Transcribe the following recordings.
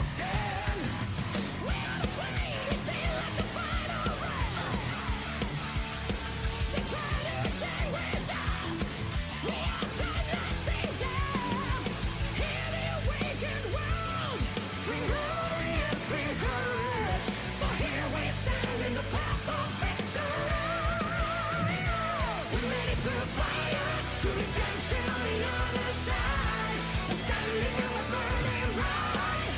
stand. We're not afraid, we feel like to fight alright. They try to extinguish us. We are time not see death. Hear the awakened world. Scream glory and scream courage. For here we stand in the path of victory. We made it through fires, to redemption on the other side. We're standing in the burning light.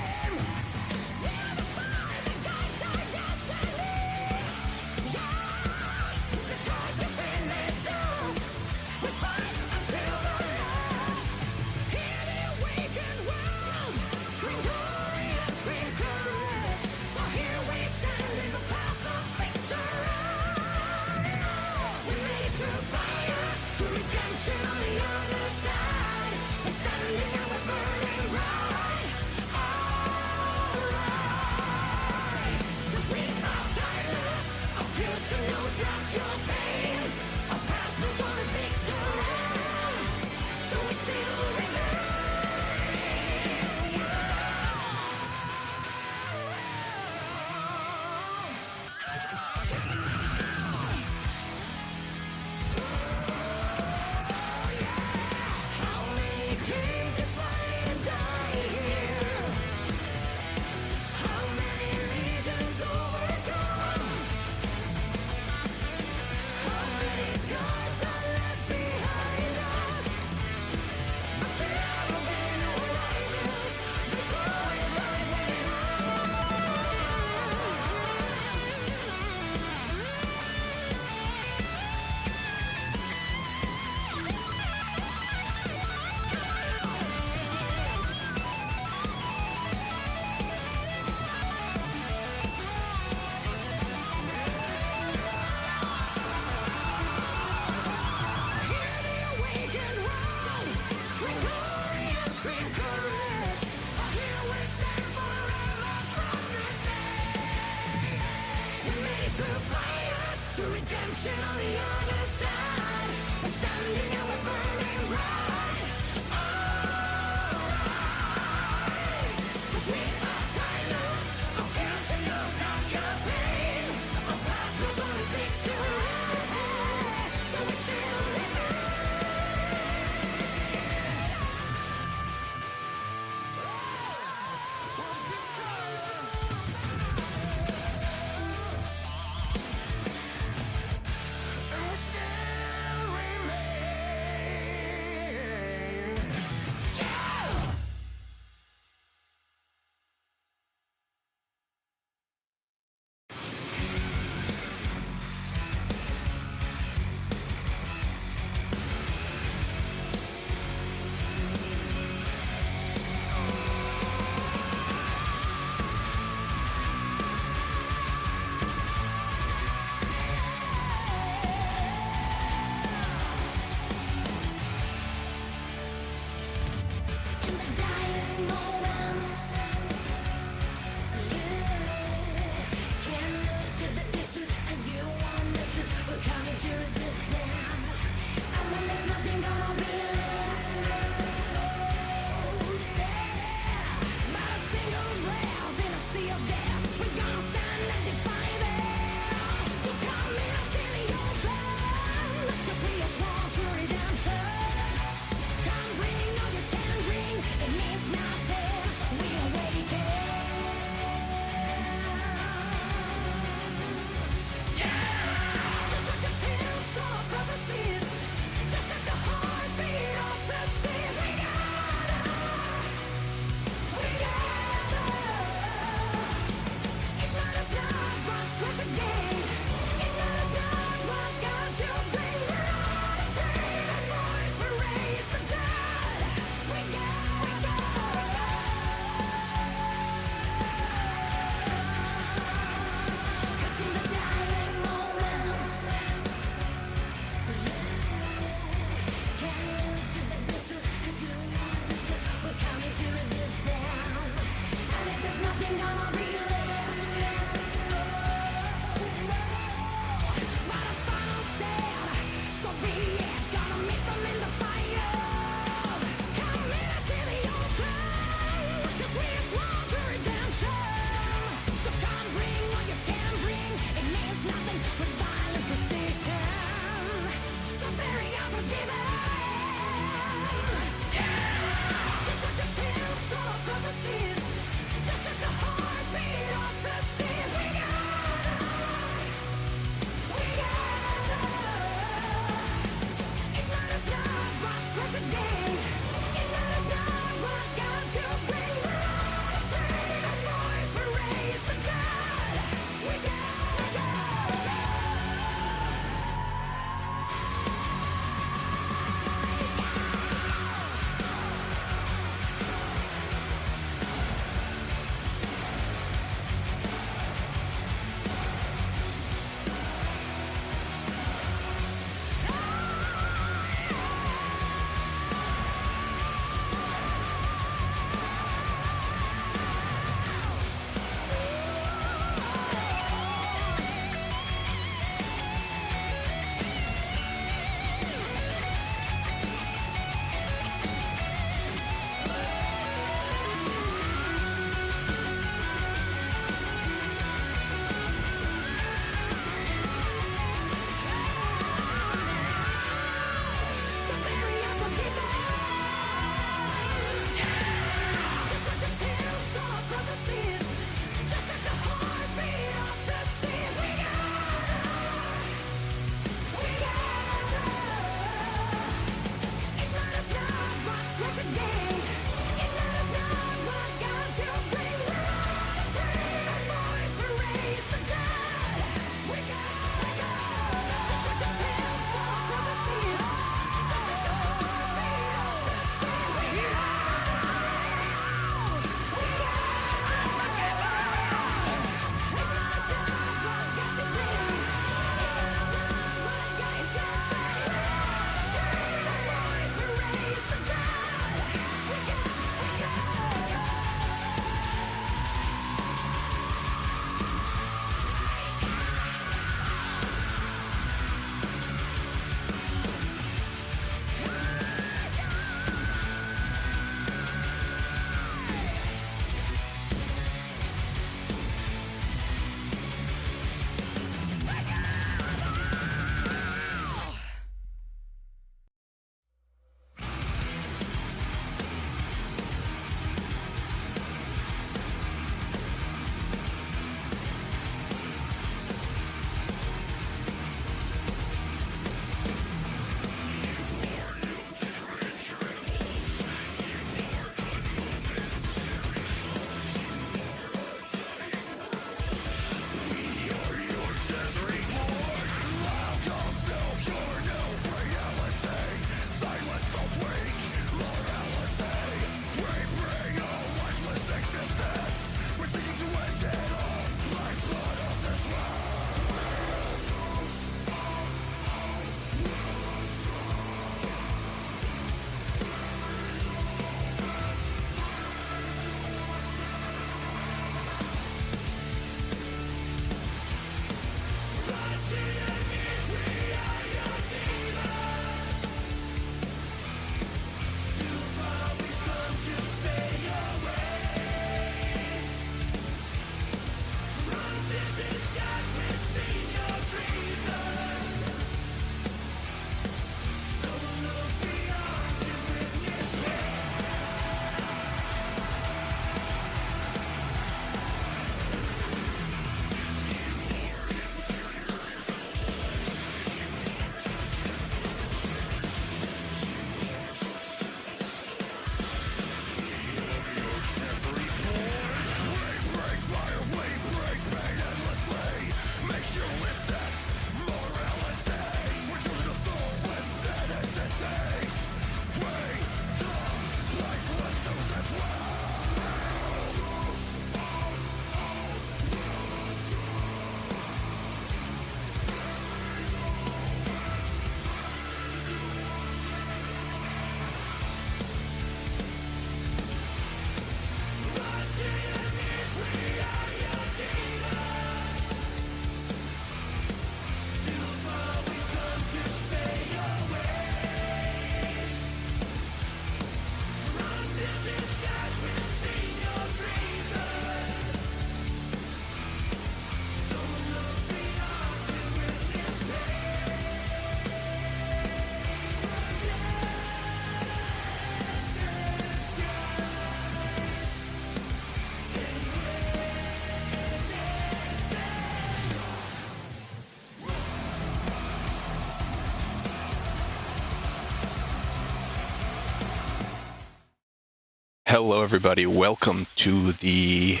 Hello, everybody. Welcome to the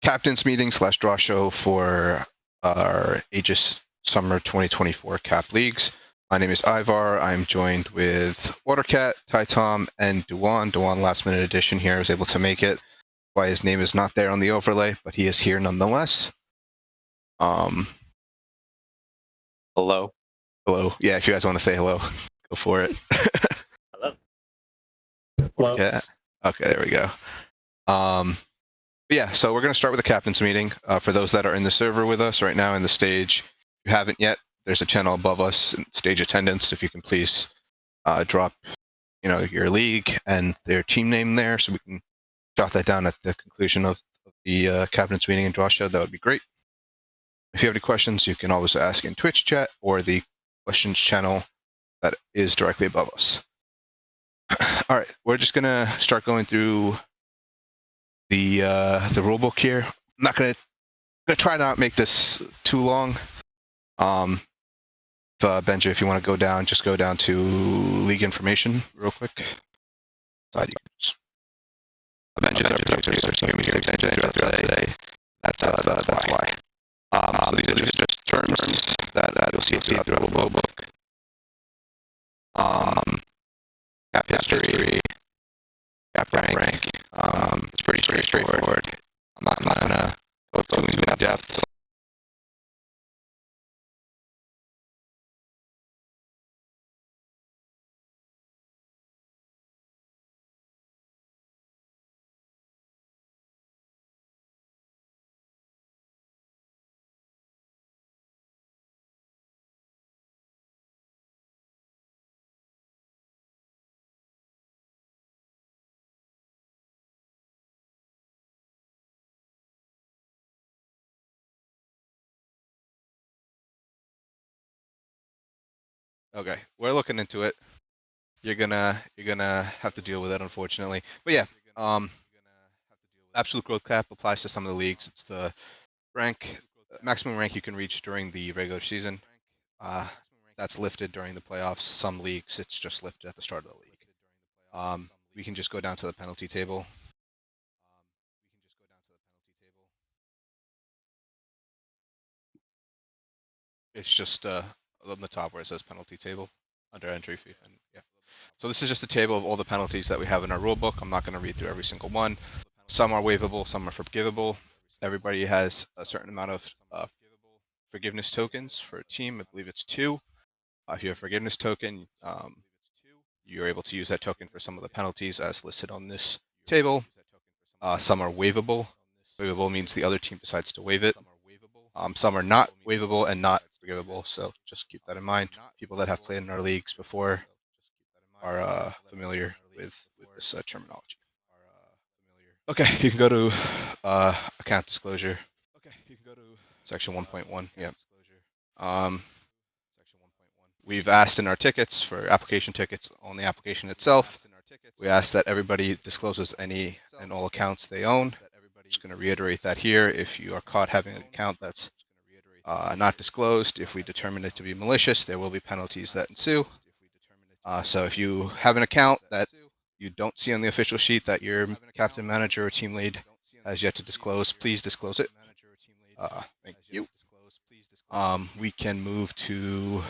captain's meeting / draw show for our Aegis Summer 2024 Cap Leagues. My name is Ivar. I'm joined with Watercat, Ty Tom, and Duan. Duan, last minute addition here, was able to make it. Why his name is not there on the overlay, but he is here nonetheless. Hello. Hello. Yeah, if you guys want to say hello, go for it. Hello. Hello. Yeah. Okay, there we go. Yeah, so we're going to start with the captain's meeting. For those that are in the server with us right now in the stage, if you haven't yet, there's a channel above us, stage attendance. If you can please drop, your league and their team name there, so we can jot that down at the conclusion of the captain's meeting and draw show. That would be great. If you have any questions, you can always ask in Twitch chat or the questions channel that is directly above us. All right, we're just gonna start going through the rule book here. I'm not gonna try not make this too long. Benja, if you want to go down, just go down to league information real quick. Benja's our producer, so we hear Benja throughout the day. That's why. So these are just terms that you'll see throughout the rule book. Cap history, cap rank. It's pretty straightforward. I'm not gonna go too in depth. Okay, we're looking into it. You're gonna have to deal with it, unfortunately. But yeah, absolute growth cap applies to some of the leagues. It's the maximum rank you can reach during the regular season. That's lifted during the playoffs. Some leagues, it's just lifted at the start of the league. We can just go down to the penalty table. It's just on the top where it says penalty table under entry fee. And yeah. So this is just a table of all the penalties that we have in our rule book. I'm not going to read through every single one. Some are waivable, some are forgivable. Everybody has a certain amount of forgiveness tokens for a team. I believe it's 2. If you have a forgiveness token, you're able to use that token for some of the penalties as listed on this table. Some are waivable. Waivable means the other team decides to waive it. Some are not waivable and not forgivable, so just keep that in mind. People that have played in our leagues before are familiar with this terminology. Okay, you can go to account disclosure. Section 1.1. Yeah. We've asked in our tickets for application tickets on the application itself. We ask that everybody discloses any and all accounts they own. Just going to reiterate that here. If you are caught having an account that's not disclosed, if we determine it to be malicious, there will be penalties that ensue. So if you have an account that you don't see on the official sheet that your captain, manager, or team lead has yet to disclose, please disclose it. Thank you. We can move to.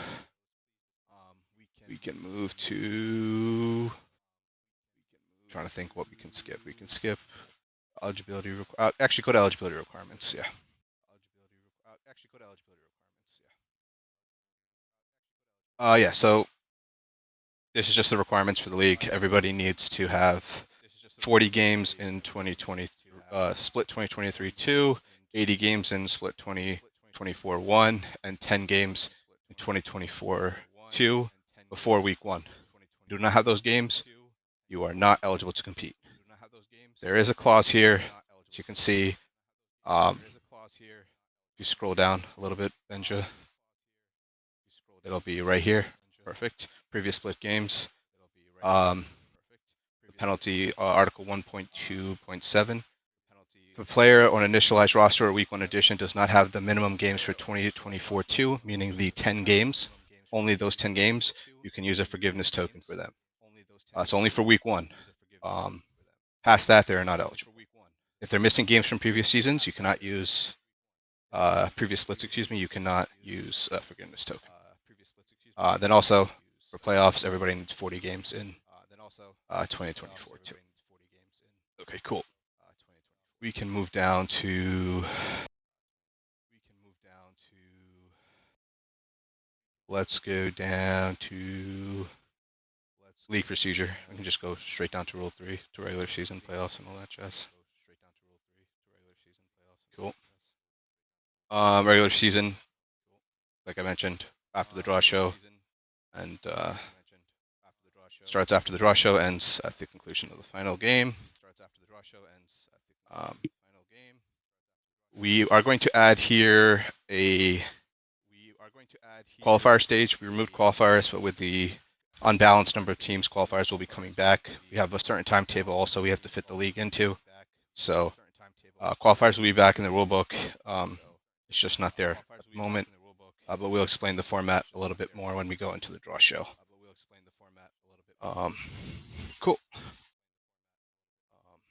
Trying to think what we can skip. We can skip eligibility. Actually, go to eligibility requirements. Yeah. Yeah. So this is just the requirements for the league. Everybody needs to have 40 games in 2020, split 2023-2, 80 games in split 2024-1, and 10 games in 2024-2 before week 1. If you do not have those games, you are not eligible to compete. There is a clause here, as you can see. If you scroll down a little bit, Benja, it'll be right here. Perfect. Previous split games. The penalty, Article 1.2.7. If a player on an initialized roster or week 1 edition does not have the minimum games for 2024-2, meaning the 10 games, only those 10 games, you can use a forgiveness token for them. It's only for week 1. Past that, they're not eligible. If they're missing games from previous seasons, you cannot use previous splits. Excuse me, you cannot use forgiveness token. Then also for playoffs, everybody needs 40 games in 2024 too. Okay, cool. We can move down to. Let's go down to league procedure. I can just go straight down to Rule 3 to regular season playoffs and all that jazz. Cool. Regular season, like I mentioned, after the draw show, and starts after the draw show, ends at the conclusion of the final game. We are going to add here a qualifier stage. We removed qualifiers, but with the unbalanced number of teams, qualifiers will be coming back. We have a certain timetable also we have to fit the league into. So qualifiers will be back in the rulebook. It's just not there at the moment, but we'll explain the format a little bit more when we go into the draw show. Cool.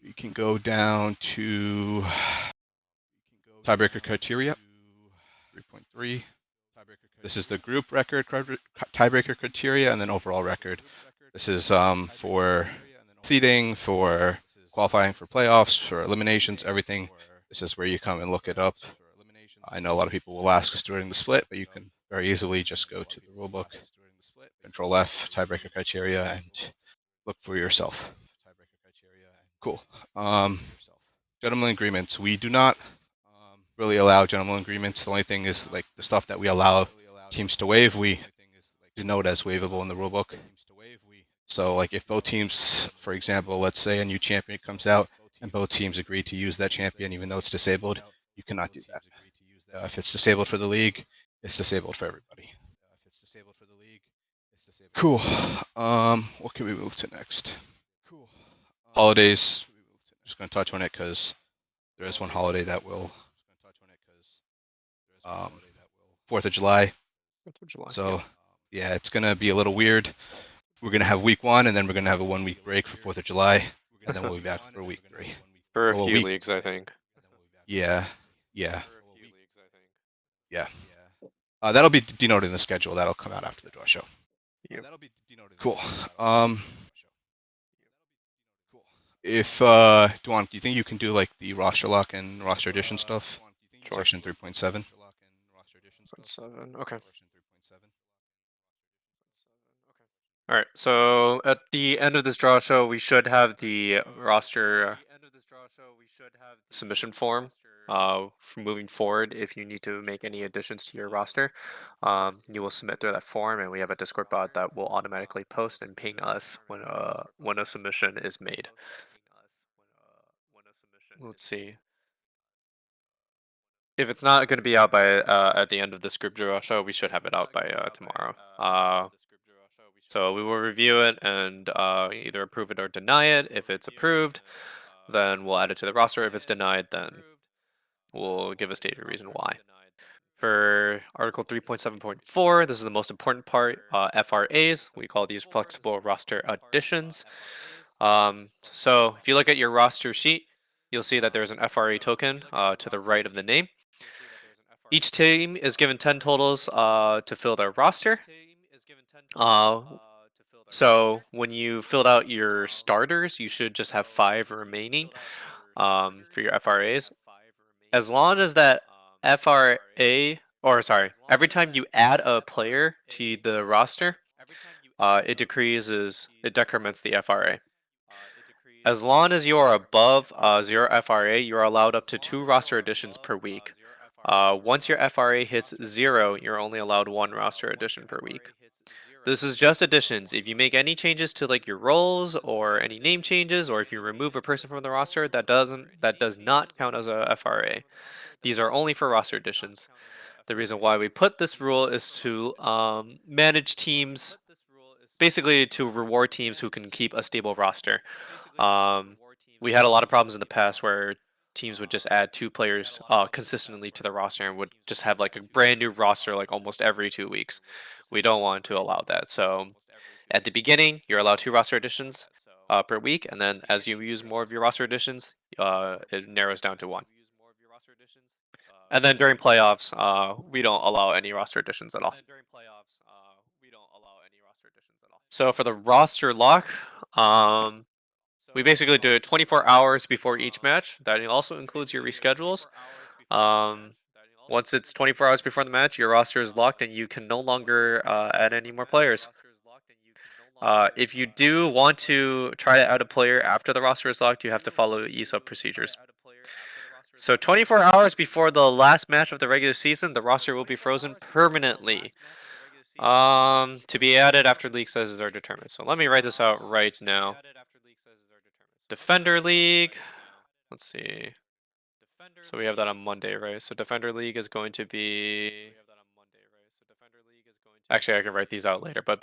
We can go down to tiebreaker criteria, 3.3. This is the group record tiebreaker criteria and then overall record. This is for seeding, for qualifying for playoffs, for eliminations, everything. This is where you come and look it up. I know a lot of people will ask us during the split, but you can very easily just go to the rulebook, Control F, tiebreaker criteria, and look for yourself. Cool. Gentlemen agreements. We do not really allow gentlemen agreements. The only thing is like the stuff that we allow teams to waive, we denote as waivable in the rulebook. So like if both teams, for example, let's say a new champion comes out and both teams agree to use that champion even though it's disabled, you cannot do that. If it's disabled for the league, it's disabled for everybody. Cool. What can we move to next? Holidays. Just going to touch on it because there is one holiday that will 4th of July. 4th of July. So yeah, it's gonna be a little weird. We're gonna have week 1 and then we're gonna have a 1 week break for 4th of July, and then we'll be back for week 3. For a Well, few week- leagues, I think. Yeah. That'll be denoted in the schedule. That'll come out after the draw show. Yep. Cool. If Duan, do you think you can do like the roster lock and roster addition stuff? Sure. Section 3.7. 7. Okay. All right. So at the end of this draw show, we should have the roster submission form. For moving forward, if you need to make any additions to your roster, you will submit through that form, and we have a Discord bot that will automatically post and ping us when a submission is made. Let's see. If it's not going to be out by at the end of this group draw show, we should have it out by tomorrow. So we will review it and either approve it or deny it. If it's approved, then we'll add it to the roster. If it's denied, then we'll give a stated reason why. For Article 3.7.4, this is the most important part. FRAs, we call these flexible roster additions. So if you look at your roster sheet, you'll see that there's an FRA token to the right of the name. Each team is given 10 totals to fill their roster. So when you filled out your starters, you should just have 5 remaining for your FRAs. As long as that FRA, or sorry, every time you add a player to the roster, it decrements the FRA. As long as you are above 0 FRA, you're allowed up to 2 roster additions per week. Once your FRA hits 0, you're only allowed 1 roster addition per week. This is just additions. If you make any changes to like your roles or any name changes, or if you remove a person from the roster, that does not count as a FRA. These are only for roster additions. The reason why we put this rule is to manage teams, basically to reward teams who can keep a stable roster. We had a lot of problems in the past where teams would just add 2 players consistently to the roster and would just have like a brand new roster like almost every 2 weeks. We don't want to allow that. So at the beginning, you're allowed 2 roster additions. per week, and then as you use more of your roster additions, it narrows down to 1. And then during playoffs, we don't allow any roster additions at all. So for the roster lock, we basically do it 24 hours before each match. That also includes your reschedules. Once it's 24 hours before the match, your roster is locked and you can no longer add any more players. If you do want to try to add a player after the roster is locked, you have to follow ESUP procedures. So 24 hours before the last match of the regular season, the roster will be frozen permanently. To be added after league sizes are determined. So let me write this out right now. Defender League. Let's see. So we have that on Monday, right? So Defender League is going to be. Actually, I can write these out later. But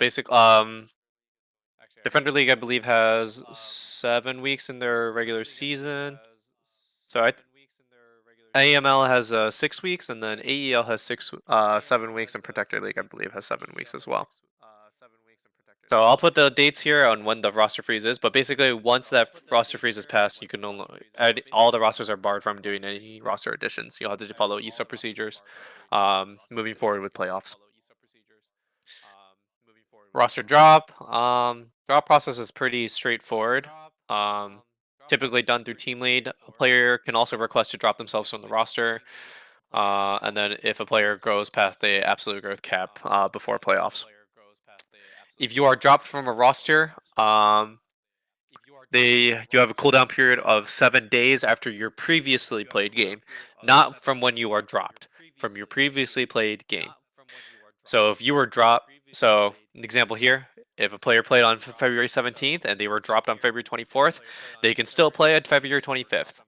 Defender League, I believe, has 7 weeks in their regular season. So AML has 6 weeks, and then AEL has 7 weeks, and Protector League, I believe, has 7 weeks as well. So I'll put the dates here on when the roster freeze is, but basically once that roster freeze is passed, you can no longer all the rosters are barred from doing any roster additions. You'll have to follow ESUP procedures, moving forward with playoffs. Roster drop. Drop process is pretty straightforward. Typically done through team lead. A player can also request to drop themselves from the roster. And then if a player grows past the absolute growth cap before playoffs. If you are dropped from a roster, you have a cooldown period of 7 days after your previously played game, not from when you are dropped, from your previously played game. So if you were dropped, so an example here, if a player played on February 17th and they were dropped on February 24th, they can still play at February 25th.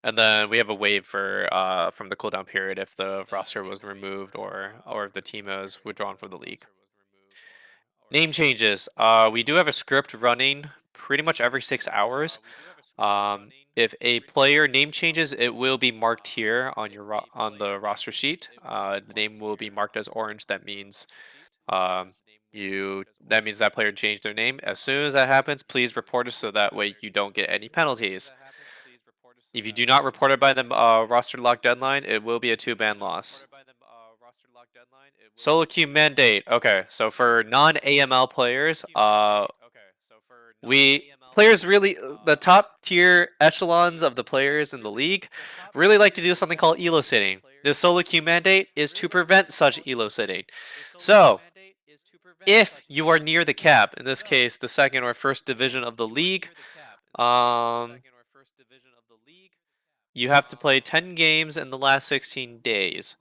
And then we have a waive for from the cooldown period if the roster was removed or if the team was withdrawn from the league. Name changes. We do have a script running pretty much every 6 hours. If a player name changes, it will be marked here on your on the roster sheet. The name will be marked as orange. That means that player changed their name. As soon as that happens, please report it so that way you don't get any penalties. If you do not report it by the roster lock deadline, it will be a 2-ban loss. Solo queue mandate. Okay, so for non-AML players, players really the top tier echelons of the players in the league really like to do something called elo sitting. The solo queue mandate is to prevent such elo sitting. So if you are near the cap, in this case the second or first division of the league, you have to play 10 games in the last 16 days.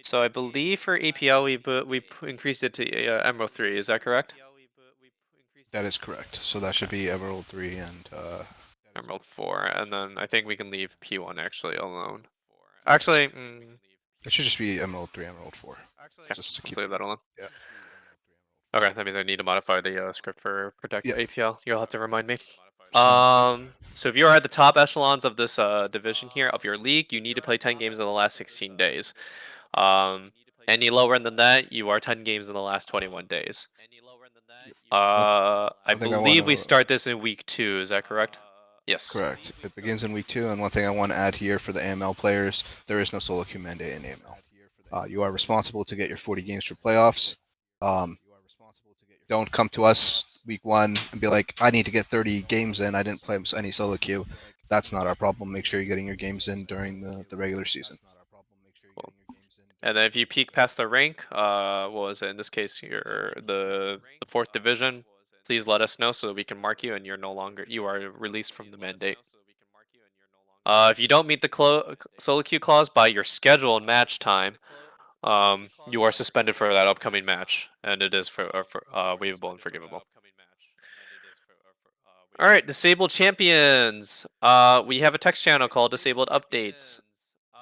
So I believe for APL we increased it to Emerald 3. Is that correct? That is correct. So that should be Emerald 3 and Emerald 4, and then I think we can leave P1 actually alone. Actually, it should just be Emerald 3, Emerald 4. yeah, Just to let's keep leave that alone. Yeah. Okay, that means I need to modify the script for Protect Yeah. APL. You'll have to remind me. Sounds So if you are at the top echelons of this division here of your league, you need to play 10 games in the last 16 days. Any lower than that, you are 10 games in the last 21 days. I think I believe we wanna- start this in week 2. Is that correct? Yes. Correct. It begins in week 2, and one thing I want to add here for the AML players, there is no solo queue mandate in AML. You are responsible to get your 40 games for playoffs. Don't come to us week 1 and be like, I need to get 30 games in. I didn't play any solo queue. That's not our problem. Make sure you're getting your games in during the regular season. Cool. And then if you peak past the rank, what was it? In this case, you're the 4th division. Please let us know so that we can mark you, and you are released from the mandate. If you don't meet the solo queue clause by your scheduled match time, you are suspended for that upcoming match, and it is waivable and forgivable. All right, disabled champions. We have a text channel called Disabled Updates.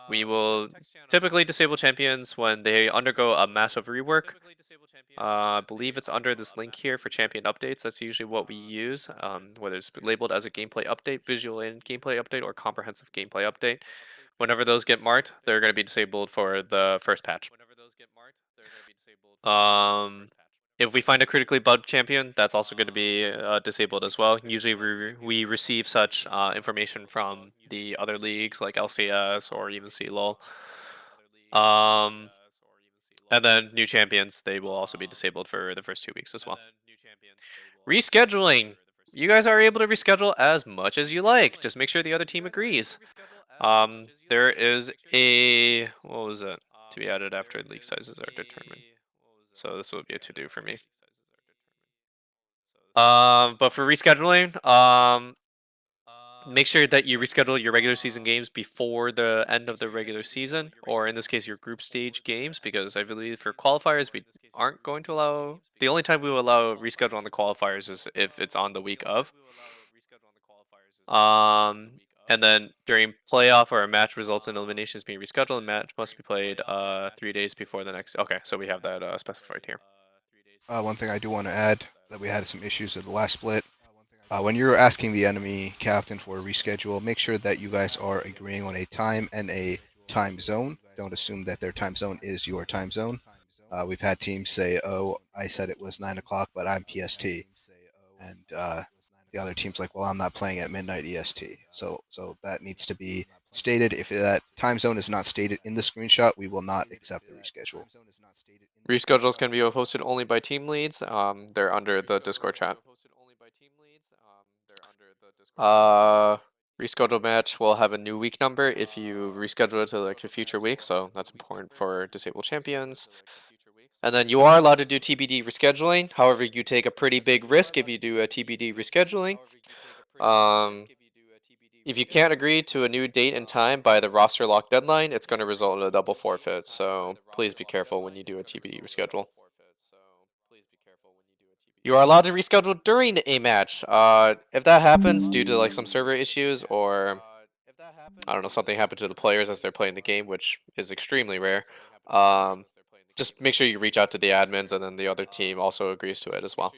We will typically disable champions when they undergo a massive rework. I believe it's under this link here for champion updates. That's usually what we use, whether it's labeled as a gameplay update, visual and gameplay update, or comprehensive gameplay update. Whenever those get marked, they're going to be disabled for the first patch. if we find a critically bugged champion, that's also going to be disabled as well. Usually, we receive such information from the other leagues like LCS or even CLOL. And then new champions, they will also be disabled for the first 2 weeks as well. Rescheduling. You guys are able to reschedule as much as you like. Just make sure the other team agrees. There is a what was it to be added after league sizes are determined. So this will be a to do for me. But for rescheduling, make sure that you reschedule your regular season games before the end of the regular season, or in this case, your group stage games, because I believe for qualifiers, we aren't going to allow. The only time we will allow reschedule on the qualifiers is if it's on the week of. And then during playoff or a match results in eliminations being rescheduled, the match must be played 3 days before the next. Okay, so we have that specified here. One thing I do want to add that we had some issues with the last split. When you're asking the enemy captain for a reschedule, make sure that you guys are agreeing on a time and a time zone. Don't assume that their time zone is your time zone. We've had teams say, "Oh, I said it was 9 o'clock, but I'm PST," and the other team's like, "Well, I'm not playing at midnight EST." So that needs to be stated. If that time zone is not stated in the screenshot, we will not accept the reschedule. Reschedules can be hosted only by team leads. They're under the Discord chat. Rescheduled match will have a new week number if you reschedule it to like a future week, so that's important for disabled champions. And then you are allowed to do TBD rescheduling. However, you take a pretty big risk if you do a TBD rescheduling. If you can't agree to a new date and time by the roster lock deadline, it's going to result in a double forfeit. So please be careful when you do a TBD reschedule. You are allowed to reschedule during a match. If that happens due to like some server issues or I don't know, something happened to the players as they're playing the game, which is extremely rare. Just make sure you reach out to the admins, and then the other team also agrees to it as well.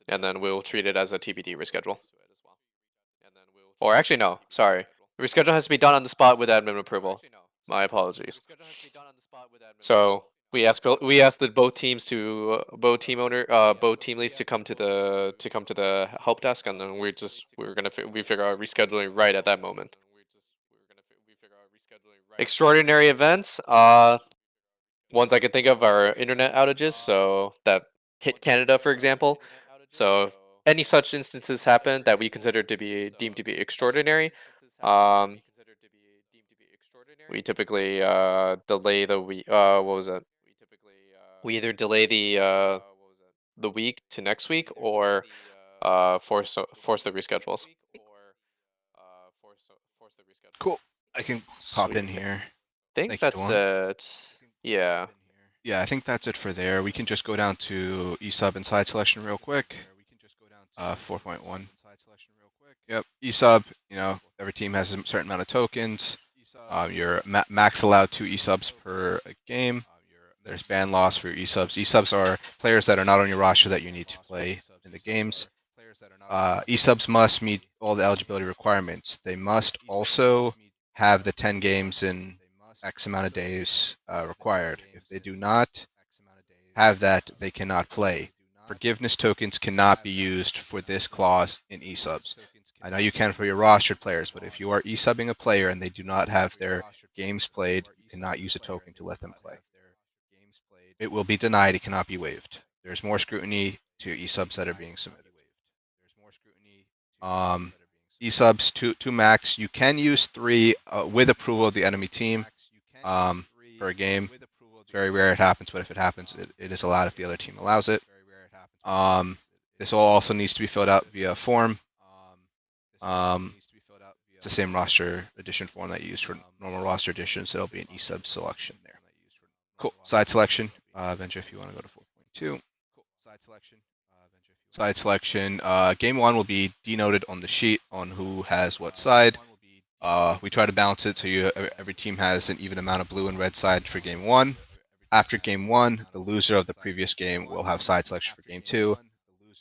And then we'll treat it as a TBD reschedule. Or actually, no, sorry. The reschedule has to be done on the spot with admin approval. My apologies. So we asked the both teams to both team leads to come to the help desk, and then we were gonna we figure out rescheduling right at that moment. Extraordinary events. Ones I can think of are internet outages, so that hit Canada, for example. So if any such instances happen that we consider to be deemed to be extraordinary, we typically delay the week. What was it? We either delay the week to next week or force the reschedules. Cool. I can pop Sweet. in here. Think Thank you, that's Dwan. it. Yeah. Yeah, I think that's it for there. We can just go down to ESUB and side selection real quick. 4.1. Yep, ESUB, every team has a certain amount of tokens. You're max allowed 2 ESUBs per game. There's ban loss for your ESUBs. ESUBs are players that are not on your roster that you need to play in the games. ESUBs must meet all the eligibility requirements. They must also have the 10 games in X amount of days required. If they do not have that, they cannot play. Forgiveness tokens cannot be used for this clause in ESUBs. I know you can for your rostered players, but if you are ESUBing a player and they do not have their games played, you cannot use a token to let them play. It will be denied. It cannot be waived. There's more scrutiny to ESUBs that are being submitted. ESUBs to max. You can use 3 with approval of the enemy team per game. It's very rare it happens, but if it happens, it is allowed if the other team allows it. This all also needs to be filled out via form. It's the same roster addition form that you use for normal roster additions. So it'll be an ESUB selection there. Cool. Side selection. Venture, if you want to go to 4.2. Side selection. Game 1 will be denoted on the sheet on who has what side. We try to balance it so every team has an even amount of blue and red sides for game 1. After game 1, the loser of the previous game will have side selection for game 2.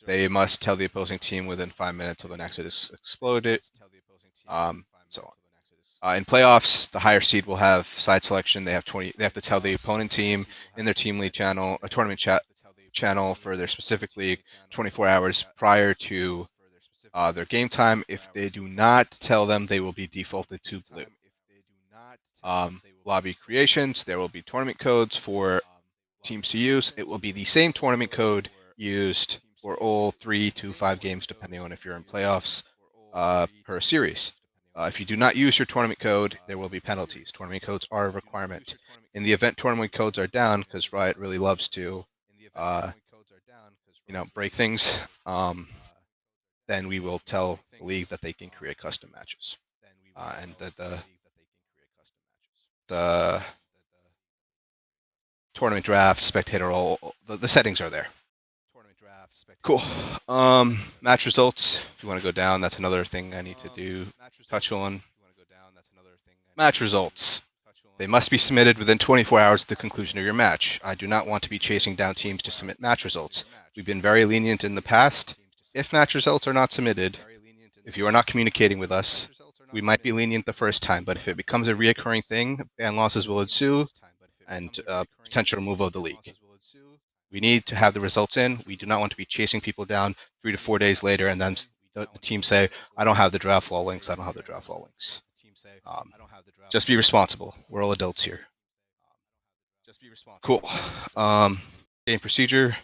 They must tell the opposing team within 5 minutes of an exit is exploded. So on. In playoffs, the higher seed will have side selection. They have to tell the opponent team in their team lead channel, a tournament chat, channel for their specific league 24 hours prior to their game time. If they do not tell them, they will be defaulted to blue. Lobby creations, there will be tournament codes for teams to use. It will be the same tournament code used for all 3 to 5 games, depending on if you're in playoffs per series. If you do not use your tournament code, there will be penalties. Tournament codes are a requirement. In the event tournament codes are down, because Riot really loves to, break things, then we will tell the league that they can create custom matches, and the tournament draft, spectator role, the settings are there. Cool. Match results. If you want to go down, that's another thing I need to touch on. Match results. They must be submitted within 24 hours of the conclusion of your match. I do not want to be chasing down teams to submit match results. We've been very lenient in the past. If match results are not submitted, if you are not communicating with us, we might be lenient the first time, but if it becomes a reoccurring thing, ban losses will ensue and potential removal of the league. We need to have the results in. We do not want to be chasing people down 3 to 4 days later and then the team say, I don't have the draft wall links. I don't have the draft wall links. Just be responsible. We're all adults here. Cool. Game procedure.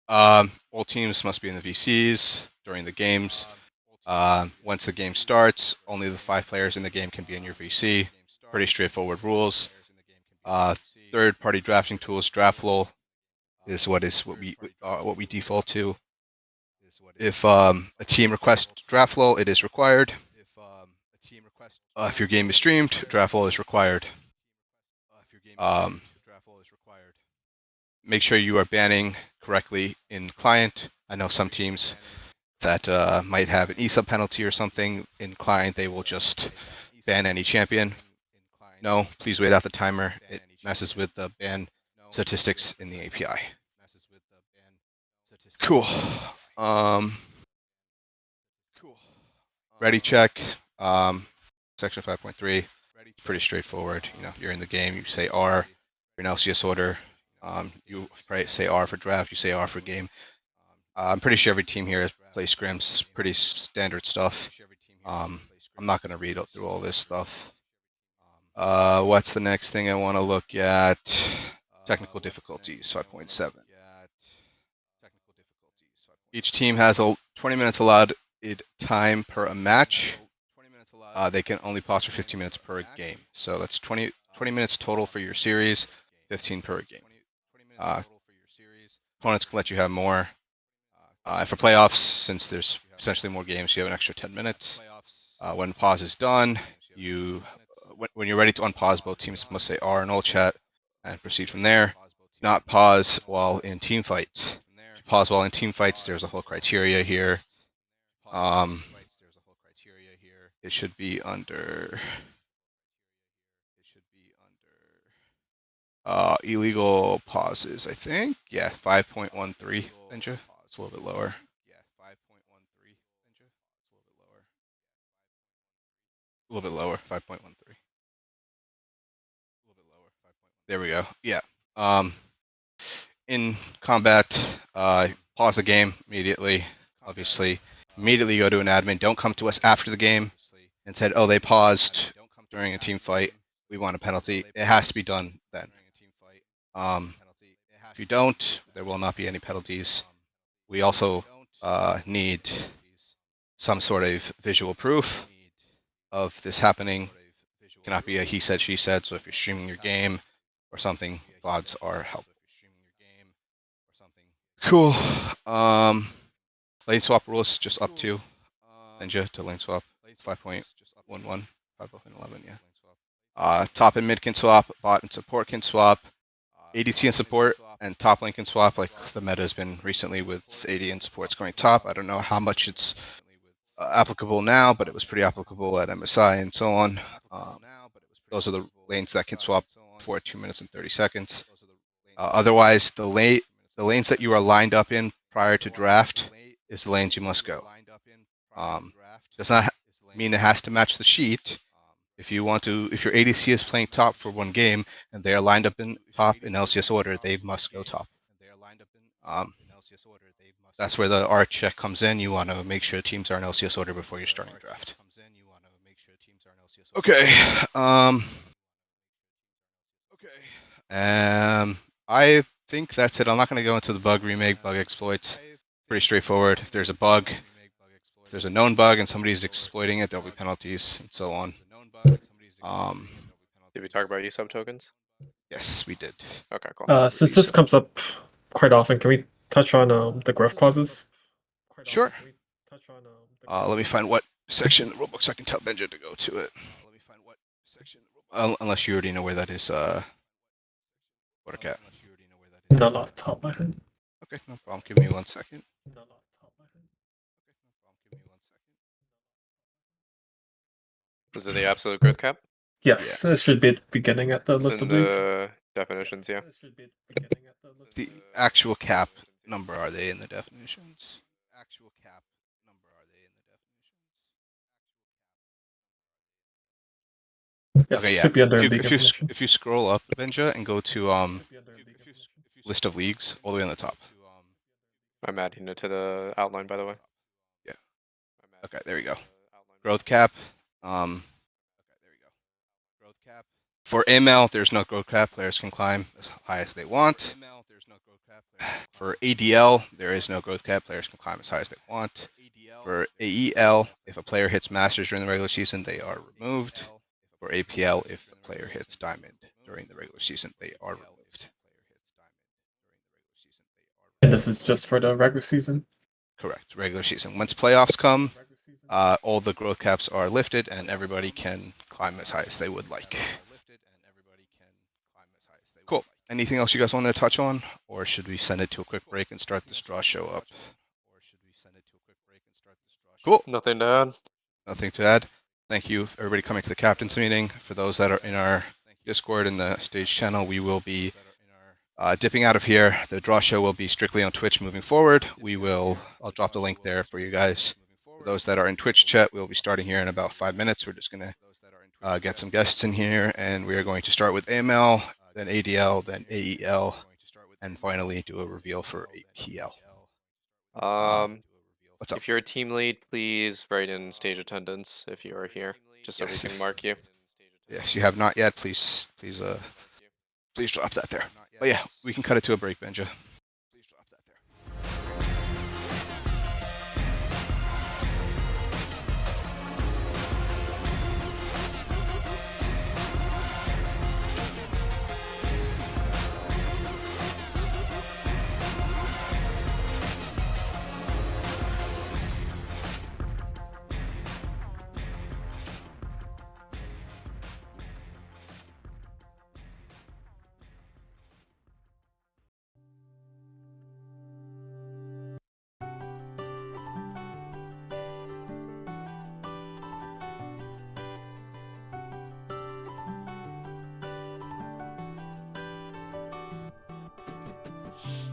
All teams must be in the VCs during the games. Once the game starts, only the 5 players in the game can be in your VC. Pretty straightforward rules. Third-party drafting tools, Draftflow is what we default to. If a team requests Draftflow, it is required. If your game is streamed, Draftflow is required. Make sure you are banning correctly in client. I know some teams that might have an ESUB penalty or something. In client, they will just ban any champion. No, please wait out the timer. It messes with the ban statistics in the API. Cool. Ready check. Section 5.3. Pretty straightforward. You're in the game. You say R for an LCS order. You say R for draft. You say R for game. I'm pretty sure every team here has plays scrims. Pretty standard stuff. I'm not going to read through all this stuff. What's the next thing I want to look at? Technical difficulties, 5.7. Each team has 20 minutes allowed time per a match. They can only pause for 15 minutes per game. So that's 20 minutes total for your series, 15 per game. Opponents can let you have more. For playoffs, since there's essentially more games, you have an extra 10 minutes. When pause is done, when you're ready to unpause, both teams must say R in all chat and proceed from there. Not pause while in team fights. If you pause while in team fights, there's a whole criteria here. It should be under illegal pauses, I think. Yeah, 5.13, Ninja. It's a little bit lower. A little bit lower, 5.13. There we go. Yeah. In combat, pause the game immediately. Obviously, immediately go to an admin. Don't come to us after the game and said, oh, they paused during a team fight. We want a penalty. It has to be done then. If you don't, there will not be any penalties. We also need some sort of visual proof of this happening. It cannot be a he said, she said. So if you're streaming your game or something, VODs are helpful. Cool. Lane swap rules just up to Ninja to lane swap. 5.11, 5.11, yeah. Top and mid can swap, bot and support can swap, ADC and support and top lane can swap, like the meta has been recently with AD and supports going top. I don't know how much it's applicable now, but it was pretty applicable at MSI and so on. Those are the lanes that can swap for 2 minutes and 30 seconds. Otherwise, the lanes that you are lined up in prior to draft is the lanes you must go. Does not mean it has to match the sheet, If you want to, if your ADC is playing top for one game and they are lined up in top in LCS order, they must go top. That's where the art check comes in. You want to make sure teams are in LCS order before you're starting draft. Okay. I think that's it. I'm not going to go into the bug remake, bug exploits. Pretty straightforward. If there's a bug, if there's a known bug and somebody's exploiting it, there'll be penalties and so on. Did we talk about ESUB tokens? Yes, we did. Okay, cool. Since this comes up quite often, can we touch on the growth clauses? Sure. Let me find what section of the rulebook so I can tell Benja to go to it. Unless you already know where that is, Watercat. Not off the top of my head. Okay, no problem. Give me 1 second. Not off the top of my head. Is it the absolute growth cap? Yes, it should be at the beginning at the It's list in of leagues. the definitions, yeah. It should be at the beginning at the list. The actual cap number, are they in the definitions? Actual cap number, are they in the definitions? Yes, Okay, yeah. should be under If you, league if, you, information. if you scroll up, Benja, and go to Should be under league information. list of leagues all the way on the top. I'm adding it to the outline, by the way. Yeah. Okay, there we go. Growth cap. For AML, there's no growth cap. Players can climb as high as they want. For ADL, there is no growth cap. Players can climb as high as they want. For AEL, if a player hits Masters during the regular season, they are removed. For APL, if the player hits Diamond during the regular season, they are removed. And this is just for the regular season. Correct, regular season. Once playoffs come, all the growth caps are lifted and everybody can climb as high as they would like. Cool. Anything else you guys want to touch on? Or should we send it to a quick break and start this draw show up? Cool. Nothing to add. Nothing to add. Thank you, everybody coming to the captain's meeting. For those that are in our Discord and the stage channel, we will be dipping out of here. The draw show will be strictly on Twitch moving forward. I'll drop the link there for you guys. For those that are in Twitch chat, we'll be starting here in about 5 minutes. We're just going to get some guests in here, and we are going to start with AML, then ADL, then AEL, and finally do a reveal for APL. What's up? If you're a team lead, please write in stage attendance if you are here, just so Yes. we can mark you. Yes, you have not yet. Please drop that there. But yeah, we can cut it to a break, Benja.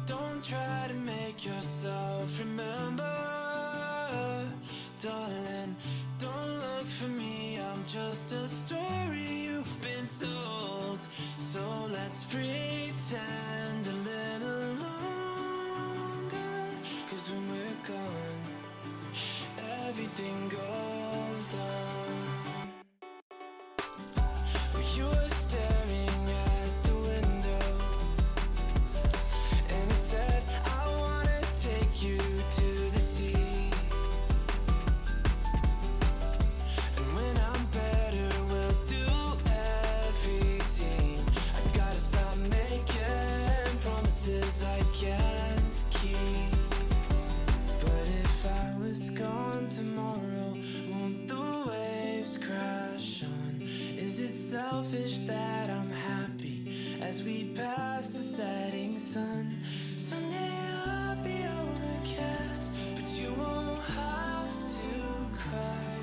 Don't try to make yourself remember, darling. Don't look for me, I'm just a story you've been told. So let's pretend a little longer, 'cause when we're gone, everything goes on. You were staring at the window, and I said, I wanna take you to the sea. And when I'm better, we'll do everything. I gotta stop making promises I can't keep. But if I was gone tomorrow, won't the waves crash on? Is it selfish that I'm happy as we pass the setting sun? Someday I'll be overcast, but you won't have to cry,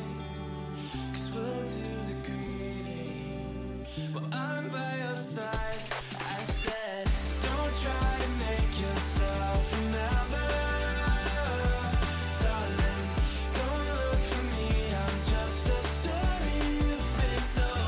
'cause we'll do the grieving while I'm by your side. I said, don't try to make yourself remember, darling. Don't look for me, I'm just a story you've been told.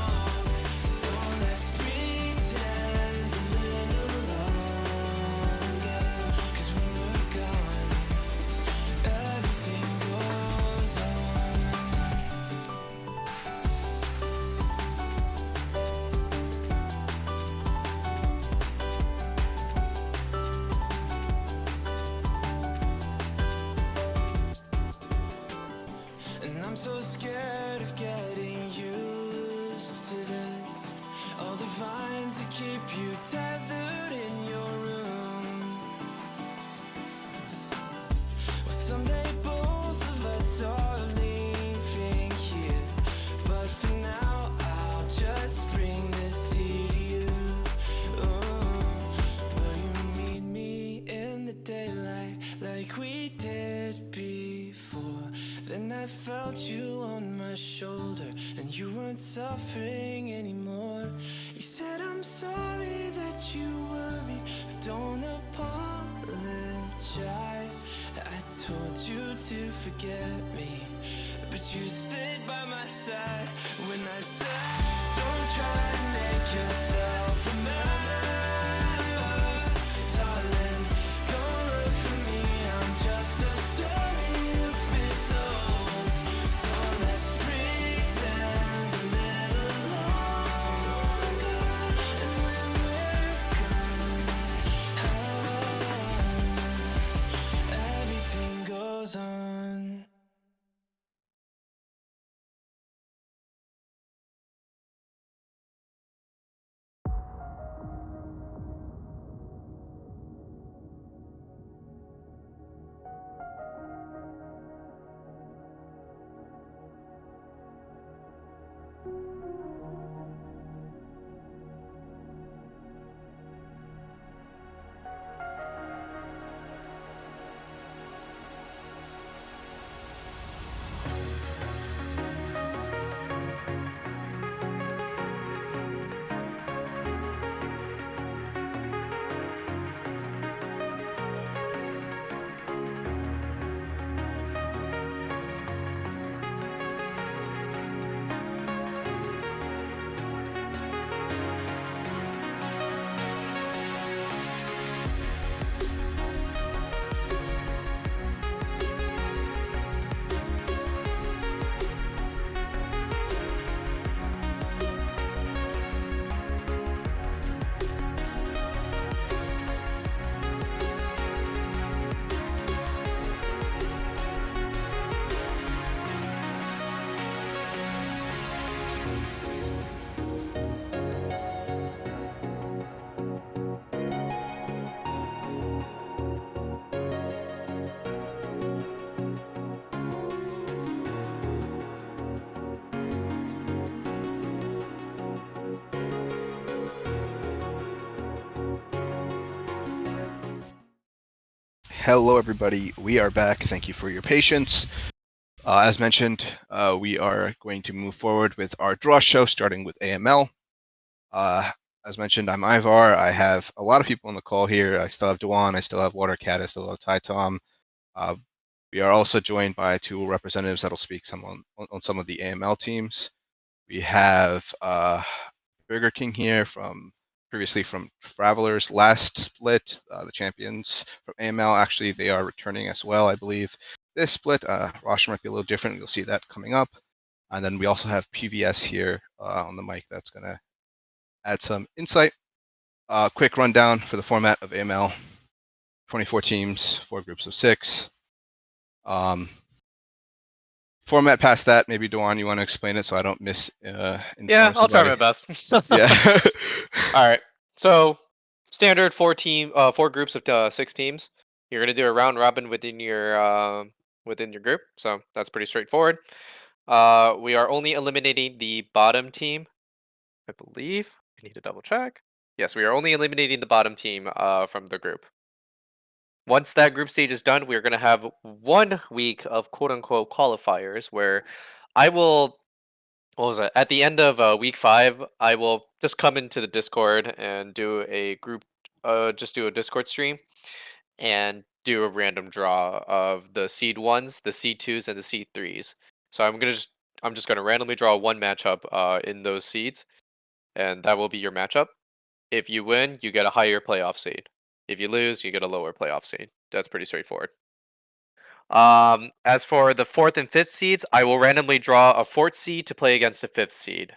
keep you tethered in your room. Well, someday both of us are leaving here, but for now I'll just bring this seed to you. Will you meet me in the daylight like we did before? Then I felt you on my shoulder and you weren't suffering anymore. You said I'm sorry that you worried, but don't apologize. I told you to forget me, but you stayed by my side when I said, don't try to make yourself remember. Darling, don't look for me, I'm just a story you've been told. So let's pretend a little longer, and when we're gone, everything goes on. Hello, everybody. We are back. Thank you for your patience. As mentioned, we are going to move forward with our draw show, starting with AML. As mentioned, I'm Ivar. I have a lot of people on the call here. I still have Dewan, I still have Watercat, I still have Ty Tom. We are also joined by two representatives that'll speak on some of the AML teams. We have Burger King here previously from Travelers last split, the champions from AML. Actually, they are returning as well, I believe. This split, roster might be a little different. You'll see that coming up. And then we also have PVS here on the mic that's going to add some insight. Quick rundown for the format of AML. 24 teams, 4 groups of 6. Format past that, maybe Dewan, you want to explain it so I don't miss Yeah, I'll try my best. Yeah. All right. So standard 4 groups of 6 teams. You're gonna do a round robin within your group, so that's pretty straightforward. We are only eliminating the bottom team, I believe. I need to double check. Yes, we are only eliminating the bottom team from the group. Once that group stage is done, we're gonna have 1 week of quote unquote qualifiers where I will what was it? At the end of week 5, I will just come into the Discord and do a just do a Discord stream and do a random draw of the seed 1s, the seed 2s, and the seed 3s. So I'm just gonna randomly draw 1 matchup in those seeds, and that will be your matchup. If you win, you get a higher playoff seed. If you lose, you get a lower playoff seed. That's pretty straightforward. As for the 4th and 5th seeds, I will randomly draw a 4th seed to play against a 5th seed.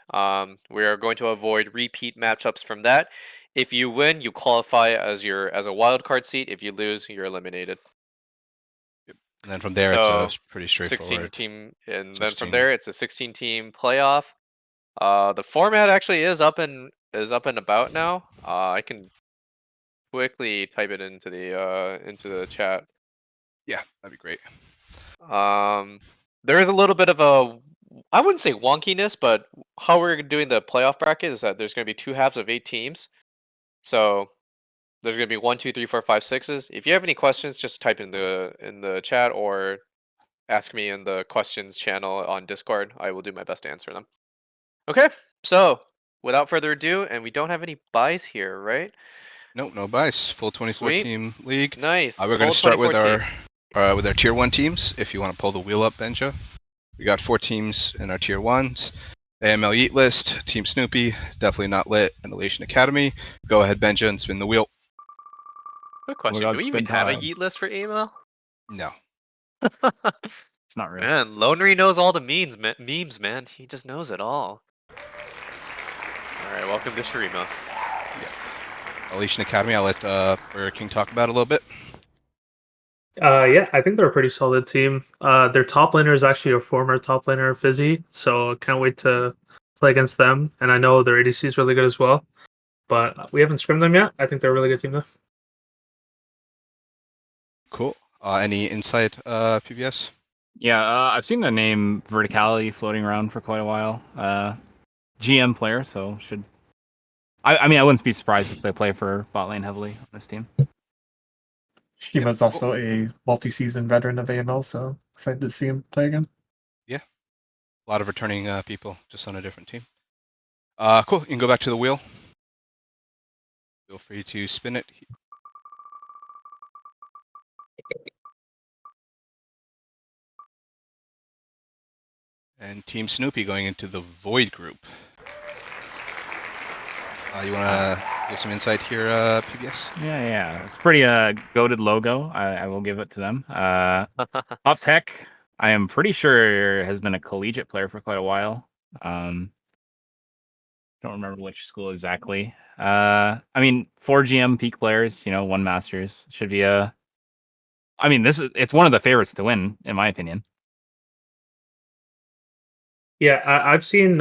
We are going to avoid repeat matchups from that. If you win, you qualify as a wild card seed. If you lose, you're eliminated. And then from there, So, it's pretty straightforward. 16 team, and then 16. from there, it's a 16 team playoff. The format actually is up and about now. I can quickly type it into the chat. Yeah, that'd be great. There is a little bit of a, I wouldn't say wonkiness, but how we're doing the playoff bracket is that there's going to be 2 halves of 8 teams. So there's going to be 1, 2, 3, 4, 5, 6s. If you have any questions, just type in the chat or ask me in the questions channel on Discord. I will do my best to answer them. Okay, so without further ado, and we don't have any buys here, right? Nope, no buys. Full 24 Sweet. team league. Nice. We're going Full to start with 24 team. with our tier 1 teams. If you want to pull the wheel up, Benja. We got 4 teams in our tier 1s. AML Yeet List, Team Snoopy, Definitely Not Lit, and Elation Academy. Go ahead, Benja, and spin the wheel. Good question. God, Do we spin even have a time. yeet list for AML? No. It's not real. Man, Lonry knows all the memes, man. He just knows it all. Alright, welcome to Shurima. Elation Academy, I'll let Burger King talk about it a little bit. Yeah, I think they're a pretty solid team. Their top laner is actually a former top laner, Fizzy, so can't wait to play against them. And I know their ADC is really good as well, but we haven't scrimmed them yet. I think they're a really good team though. Cool. Any insight, PBS? Yeah, I've seen the name Verticality floating around for quite a while. GM player, so should. I mean, I wouldn't be surprised if they play for bot lane heavily on this team. Shima's also a multi-season veteran of AML, so excited to see him play again. A lot of returning people, just on a different team. Cool. You can go back to the wheel. Feel free to spin it. And Team Snoopy going into the Void group. You want to give some insight here, PBS? Yeah. It's pretty goated logo. I will give it to them. Top Tech, I am pretty sure has been a collegiate player for quite a while. Don't remember which school exactly. I mean, 4 GM peak players, 1 Masters should be a. I mean, it's one of the favorites to win, in my opinion. Yeah, I've seen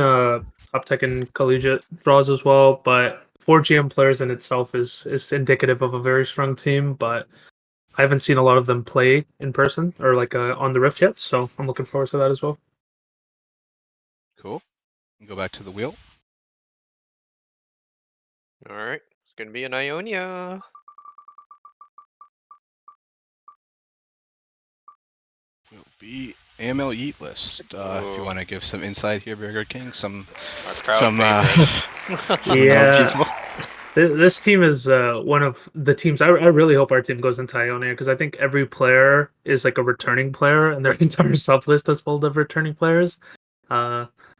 top tech and collegiate draws as well, but 4 GM players in itself is indicative of a very strong team. But I haven't seen a lot of them play in person or like on the Rift yet, so I'm looking forward to that as well. Cool. Go back to the wheel. Alright, it's gonna be an Ionia. Will be AML Yeet List. If you want to give some insight here, Burger King, some Our proud some favorites. Yeah. people. This team is one of the teams I really hope our team goes into Ionia because I think every player is like a returning player and their entire sub list is full of returning players.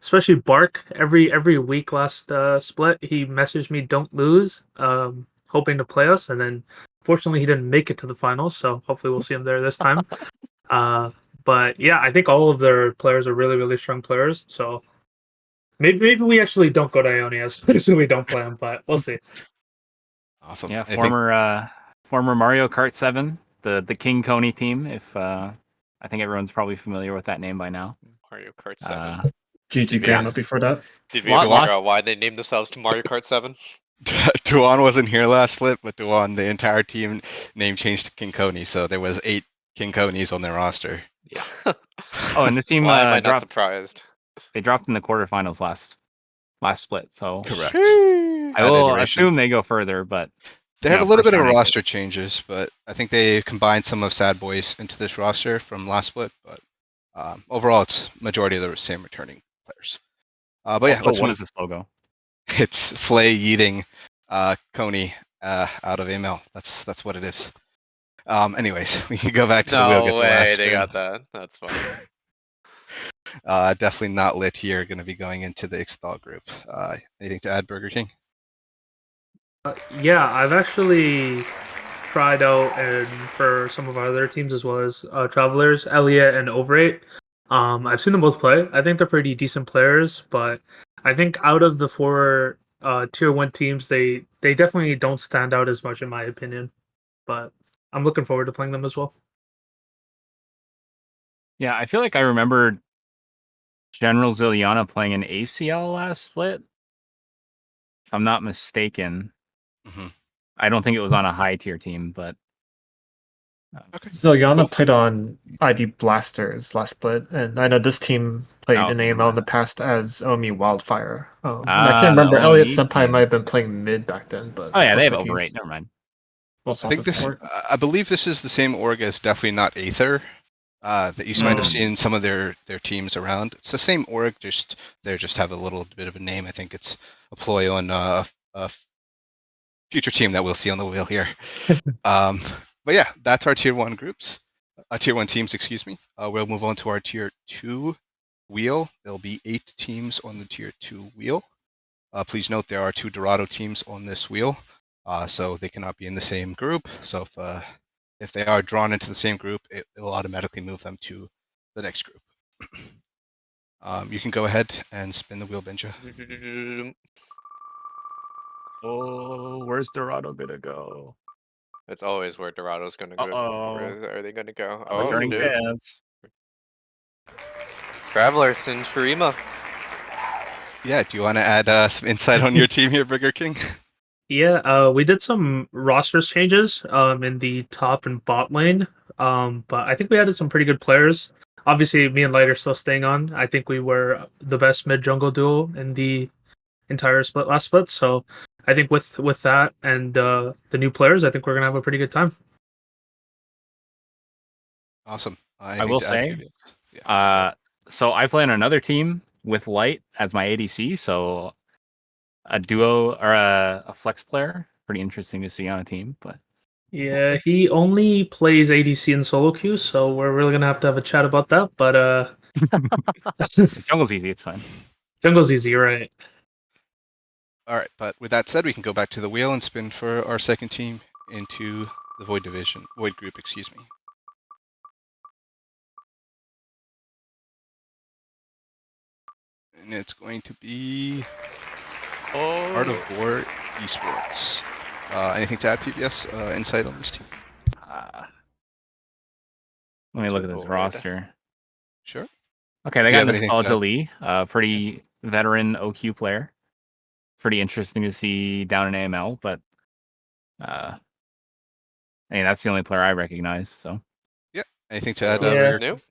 Especially Bark. Every week last split, he messaged me "Don't lose," hoping to play us, and then fortunately he didn't make it to the finals. So hopefully we'll see him there this time. But yeah, I think all of their players are really strong players. So maybe we actually don't go to Ionia, so we don't play them, but we'll see. Awesome. Yeah, I think- former Mario Kart 7, the King Coney team. If I think everyone's probably familiar with that name by now. Mario Kart 7. GG Yeah. Gamma before that. Did we Lot- ever figure lost- out why they named themselves to Mario Kart 7? Duan wasn't here last split, but Duan, the entire team name changed to King Coney, so there was 8 King Coneys on their roster. Yeah. Oh, and this team Why am I not dropped. surprised? They dropped in the quarterfinals last split. So Correct. I That will iteration. assume they go further, but They had Yeah, a little first bit of round exit. roster changes, but I think they combined some of Sad Boys into this roster from last split. But overall, it's majority of the same returning players. But yeah, also, let's what move. is this logo? It's Flay yeeting Coney out of AML. That's what it is. Anyways, we can go back to the wheel. Get No the last way, spin. they got that. That's funny. Definitely not lit here. Going to be going into the Ixtal group. Anything to add, Burger King? Yeah, I've actually tried out and for some of our other teams as well as Travelers, Elliot and Overate. I've seen them both play. I think they're pretty decent players, but I think out of the 4 tier 1 teams, they definitely don't stand out as much in my opinion. But I'm looking forward to playing them as well. Yeah, I feel like I remember General Ziliana playing an ACL last split. If I'm not mistaken, Hmm. I don't think it was on a high tier team, but Okay. Ziliana Cool. played on ID Blasters last split, and I know this team played in AML in the past as Omi Wildfire. And I can't the remember. Elliot OME Senpai team. might have been playing mid back then, but Oh yeah, they looks have like overrate. he's Never mind. well I think swapped this. support. I believe this is the same org as definitely not Aether. That you might have Hmm. seen some of their teams around. It's the same org, just they just have a little bit of a name. I think it's a ploy on a future team that we'll see on the wheel here. But yeah, that's our tier 1 groups, tier 1 teams, excuse me. We'll move on to our tier 2 wheel. There'll be 8 teams on the tier 2 wheel. Please note there are 2 Dorado teams on this wheel, so they cannot be in the same group. So if they are drawn into the same group, it will automatically move them to the next group. You can go ahead and spin the wheel, Benja. Oh, where's Dorado gonna go? It's always where Dorado's gonna go. Uh-oh. Where are they gonna go? A returning dude. fans. Travelers in Shurima. Yeah, do you want to add some insight on your team here, Burger King? Yeah, we did some roster changes in the top and bot lane. But I think we added some pretty good players. Obviously, me and Light are still staying on. I think we were the best mid jungle duo in the entire last split. So I think with that and the new players, I think we're gonna have a pretty good time. Awesome. I will say, Yeah, go for it. so I play on another team with Light as my ADC, so a duo or a flex player. Pretty interesting to see on a team, but Yeah, he only plays ADC in solo queue, so we're really gonna have to have a chat about that. But jungle's easy. It's fine. jungle's easy, right? All right, but with that said, we can go back to the wheel and spin for our second team into the Void group, excuse me. And it's going to be Art of War Esports. Anything to add, PBS? Insight on this team? Let me look at this Void. roster. Sure. Okay, Do they you got have anything to Nostalgia add? Lee, pretty veteran OQ player. Pretty interesting to see down in AML, but hey, that's the only player I recognize. So Anything to add, Anyone else Burger new? King?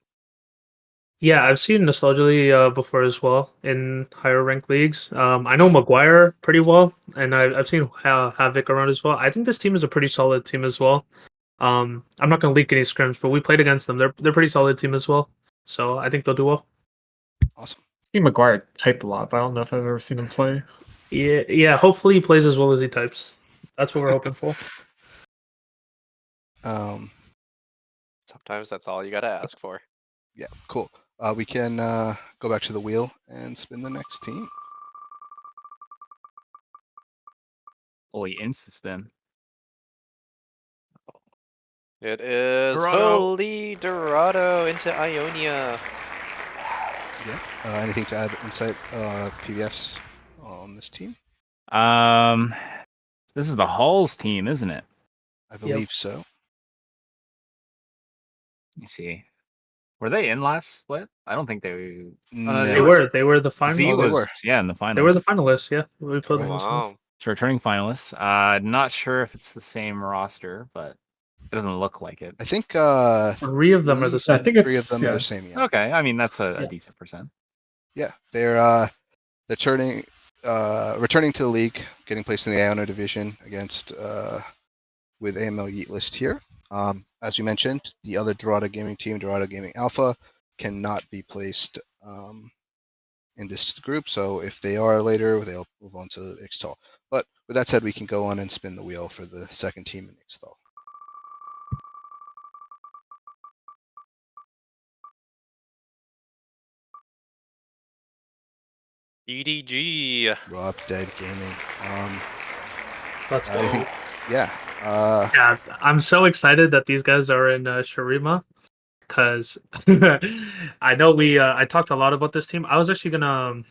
Yeah, I've seen Nostalgia before as well in higher ranked leagues. I know Maguire pretty well, and I've seen Havoc around as well. I think this team is a pretty solid team as well. I'm not gonna leak any scrims, but we played against them. They're pretty solid team as well. So I think they'll do well. Awesome. I see Maguire type a lot, but I don't know if I've ever seen him play. Yeah. Hopefully he plays as well as he types. That's what we're hoping for. Sometimes that's all you gotta ask for. Yeah, cool. We can go back to the wheel and spin the next team. holy insta spin. It is Dorado. Holy Dorado into Ionia. Yeah. Anything to add, insight, PBS, on this team? This is the Halls team, isn't it? I believe so. Let me see. Were they in last split? I don't think they. No. They were the finalists. Z Oh, they was were. in the finals. They were the finalists. Yeah, we played them. Wow. So returning finalists. Not sure if it's the same roster, but it doesn't look like it. I think 3 of them are the So I same. think it's 3 of them are yeah. the same. Yeah. Okay, I mean that's a Yeah. decent percent. Yeah, they're returning to the league, getting placed in the Iona division against with AML Yeet List here. As you mentioned, the other Dorado Gaming team, Dorado Gaming Alpha, cannot be placed in this group. So if they are later, they'll move on to Ixtal. But with that said, we can go on and spin the wheel for the second team in Ixtal. EDG. Rob Dead Gaming. Let's go. Anything? Yeah. Yeah, I'm so excited that these guys are in Shurima because I know I talked a lot about this team. I was actually gonna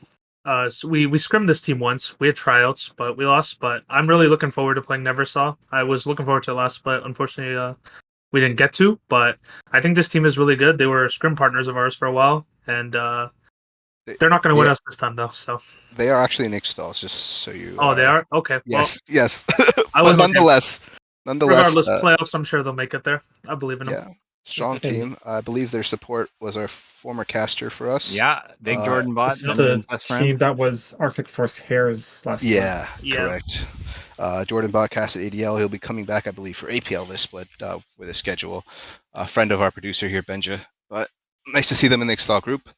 we scrimmed this team once. We had tryouts, but we lost. But I'm really looking forward to playing Neversaw. I was looking forward to the last split. Unfortunately, we didn't get to. But I think this team is really good. They were scrim partners of ours for a while, and They're not going to win Yeah. us this time though. So. They are actually Nick Stalls, just so you. Oh, they are. Okay. Yes, yes. I But was looking. nonetheless, Regardless, playoffs. I'm sure they'll make it there. I believe in them. yeah, strong team. I believe their support was our former caster for us. Yeah, big Jordan This bot, is the Zenman's best team friend. that was Arctic Force Hair's last split. Yeah, Yeah. correct. Jordan Bot cast at ADL. He'll be coming back, I believe, for APL this split with a schedule. A friend of our producer here, Benja. But nice to see them in the Extall group.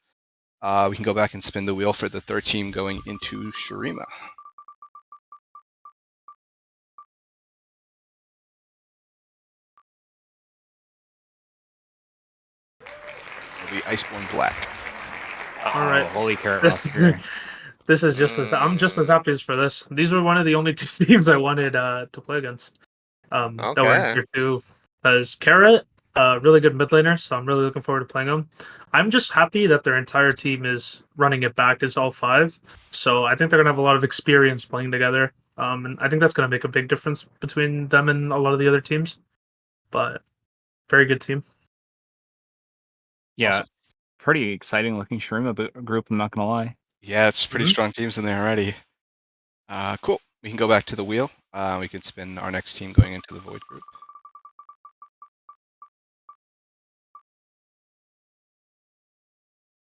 We can go back and spin the wheel for the third team going into Shurima. It'll be Iceborne Black. All right. Holy carrot roster. This is just as I'm just as happy as for this. These were one of the only two teams I wanted to play against. That were in Okay. tier 2. As Carrot, really good mid laner, so I'm really looking forward to playing them. I'm just happy that their entire team is running it back as all 5. So I think they're gonna have a lot of experience playing together. And I think that's gonna make a big difference between them and a lot of the other teams. But very good team. Yeah, Awesome. pretty exciting looking Shurima group, I'm not going to lie. Yeah, it's pretty Mhm. strong teams in there already. Cool. We can go back to the wheel. We can spin our next team going into the Void group.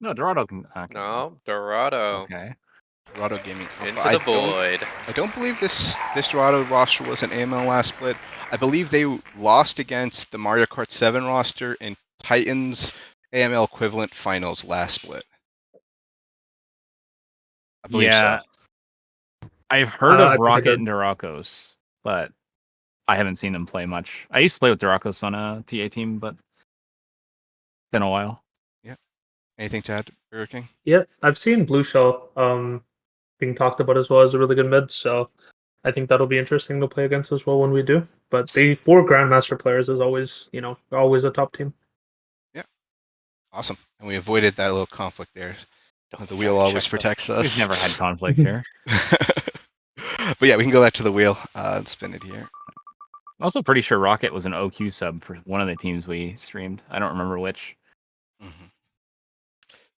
No, Dorado can. Okay. No, Dorado. Okay. Dorado Gaming. Into I the don't- void. I don't believe this Dorado roster was an AML last split. I believe they lost against the Mario Kart 7 roster in Titans AML equivalent finals last split. I believe Yeah, so. I've heard I of think I Rocket did. and Durakos, but I haven't seen them play much. I used to play with Durakos on a TA team, but been a while. Anything to add, Burger King? Yep, I've seen Blue Shell being talked about as well as a really good mid, so I think that'll be interesting to play against as well when we do. But the 4 Grandmaster players is always, always a top team. Awesome. And we avoided that little conflict there. Don't The wheel fact always check them. protects us. We've never had conflict here. But yeah, we can go back to the wheel and spin it here. Also, pretty sure Rocket was an OQ sub for one of the teams we streamed. I don't remember which.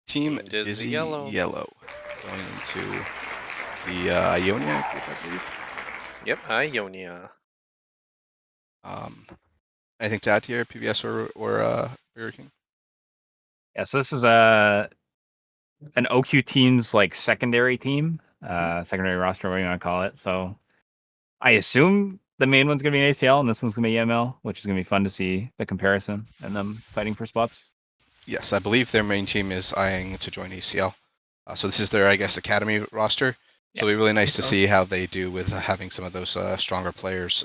Team Team Dizzy Dizzy Yellow. Yellow. Going into the Ionia group, I believe. Yep, Ionia. Anything to add here, PBS or Burger King? Yeah, so this is an OQ team's like secondary team, secondary roster, whatever you want to call it. So I assume the main one's gonna be an ACL and this one's gonna be EML, which is gonna be fun to see the comparison and them fighting for spots. Yes, I believe their main team is eyeing to join ACL. So this is their, I guess, academy roster. So it'll be really nice to see how they do with having some of those stronger players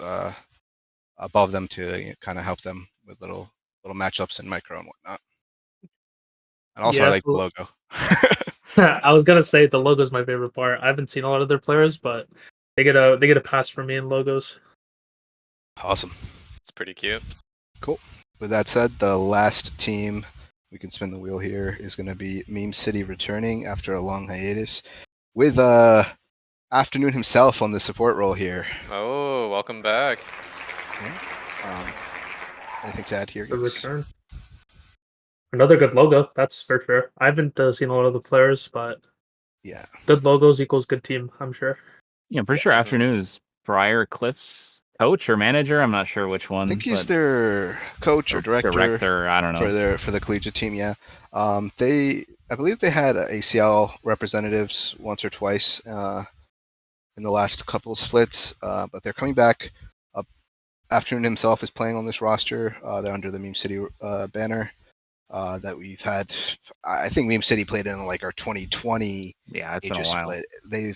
above them to kind of help them with little matchups and micro and whatnot. And also, I Yeah, like the cool. logo. I was gonna say the logo's my favorite part. I haven't seen a lot of their players, but they get a pass for me in logos. Awesome. It's pretty cute. Cool. With that said, the last team we can spin the wheel here is going to be Meme City returning after a long hiatus with Afternoon himself on the support role here. Oh, welcome back. Anything to add here, The guys? return. Another good logo, that's for sure. I haven't seen a lot of the players, but Yeah. good logos equals good team, I'm sure. Yeah, I'm pretty sure Afternoon is Briar Cliff's coach or manager. I'm not sure which one. I think he's but their coach or director I don't know. for the collegiate team. Yeah. I believe they had ACL representatives once or twice in the last couple splits, but they're coming back. Afternoon himself is playing on this roster. They're under the Meme City banner that we've had. I think Meme City played in like our 2020 Yeah, it's been a Aegis while. split.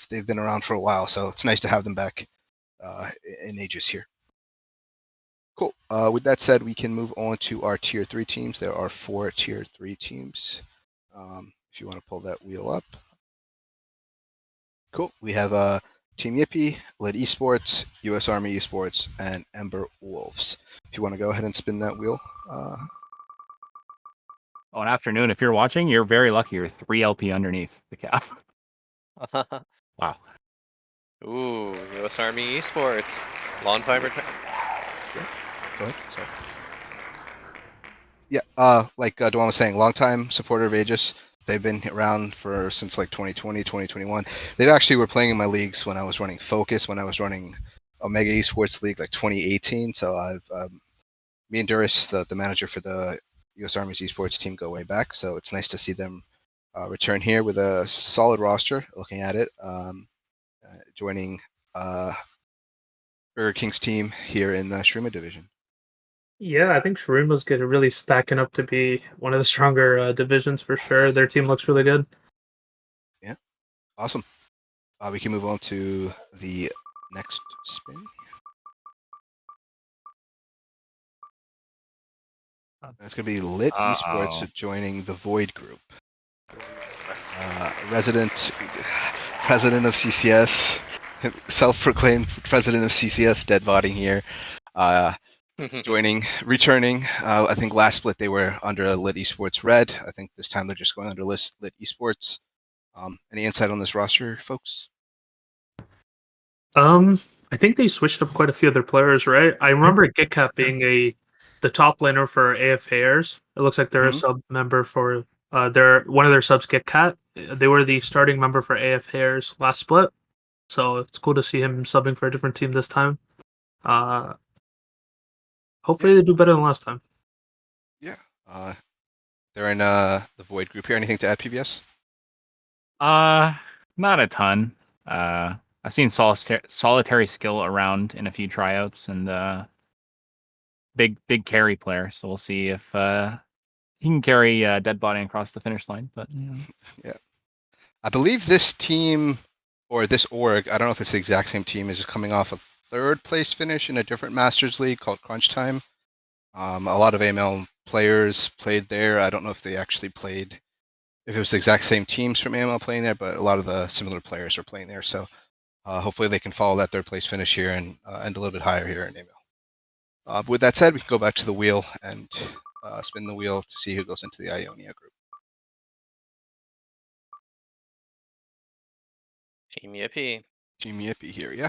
They've been around for a while, so it's nice to have them back in Aegis here. Cool. With that said, we can move on to our tier 3 teams. There are 4 tier 3 teams. If you want to pull that wheel up. Cool. We have Team Yippee, Lid Esports, US Army Esports, and Ember Wolves. If you want to go ahead and spin that wheel. Oh, an Afternoon. If you're watching, you're very lucky. You're 3 LP underneath the cap. Wow. Ooh, US Army Esports. Long time return. Go ahead. Sorry. Yeah, like Dwan was saying, longtime supporter of Aegis. They've been around since like 2020, 2021. They actually were playing in my leagues when I was running Focus, when I was running Omega Esports League, like 2018. So me and Duris, the manager for the U.S. Army's esports team, go way back. So it's nice to see them return here with a solid roster. Looking at it, joining Burger King's team here in the Shrima division. Yeah, I think Shurima's good, really stacking up to be one of the stronger divisions for sure. Their team looks really good. Yeah, awesome. We can move on to the next spin. That's going to be Lit Esports joining the Void Group. Resident president of CCS, self-proclaimed president of CCS, deadbodding here. Returning. I think last split they were under Lit Esports Red. I think this time they're just going under Lit Esports. Any insight on this roster, folks? I think they switched up quite a few of their players, right? I remember GitCat being the top laner for AF Airs. It looks like they're a sub member for their one of their subs, GitCat. They were the starting member for AF Airs last split, so it's cool to see him subbing for a different team this time. Hopefully they do better than last time. Yeah. They're in the Void Group here. Anything to add, PBS? Not a ton. I've seen solitary skill around in a few tryouts, and big carry player. So we'll see if he can carry Deadbody across the finish line. But yeah, I believe this team or this org, I don't know if it's the exact same team, is just coming off a third place finish in a different Masters League called Crunch Time. A lot of AML players played there. I don't know if they actually played, if it was the exact same teams from AML playing there, but a lot of the similar players are playing there. So hopefully they can follow that third place finish here and end a little bit higher here in AML. But with that said, we can go back to the wheel and spin the wheel to see who goes into the Ionia group. Team Yippee. Team Yippee here, yeah.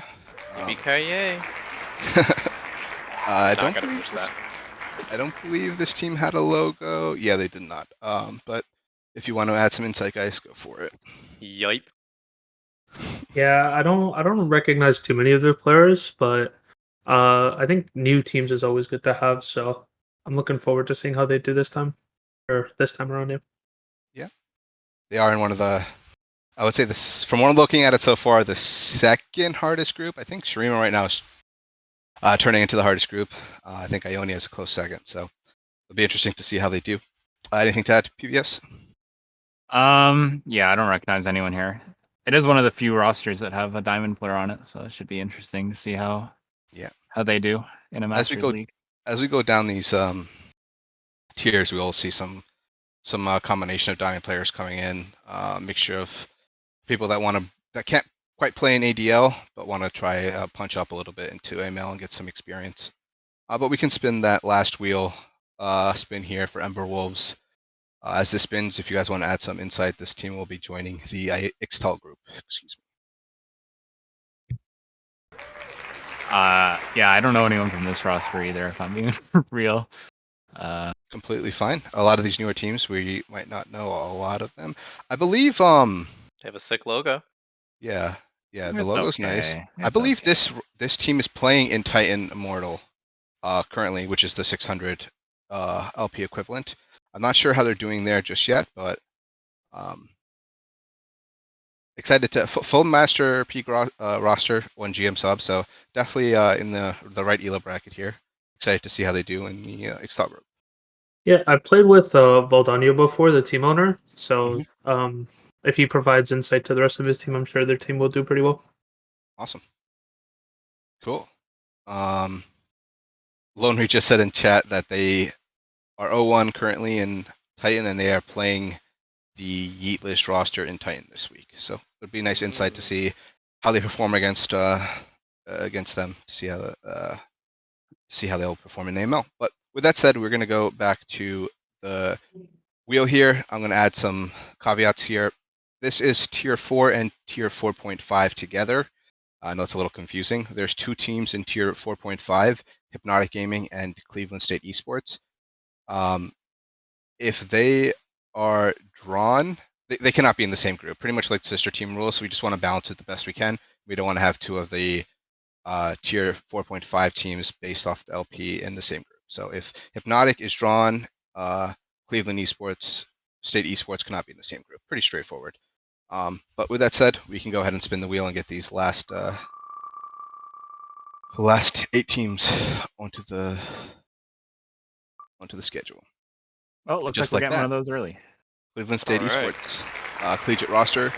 Yippee-ki-yay. I Not don't gonna believe finish this, that. I don't believe this team had a logo. Yeah, they did not. But if you want to add some insight, guys, go for it. Yipe. Yeah, I don't recognize too many of their players, but I think new teams is always good to have. So I'm looking forward to seeing how they do this time, or this time around. Yeah, they are in one of the, I would say this, from what I'm looking at it so far, the second hardest group. I think Shurima right now is turning into the hardest group. I think Ionia is a close second, so it'll be interesting to see how they do. Anything to add, PBS? Yeah, I don't recognize anyone here. It is one of the few rosters that have a diamond player on it, so it should be interesting to see how they do in a Masters League. As we go down these tiers, we will see some combination of diamond players coming in, mixture of people that can't quite play in ADL but want to try punch up a little bit into AML and get some experience. But we can spin that last wheel spin here for Ember Wolves. As this spins, if you guys want to add some insight, this team will be joining the Ixtal group. Excuse me. Yeah, I don't know anyone from this roster either, if I'm being real. Completely fine. A lot of these newer teams, we might not know a lot of them. I believe They have a sick logo. Yeah, the It's logo's nice. okay. I believe this team is playing in Titan Immortal currently, which is the 600 LP equivalent. I'm not sure how they're doing there just yet, but excited to full Master Peak roster, 1 GM sub, so definitely in the right ELO bracket here. Excited to see how they do in the Ixtal group. Yeah, I've played with Valdanio before, the team owner. So if he provides insight to the rest of his team, I'm sure their team will do pretty well. Awesome. Cool. Lone just said in chat that they are 0-1 currently in Titan, and they are playing the Yeatless roster in Titan this week. So it would be a nice insight to see how they perform against them, to see how they'll perform in AML. But with that said, we're going to go back to the wheel here. I'm going to add some caveats here. This is tier 4 and tier 4.5 together. I know it's a little confusing. There's 2 teams in tier 4.5, Hypnotic Gaming and Cleveland State Esports. If they are drawn, they cannot be in the same group. Pretty much like sister team rules. So we just want to balance it the best we can. We don't want to have two of the tier 4.5 teams based off the LP in the same group. So if Hypnotic is drawn, Cleveland Esports, State Esports cannot be in the same group. Pretty straightforward. But with that said, we can go ahead and spin the wheel and get these last 8 teams onto the schedule. Oh, it looks Just like we're like getting one that. of those early. Cleveland State Alright. Esports collegiate roster.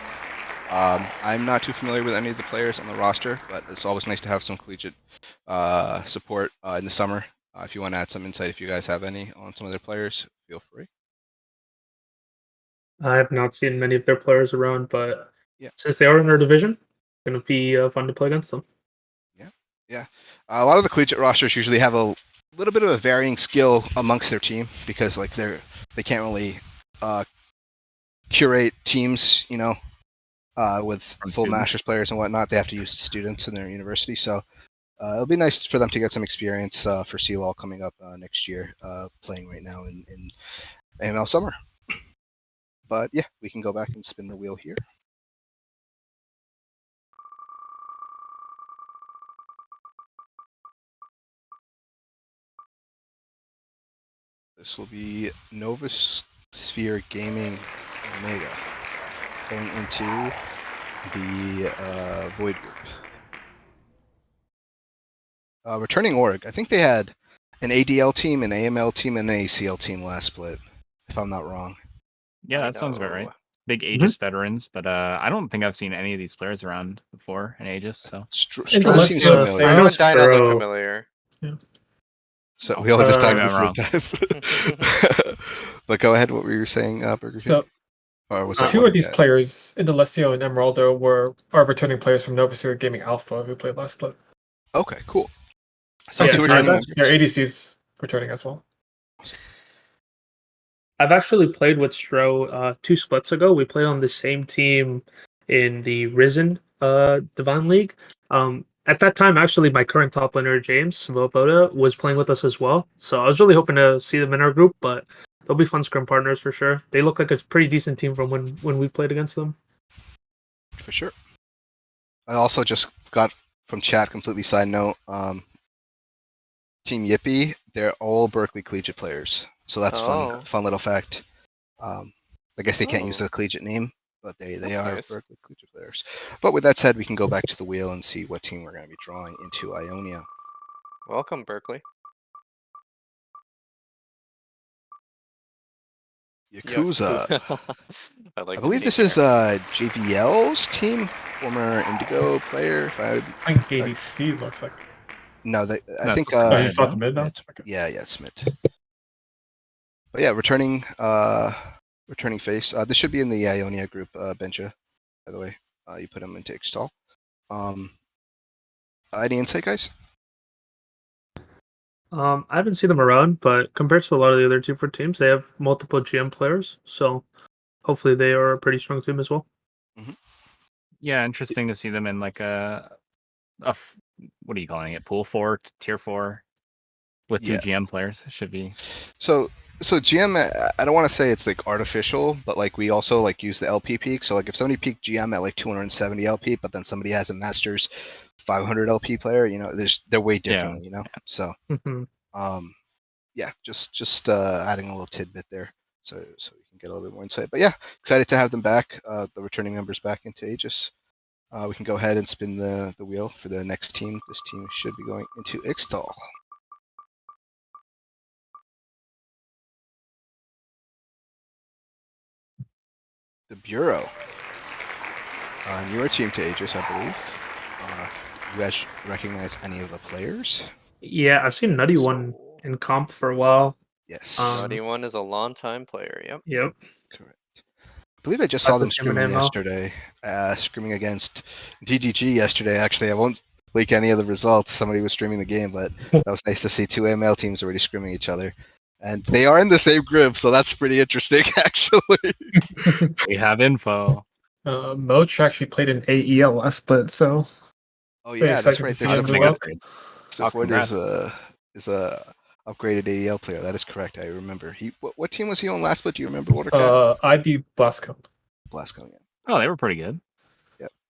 I'm not too familiar with any of the players on the roster, but it's always nice to have some collegiate support in the summer. If you want to add some insight, if you guys have any on some of their players, feel free. I have not seen many of their players around, but Yeah. since they are in our division, it's gonna be fun to play against them. Yeah, a lot of the collegiate rosters usually have a little bit of a varying skill amongst their team because like they can't really curate teams, with From full students. masters players and whatnot. They have to use students in their university, so it'll be nice for them to get some experience for CLOL coming up next year, playing right now in AML summer. But yeah, we can go back and spin the wheel here. This will be Novasphere Gaming Omega going into the Void Group. Returning org. I think they had an ADL team, an AML team, and an ACL team last split, if I'm not wrong. Yeah, I that sounds about right. know. Big Aegis veterans, but I don't think I've seen any of these players around before in Aegis. So In the Stro list, seems yes, familiar. I I know know Dinos look Stro. familiar. So we all just talked maybe at I'm the same time. But go ahead. What were you saying, Burger King? So Or was that two one of these again? players, Indalesio and Emeraldo, are returning players from Novasphere Gaming Alpha who played last split. Okay, cool. So Yeah, two I've returning actually- Your members. ADC's returning as well. I've actually played with Stro 2 splits ago. We played on the same team in the Risen Divine League. At that time, actually, my current top laner, James Svoboda, was playing with us as well. So I was really hoping to see them in our group, but they'll be fun scrim partners for sure. They look like a pretty decent team from when we played against them. For sure. I also just got from chat, completely side note, Team Yippee, they're all Berkeley collegiate players. So that's Oh. fun little fact. I guess they can't use Oh. the collegiate name, but they That's are nice. Berkeley collegiate players. But with that said, we can go back to the wheel and see what team we're going to be drawing into Ionia. Welcome, Berkeley. Yakuza. I like I the believe this name is JBL's team, former Indigo player. If I I think ADC looks like. no, I That's think the Oh, you Mid, saw no? the mid now? mid. Okay. Yeah, Smith. But yeah, returning face. This should be in the Ionia group, Benja. By the way, you put him into Ixtal. Any insight, guys? I haven't seen them around, but compared to a lot of the other Team 4 teams, they have multiple GM players. So hopefully they are a pretty strong team as well. yeah, interesting to see them in like what are you calling it? Pool 4, tier 4, with two Yeah. GM players. It should be. So GM, I don't want to say it's like artificial, but like we also like use the LP peak. So like if somebody peaked GM at like 270 LP, but then somebody has a Masters 500 LP player, they're way different, So Mm-hmm. yeah, just adding a little tidbit there, so we can get a little bit more insight. But yeah, excited to have them back, the returning members back into Aegis. We can go ahead and spin the wheel for the next team. This team should be going into Ixtal. The Bureau. Newer team to Aegis, I believe. You guys recognize any of the players? Yeah, I've seen Nutty one in comp for a while. Yes. Nutty One is a long-time player. Yep. Yep. Correct. I believe I just I've saw them seen him in screaming ML. yesterday. Screaming against DGG yesterday. Actually, I won't leak any of the results. Somebody was streaming the game, but that was nice to see two ML teams already screaming each other. And they are in the same group, so that's pretty interesting, actually. We have info. Moch actually played in AEL last split, so Oh very yeah, that's excited right. to see There's him do Stiford. well. Stiford congrats. is a upgraded AEL player. That is correct. I remember. What team was he on last split? Do you remember, Watercat? IB Blasco. Blast coming in. Oh, they were pretty good.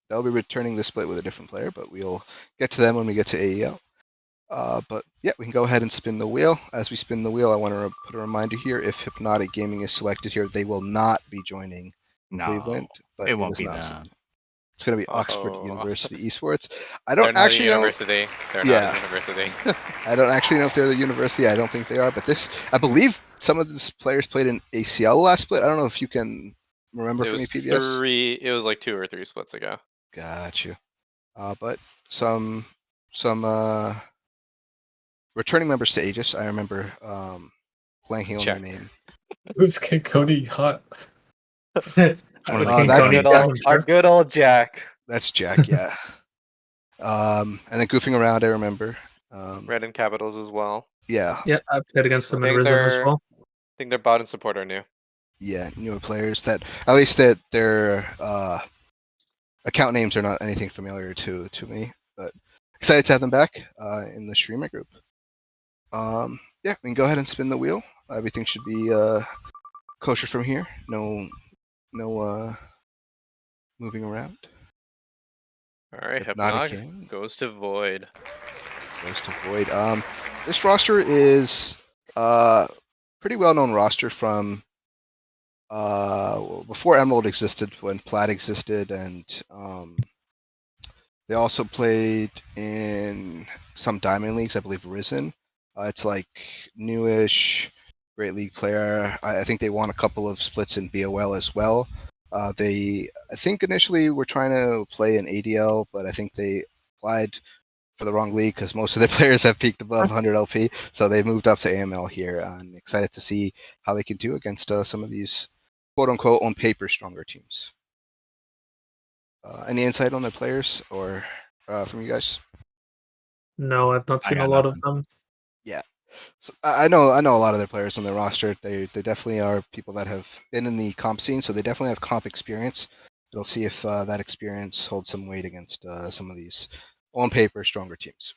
They'll be returning the split with a different player, but we'll get to them when we get to AEL. But yeah, we can go ahead and spin the wheel. As we spin the wheel, I want to put a reminder here. If Hypnotic Gaming is selected here, they will not be joining No, Cleveland, but it won't is be not. them. It's going to be Oxford Oh. University Esports. I They're don't not a actually know. university. They're Yeah. not a university. I don't actually know if they're the university. I don't think they are, but I believe some of these players played in ACL last split. I don't know if you can remember It from was PBS. It was like 2 or 3 splits ago. Got you. But some returning members to Aegis. I remember blanking on their Check. name. Who's King Cody hot? One of the King King Cody. Codys. Our good old Jack. That's Jack, yeah. And then goofing around, I remember. Red and Capitals as well. Yeah, Yeah, I've played against them in think Risen as they're- well. I think their bot and support are new. yeah, newer players that at least that their account names are not anything familiar to me, but excited to have them back in the streamer group. Yeah, we can go ahead and spin the wheel. Everything should be kosher from here. No moving around. All right, Hypnotic Hypnotic Gaming. goes to Void. Goes to Void. This roster is pretty well known roster from before Emerald existed, when Plat existed, and they also played in some Diamond Leagues, I believe Risen. It's like newish, great league player. I think they won a couple of splits in BOL as well. I think initially were trying to play in ADL, but I think they applied for the wrong league because most of their players have peaked above 100 LP, so they moved up to AML here. I'm excited to see how they can do against some of these quote-unquote on paper stronger teams. Any insight on their players or from you guys? No, I've not I seen a got lot nothing. of them. So I know a lot of their players on their roster. They definitely are people that have been in the comp scene, so they definitely have comp experience. We'll see if that experience holds some weight against some of these on paper stronger teams.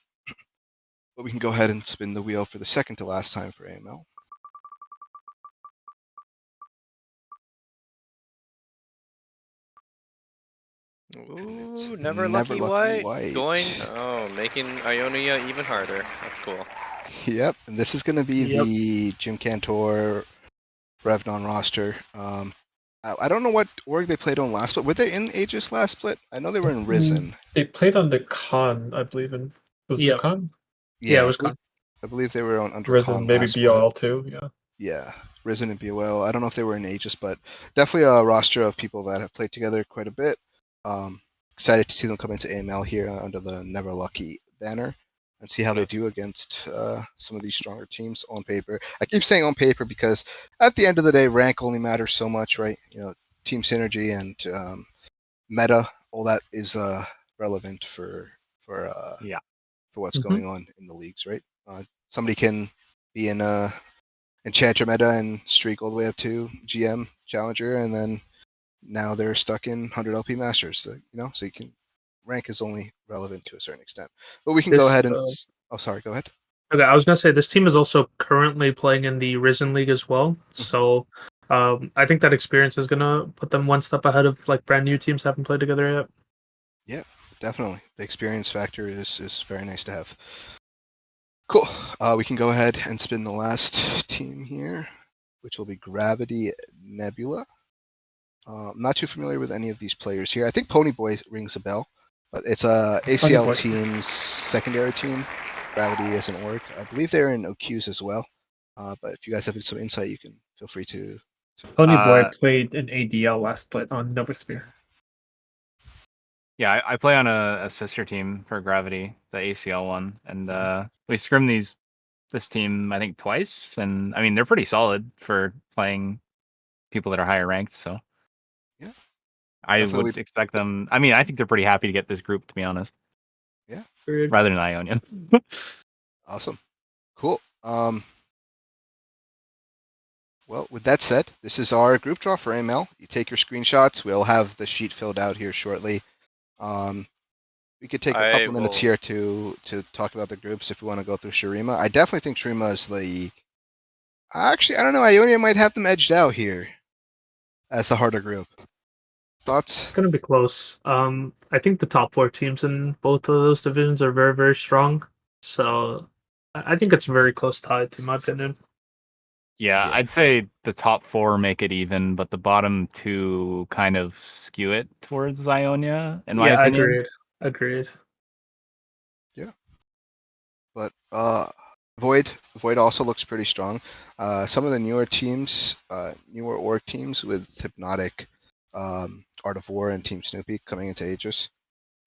But we can go ahead and spin the wheel for the second to last time for AML. Ooh, never lucky white. Making Ionia even harder. That's cool. Yep, and this is going to be Yep. the Jim Cantor Revnon roster. I don't know what org they played on last split. Were they in Aegis last split? I know they were in Risen. They played on the con, I believe, and was Yep. the con Yeah, it was I believe they were on under Risen, con maybe last BOL split. too. Yeah. Yeah, Risen and BOL. I don't know if they were in Aegis, but definitely a roster of people that have played together quite a bit. Excited to see them come into AML here under the Never Lucky banner and see how they do against some of these stronger teams on paper. I keep saying on paper because at the end of the day, rank only matters so much, right? You know, team synergy and meta, all that is relevant for Yeah. for what's Mhm. going on in the leagues, right? Somebody can be in Enchanter meta and streak all the way up to GM Challenger, and then now they're stuck in 100 LP Masters. So, so you can rank is only relevant to a certain extent. But we can go This, ahead and. Oh, sorry. Go ahead. Okay, I was gonna say this team is also currently playing in the Risen League as well. So I think that experience is gonna put them one step ahead of like brand new teams haven't played together yet. Yeah, definitely. The experience factor is very nice to have. Cool. We can go ahead and spin the last team here, which will be Gravity Nebula. I'm not too familiar with any of these players here. I think Ponyboy rings a bell, but it's a ACL Ponyboy. team's secondary team. Gravity is an org. I believe they're in OQs as well. But if you guys have some insight, you can feel free to. Ponyboy played in ADL last split on Novasphere. Yeah, I play on a sister team for Gravity, the ACL one, and we scrimmed this team I think twice, and I mean they're pretty solid for playing people that are higher ranked. So Yeah, I definitely. would expect them. I mean, I think they're pretty happy to get this group, to be honest. Yeah. Rather than Ionian. Awesome. Cool. Well, with that said, this is our group draw for AML. You take your screenshots. We'll have the sheet filled out here shortly. We could take a couple minutes here to talk about the groups if we want to go through Shurima. I definitely think Shurima is the. Actually, I don't know. Ionia might have them edged out here as the harder group. Thoughts? It's gonna be close. I think the top 4 teams in both of those divisions are very, very strong. So I think it's very close tied, in my opinion. Yeah, Yeah. I'd say the top 4 make it even, but the bottom 2 kind of skew it towards Ionia, in my Yeah, opinion. agreed. Agreed. But Void also looks pretty strong. Some of the newer teams, newer org teams with Hypnotic, Art of War, and Team Snoopy coming into Aegis.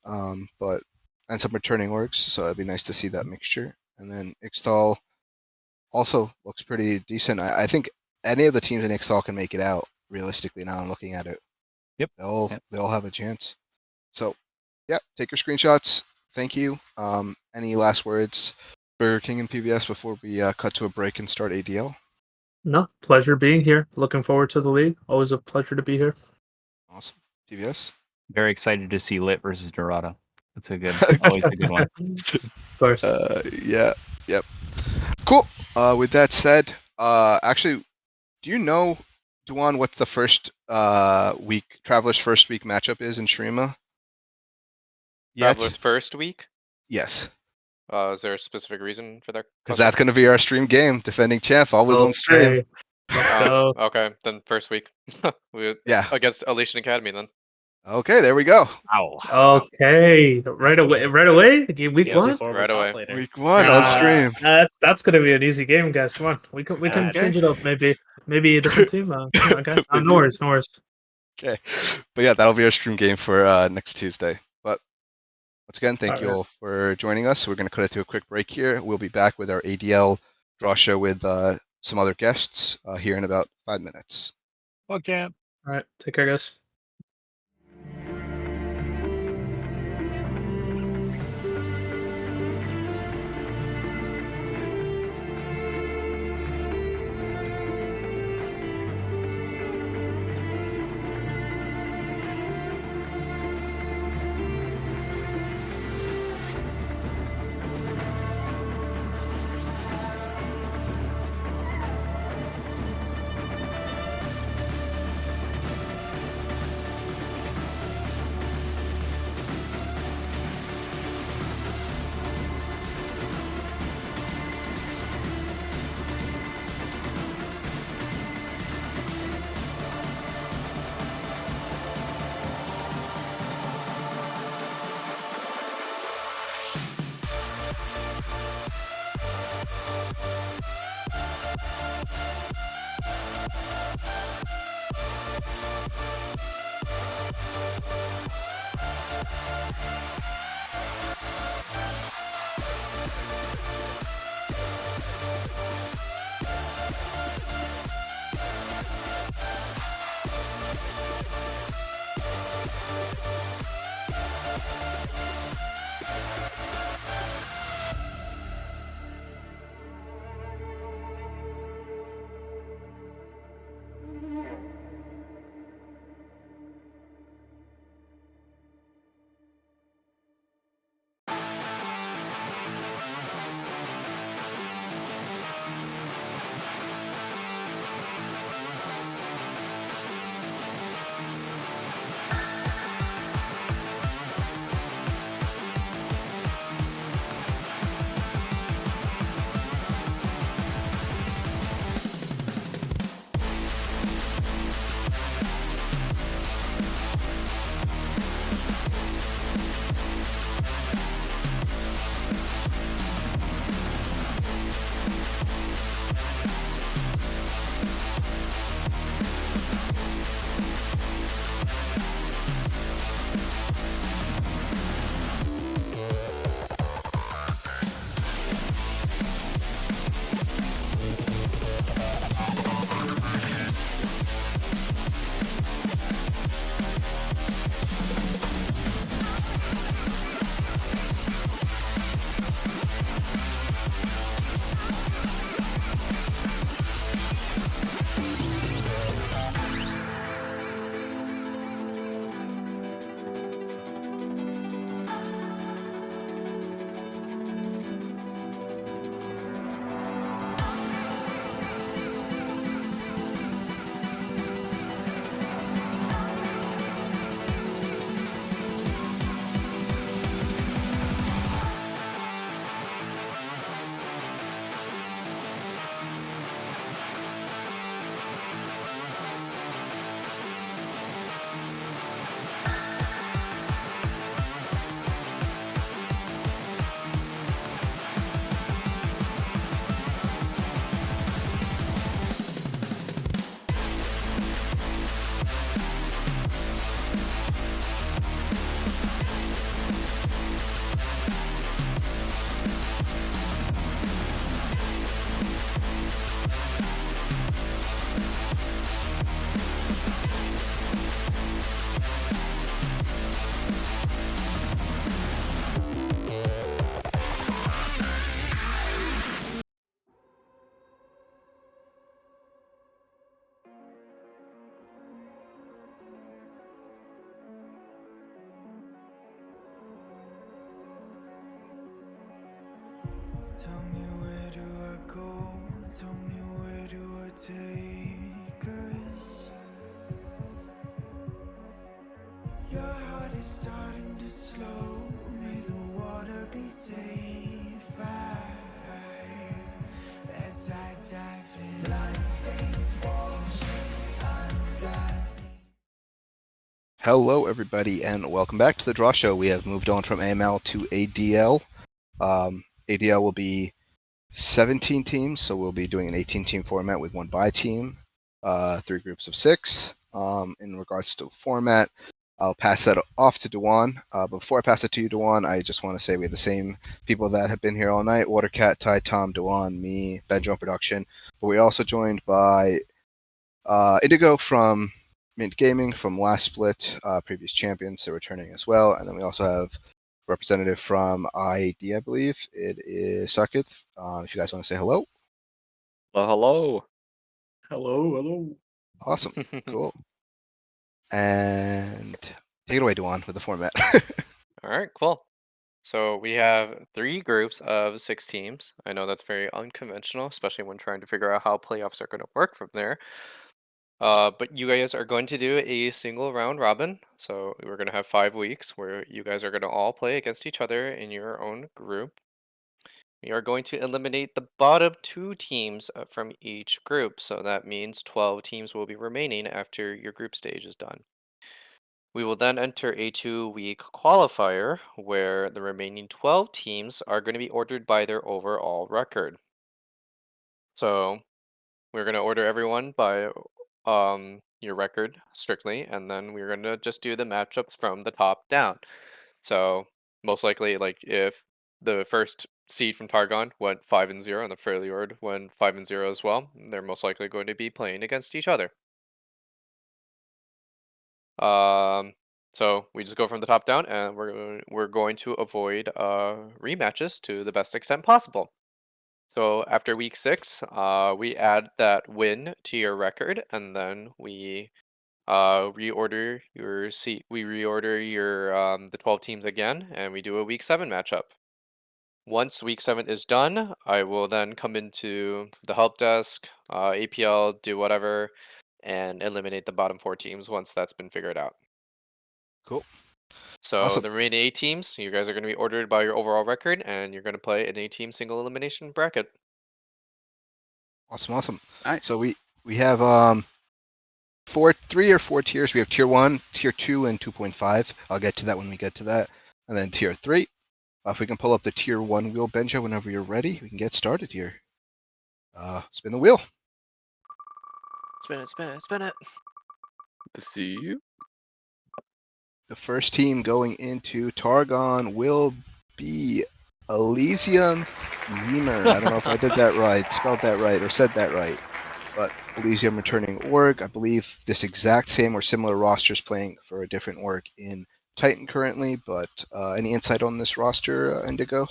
But and some returning orgs, so it'd be nice to see that mixture. And then Ixtal also looks pretty decent. I think any of the teams in Ixtal can make it out realistically. Now I'm looking at it. Yep. They all have a chance. So yeah, take your screenshots. Thank you. Any last words for King and PBS before we cut to a break and start ADL? No, pleasure being here. Looking forward to the league. Always a pleasure to be here. Awesome. PBS. Very excited to see Lit versus Dorado. That's always a good one. Of course. Yeah. Yep. Cool. With that said, actually, do you know, Duan, what the first Traveler's first week matchup is in Shrima? Traveler's first week. Yes. Is there a specific reason for that? Because that's going to be our stream game. Defending champ, always on stream. Okay, let's go. Okay, then first week. Yeah. Against Elysian Academy then. Okay, there we go. Ow. Okay, right away. Right away. Week Yes. one. Before we Right talk away. later. Week 1 on stream. That's gonna be an easy game, guys. Come on, we can Okay. change it up. Maybe a different team. Okay, Maybe. no worries, no worries. Okay. But yeah, that'll be our stream game for next Tuesday. But once again, thank you Alright. all for joining us. We're going to cut it to a quick break here. We'll be back with our ADL draw show with some other guests here in about 5 minutes. Fuck champ. All right, take care, guys. Tell me where do I go? Tell me where do I take us? Your heart is starting to slow. May the water be safe. As I dive in, bloodstains washing under. Hello, everybody, and welcome back to the Draw Show. We have moved on from AML to ADL. ADL will be 17 teams, so we'll be doing an 18-team format with one bye team, 3 groups of 6. In regards to the format, I'll pass that off to Dewan. Before I pass it to you, Dewan, I just want to say we have the same people that have been here all night: Watercat, Ty, Tom, Dewan, me, Benjo on production. But we're also joined by Indigo from Mint Gaming from last split, previous champions, they're returning as well. And then we also have a representative from ID, I believe. It is Sarkith. If you guys want to say hello. Well, hello. Hello. Awesome. Cool. And take it away, Dewan, with the format. All right, cool. So we have 3 groups of 6 teams. I know that's very unconventional, especially when trying to figure out how playoffs are going to work from there. But you guys are going to do a single round robin. So we're going to have 5 weeks where you guys are going to all play against each other in your own group. We are going to eliminate the bottom 2 teams from each group. So that means 12 teams will be remaining after your group stage is done. We will then enter a 2-week qualifier where the remaining 12 teams are going to be ordered by their overall record. So we're going to order everyone by your record strictly, and then we're going to just do the matchups from the top down. So most likely, like if the first seed from Targon went 5-0 and the Freljord went 5-0 as well, they're most likely going to be playing against each other. So we just go from the top down, and we're going to avoid rematches to the best extent possible. So after week 6, we add that win to your record, and then we reorder your seat. We reorder your the 12 teams again, and we do a week 7 matchup. Once week 7 is done, I will then come into the help desk, APL, do whatever, and eliminate the bottom 4 teams once that's been figured out. Cool. So Awesome. the remaining 8 teams, you guys are going to be ordered by your overall record, and you're going to play an 8-team single elimination bracket. Awesome. Nice. So we have 3 or 4 tiers. We have tier 1, tier 2, and 2.5. I'll get to that when we get to that. And then tier 3. If we can pull up the tier 1 wheel, Benjo, whenever you're ready, we can get started here. Spin the wheel. Spin it. To see you. The first team going into Targon will be Elysium Yemer. I don't know if I did that right, spelled that right, or said that right. But Elysium returning org. I believe this exact same or similar roster is playing for a different org in Titan currently. But any insight on this roster, Indigo?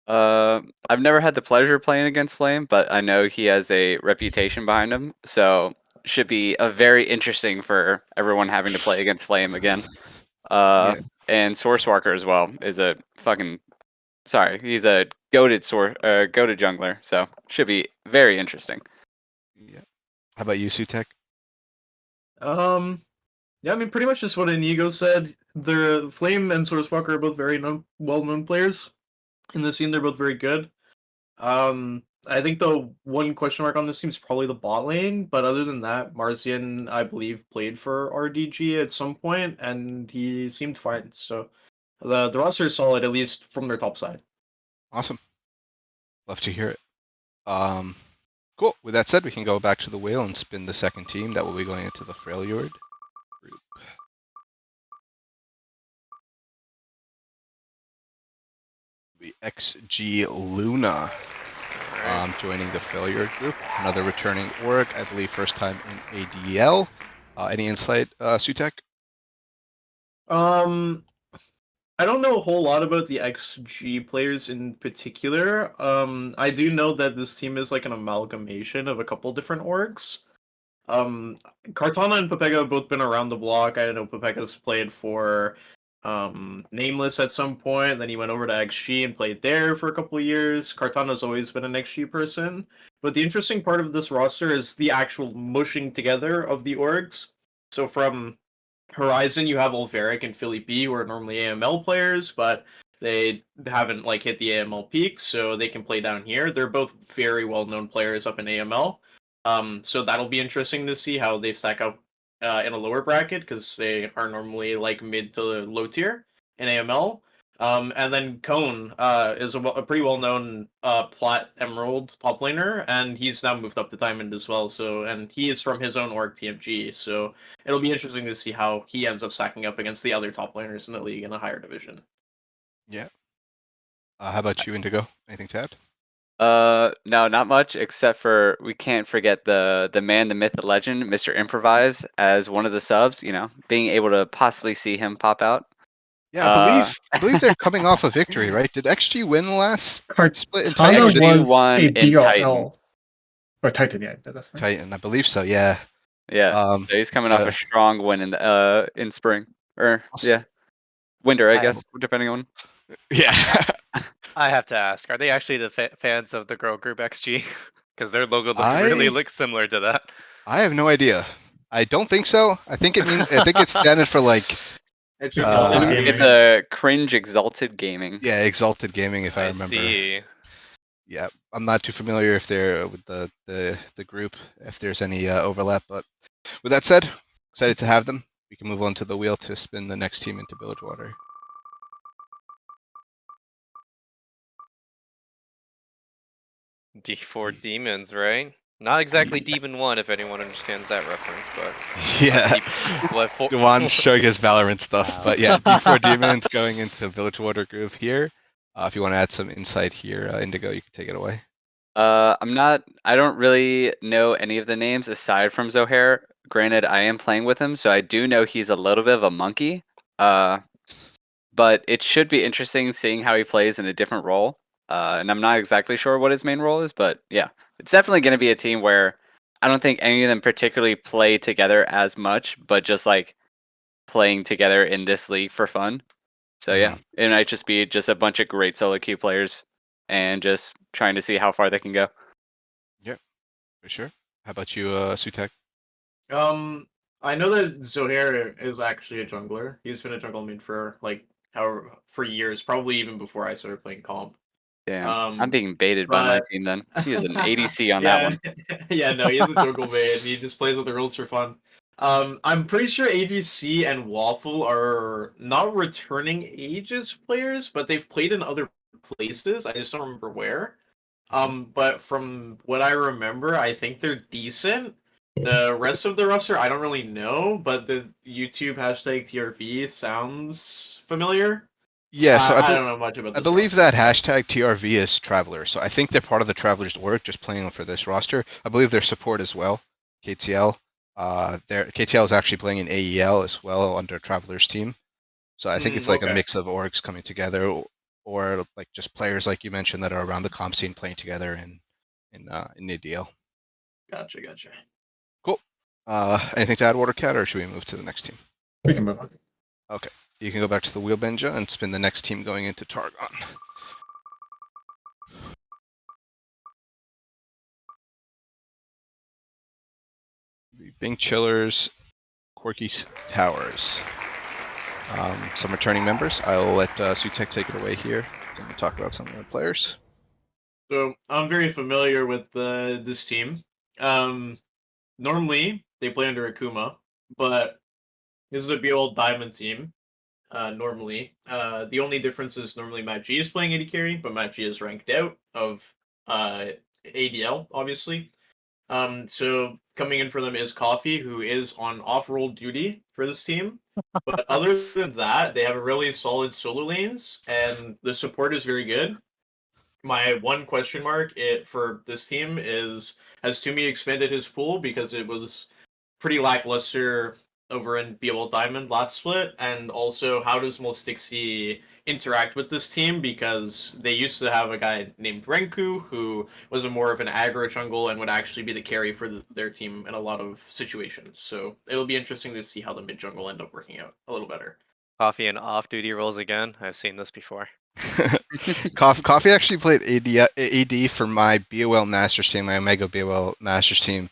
I've never had the pleasure of playing against Flame, but I know he has a reputation behind him, so should be a very interesting for everyone having to play against Flame again. Yeah. And Sourcewalker as well is a he's a goated jungler, so should be very interesting. Yeah. How about you, Sutek? Yeah, I mean, pretty much just what Inigo said. The Flame and Sourcewalker are both very well-known players in the scene. They're both very good. I think the one question mark on this team is probably the bot lane, but other than that, Marzian, I believe, played for RDG at some point, and he seemed fine. So the roster is solid, at least from their top side. Awesome. Love to hear it. Cool. With that said, we can go back to the wheel and spin the second team that will be going into the Freljord group. Be XG Luna joining the Freljord group. Another returning org, I believe first time in ADL. Any insight, Sutek? I don't know a whole lot about the XG players in particular. I do know that this team is like an amalgamation of a couple different orgs. Kartana and Pepega have both been around the block. I know Pepega's played for Nameless at some point. Then he went over to XG and played there for a couple of years. Cartana's always been an XG person. But the interesting part of this roster is the actual mushing together of the orgs. So from Horizon, you have Ulveric and Philly B, who are normally AML players, but they haven't like hit the AML peak, so they can play down here. They're both very well-known players up in AML. So that'll be interesting to see how they stack up in a lower bracket, because they are normally like mid to low tier in AML. And then Cone is a pretty well-known Plat Emerald top laner, and he's now moved up to Diamond as well. So, and he is from his own org, TMG. So it'll be interesting to see how he ends up stacking up against the other top laners in the league in a higher division. Yeah. How about you, Indigo? Anything to add? No, not much, except for we can't forget the man, the myth, the legend, Mr. Improvise, as one of the subs. You know, being able to possibly see him pop out. Yeah, I believe they're coming off a victory, right? Did XG win the last split in Cartana Titan? XG was won a in BRL. Or Titan, yeah, that's right. Titan, I believe so. Yeah. Yeah, Um, so he's coming off a strong win in spring, or yeah, winter, I guess, depending on. yeah. I have to ask: are they actually the fans of the girl group XG? Because their logo really looks similar to that. I have no idea. I don't think so. I think it's standard for like It's a cringe exalted gaming. yeah, Exalted Gaming, if I I remember. see. Yeah, I'm not too familiar if they're with the group, if there's any overlap. But with that said, excited to have them. We can move on to the wheel to spin the next team into Bilgewater. D4 Demons, right? Not exactly Demon 1, if anyone understands that reference, but Yeah, what Dewan's showing his Valorant stuff, Wow. but yeah, D4 Demons going into Bilgewater Groove here. If you want to add some insight here, Indigo, you can take it away. I don't really know any of the names aside from Zohair. Granted, I am playing with him, so I do know he's a little bit of a monkey. But it should be interesting seeing how he plays in a different role. And I'm not exactly sure what his main role is, but yeah, it's definitely going to be a team where I don't think any of them particularly play together as much, but just like playing together in this league for fun. So yeah, it might just be just a bunch of great solo queue players and just trying to see how far they can go. Yep, for sure. How about you, Sutek? I know that Zohair is actually a jungler. He's been a jungle mid for for years, probably even before I started playing comp. Damn, I'm being baited by my team then. He is an ADC on that one. Yeah, no, he is a jungle main. He just plays with the rules for fun. I'm pretty sure ADC and Waffle are not returning Aegis players, but they've played in other places. I just don't remember where. But from what I remember, I think they're decent. The rest of the roster, I don't really know, but the YouTube hashtag TRV sounds familiar. Yeah, so I don't know much about I this believe roster. that hashtag TRV is Traveler. So I think they're part of the Traveler's org, just playing for this roster. I believe their support as well, KTL. KTL is actually playing in AEL as well under Traveler's team. So I think it's like a Okay. mix of orgs coming together, or like just players like you mentioned that are around the comp scene playing together in ADL. Gotcha. Cool. Anything to add, Watercat, or should we move to the next team? We can move on. Okay. You can go back to the wheel, Benja, and spin the next team going into Targon. Bing Chillers, Quirky Towers. Some returning members. I'll let Sutek take it away here and talk about some of the players. So I'm very familiar with this team. Normally they play under Akuma, but this is a BOL Diamond team. Normally, the only difference is normally Matt G is playing AD carry, but Matt G is ranked out of ADL, obviously. So coming in for them is Coffee, who is on off-roll duty for this team. But other than that, they have a really solid solo lanes, and the support is very good. My one question mark for this team is, has Toomey expanded his pool, because it was pretty lackluster over in BOL Diamond last split, and also how does Molstixi interact with this team, because they used to have a guy named Renku who was a more of an aggro jungle and would actually be the carry for their team in a lot of situations. So it'll be interesting to see how the mid jungle end up working out a little better. Coffee and off-duty roles again. I've seen this before. Coffee actually played AD for my BOL Masters team, my Omega BOL Masters team,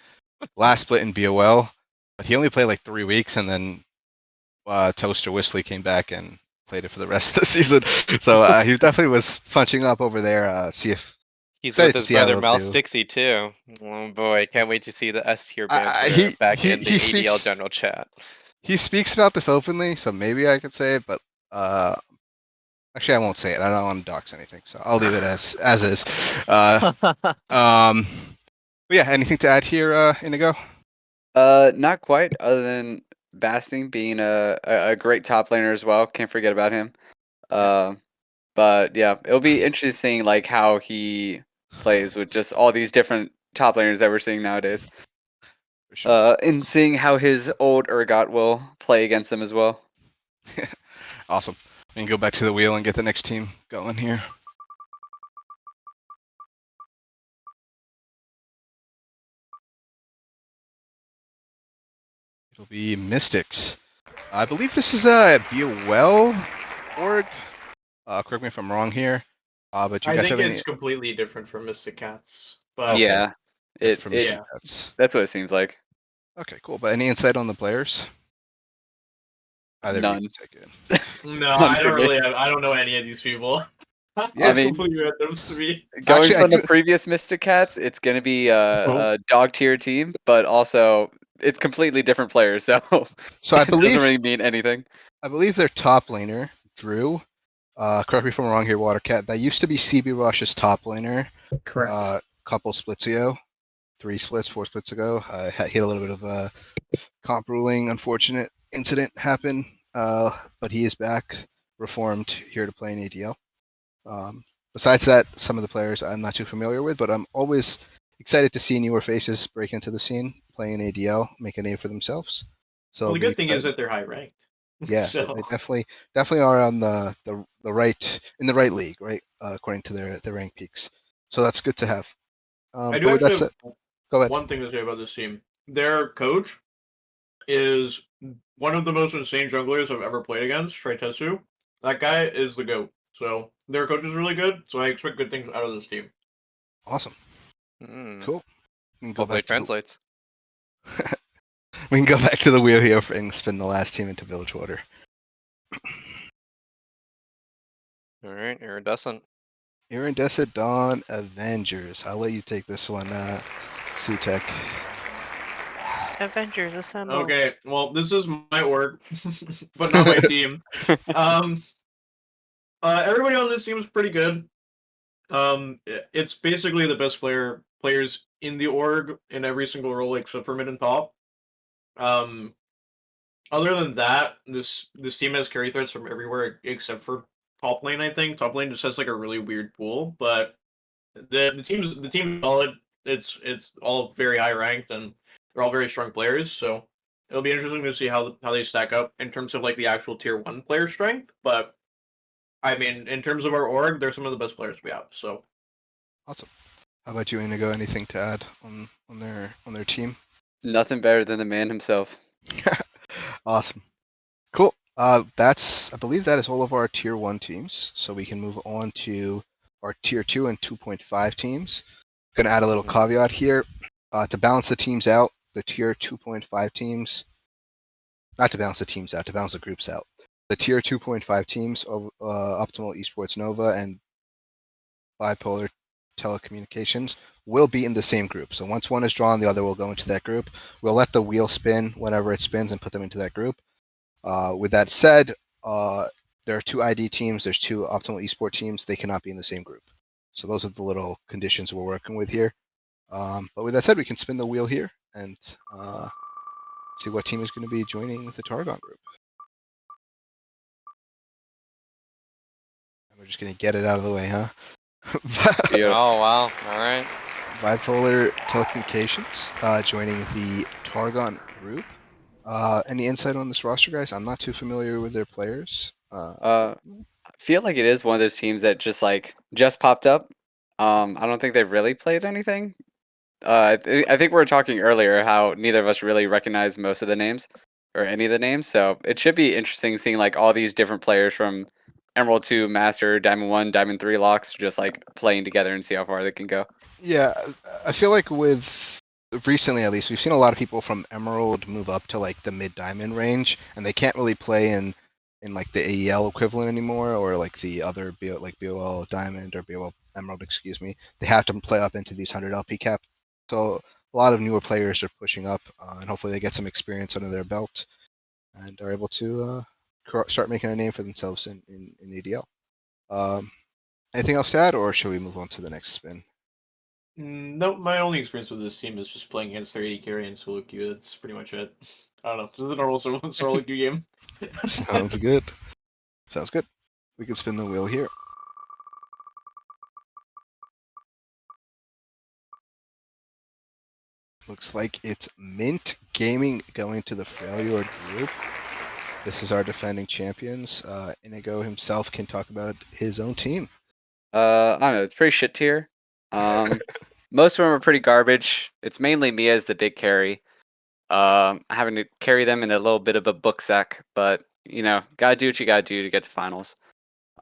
last split in BOL, but he only played like 3 weeks, and then Toaster Whistly came back and played it for the rest of the season. So he definitely was punching up over there. See if He's excited with to his see how brother they'll Mel do. Stixie too. Oh boy, can't wait to see the S tier I- banter he- back he- in the he ADL speaks- general chat. He speaks about this openly, so maybe I could say it, but actually I won't say it. I don't want to dox anything, so I'll leave it as is. But yeah, anything to add here, Inigo? Not quite. Other than Basting being a great top laner as well. Can't forget about him. But yeah, it'll be interesting seeing like how he plays with just all these different top laners that we're seeing nowadays. For sure. And seeing how his old Urgot will play against him as well. Awesome. We can go back to the wheel and get the next team going here. It'll be Mystics. I believe this is a BOL org. Correct me if I'm wrong here. But you I guys think have any it's completely different from Mystic Cats. But Okay. Yeah, it from it Mystic yeah. Cats? that's what it seems like. Okay, cool. But any insight on the players? Either of you None. can take it. No, None I for don't me. really have, I don't know any of these people. Yeah. I'll I mean- completely randoms to me. Going Actually, I from the do- previous Mystic Cats, it's gonna be a dog tier team, but also it's completely different players, so So I it doesn't believe really mean anything. their top laner, Drew. Correct me if I'm wrong here, Watercat. That used to be CB Rush's top laner. Correct. Couple splits ago, 4 splits ago. He had a little bit of a comp ruling, unfortunate incident happen. But he is back, reformed, here to play in ADL. Besides that, some of the players I'm not too familiar with, but I'm always excited to see newer faces break into the scene, play in ADL, make a name for themselves. So Well, the it'll be good thing is exciting. that they're high ranked. Yeah, so they definitely are on the right in the right league, right? According to their rank peaks. So that's good to have. I do But with that actually said, have go ahead. one thing to say about this team. Their coach is one of the most insane junglers I've ever played against, Traitesu. That guy is the GOAT. So their coach is really good, so I expect good things out of this team. Awesome. Mm, Cool. We can go hopefully it back to the, translates. we can go back to the wheel here and spin the last team into Village Water. All right, Iridescent. Iridescent Dawn Avengers. I'll let you take this one, Sutek. Avengers assemble. Okay, well, this is my org, but not my team. Everybody on this team is pretty good. It's basically the best players in the org in every single role except for mid and top. Other than that, this team has carry threats from everywhere except for top lane. I think top lane just has like a really weird pool, but the team's solid. It's all very high ranked and they're all very strong players. So it'll be interesting to see how they stack up in terms of like the actual tier 1 player strength. But I mean, in terms of our org, they're some of the best players we have. So Awesome. How about you, Inigo? Anything to add on their team? Nothing better than the man himself. Awesome. Cool. I believe that is all of our tier 1 teams. So we can move on to our tier 2 and 2.5 teams. Gonna add a little caveat here. To balance the teams out, the tier 2.5 teams, not to balance the teams out, to balance the groups out. The tier 2.5 teams of Optimal Esports Nova and Bipolar Telecommunications will be in the same group. So once one is drawn, the other will go into that group. We'll let the wheel spin whenever it spins and put them into that group. With that said, there are 2 ID teams, there's 2 Optimal Esport teams. They cannot be in the same group. So those are the little conditions we're working with here. But with that said, we can spin the wheel here and see what team is going to be joining the Targon group. And we're just going to get it out of the way, huh? Beautiful. Oh wow! All right. Bipolar Telecommunications joining the Targon group. Any insight on this roster, guys? I'm not too familiar with their players. I feel like it is one of those teams that just popped up. I don't think they've really played anything. I think we were talking earlier how neither of us really recognize most of the names. or any of the names. So it should be interesting seeing like all these different players from Emerald 2, Master, Diamond 1, Diamond 3 locks just like playing together and see how far they can go. Yeah, I feel like with recently at least, we've seen a lot of people from Emerald move up to like the mid diamond range, and they can't really play in like the AEL equivalent anymore, or like the other like BOL Diamond or BOL Emerald, excuse me. They have to play up into these 100 LP cap. So a lot of newer players are pushing up, and hopefully they get some experience under their belt and are able to start making a name for themselves in ADL. Anything else to add, or should we move on to the next spin? No, my only experience with this team is just playing against their AD carry and solo queue. That's pretty much it. I don't know. Just a normal solo queue game. Sounds good. Sounds good. We can spin the wheel here. Looks like it's Mint Gaming going to the Freljord group. This is our defending champions. Inigo himself can talk about his own team. I don't know. It's pretty shit tier. Most of them are pretty garbage. It's mainly me as the big carry. Having to carry them in a little bit of a book sack, but you know, gotta do what you gotta do to get to finals.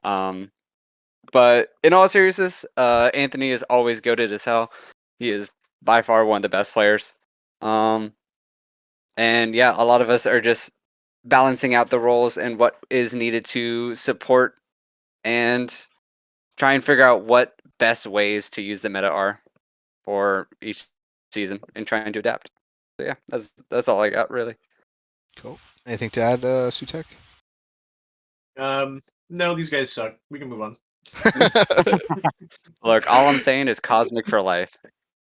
But in all seriousness, Anthony is always goated as hell. He is by far one of the best players. And yeah, a lot of us are just balancing out the roles and what is needed to support and try and figure out what best ways to use the meta are for each season and trying to adapt. So yeah, that's all I got really. Cool. Anything to add, Sutek? No, these guys suck. We can move on. Look, all I'm saying is cosmic for life.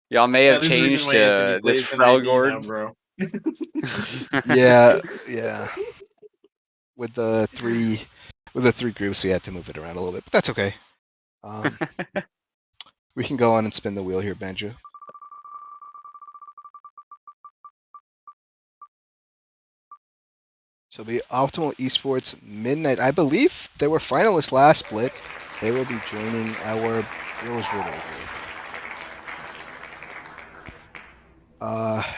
Y'all may have there's a reason changed why Anthony to this plays in ID now, Freljord. bro. Yeah. With the three groups, we had to move it around a little bit, but that's okay. We can go on and spin the wheel here, Banjo. So the Optimal Esports Midnight, I believe they were finalists last split. They will be joining our Billswood group.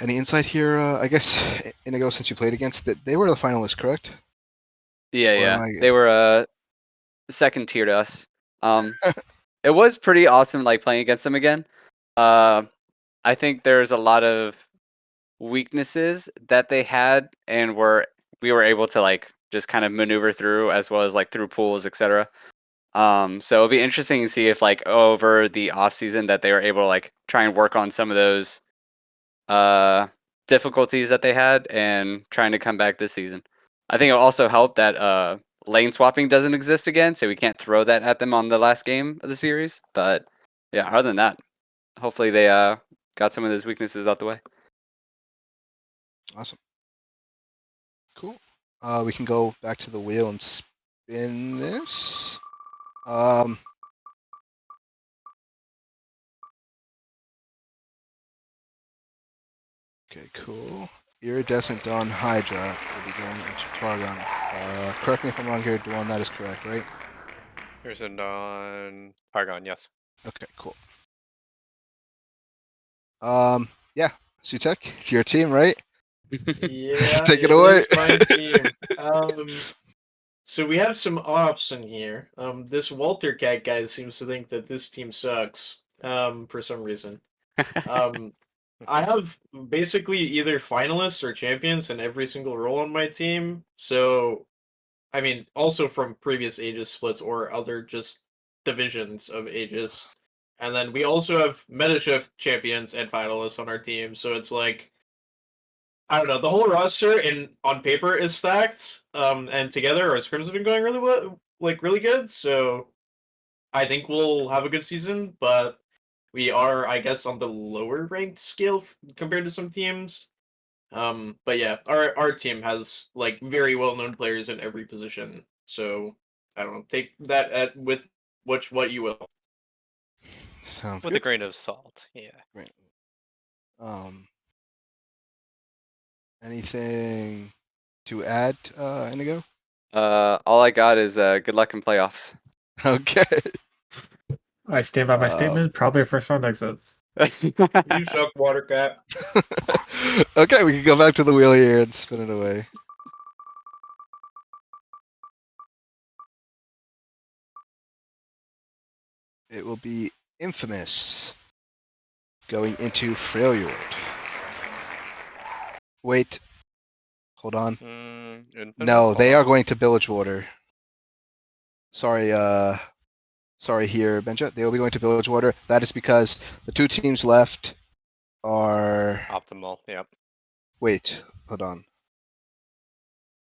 Any insight here? I guess Inigo, since you played against it, they were the finalists, correct? Yeah. They were second tier to us. It was pretty awesome like playing against them again. I think there's a lot of weaknesses that they had and we were able to like just kind of maneuver through as well as like through pools, etc. So it'll be interesting to see if like over the off season that they were able to like try and work on some of those difficulties that they had and trying to come back this season. I think it'll also help that lane swapping doesn't exist again, so we can't throw that at them on the last game of the series. But yeah, other than that, hopefully they got some of those weaknesses out the way. Awesome. Cool. We can go back to the wheel and spin this. Okay, cool. Iridescent Dawn Hydra will be going into Targon. Correct me if I'm wrong here, Dwan, that is correct, right? Iridescent Dawn Targon, yes. Okay, cool. Yeah, Sutek, it's your team, right? Yeah, Take it away. is my team. So we have some ops in here. This Walter Cat guy seems to think that this team sucks. For some reason. I have basically either finalists or champions in every single role on my team. So, I mean, also from previous Aegis splits or other just divisions of Aegis. And then we also have meta shift champions and finalists on our team. So it's like, I don't know, the whole roster on paper is stacked. And together our scrims have been going really well, like really good. So I think we'll have a good season, but we are, I guess, on the lower ranked scale compared to some teams. But yeah, our team has like very well known players in every position. So I don't know, take that with what you will. Sounds With good. a grain of salt, yeah. Great. Anything to add, Inigo? All I got is good luck in playoffs. Okay. I stand by my statement. Probably first round exits. You suck, Watercat. Okay, we can go back to the wheel here and spin it away. it will be Infamous going into Freljord. Wait, hold on. No, they are going to Bilgewater. Sorry, sorry here, Benja. They will be going to Bilgewater. That is because the two teams left are. Optimal. Yep. Wait, hold on.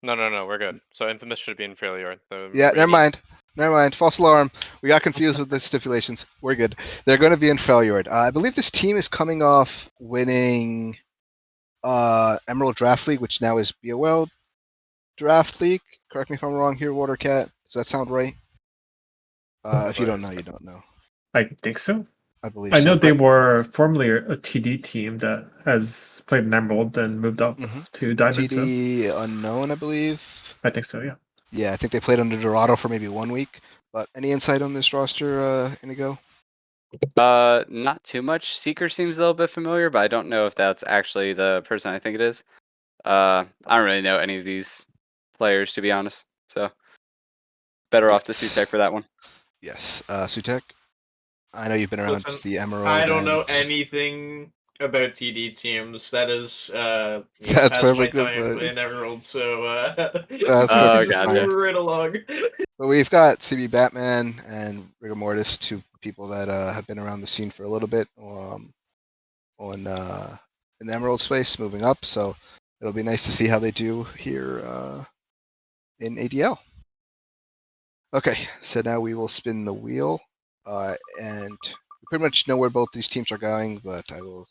No, we're good. So Infamous should be in Freljord. Yeah, never mind. Never mind. False alarm. We got confused with the stipulations. We're good. They're going to be in Freljord. I believe this team is coming off winning Emerald Draft League, which now is BOL Draft League. Correct me if I'm wrong here, Watercat. Does that sound right? If you don't know, you don't know. I think so. I believe I so. know they but- were formerly a TD team that has played in Emerald and moved up Mhm. to Diamond. So TD Unknown, I believe. I think so. Yeah. Yeah, I think they played under Dorado for maybe 1 week. But any insight on this roster, Inigo? Not too much. Seeker seems a little bit familiar, but I don't know if that's actually the person I think it is. I don't really know any of these players, to be honest. So better off to Yes. Sutek for that one. Yes, Sutek. I know you've been around Listen, the Emerald. I don't know and- anything about TD teams. That is, That's past my perfectly time fine. in Emerald. So, That's Oh, perfectly gotcha. fine. move right along. But we've got CB Batman and Rigor Mortis, two people that have been around the scene for a little bit in the Emerald space, moving up. So it'll be nice to see how they do here in ADL. Okay, so now we will spin the wheel, and we pretty much know where both these teams are going, but I will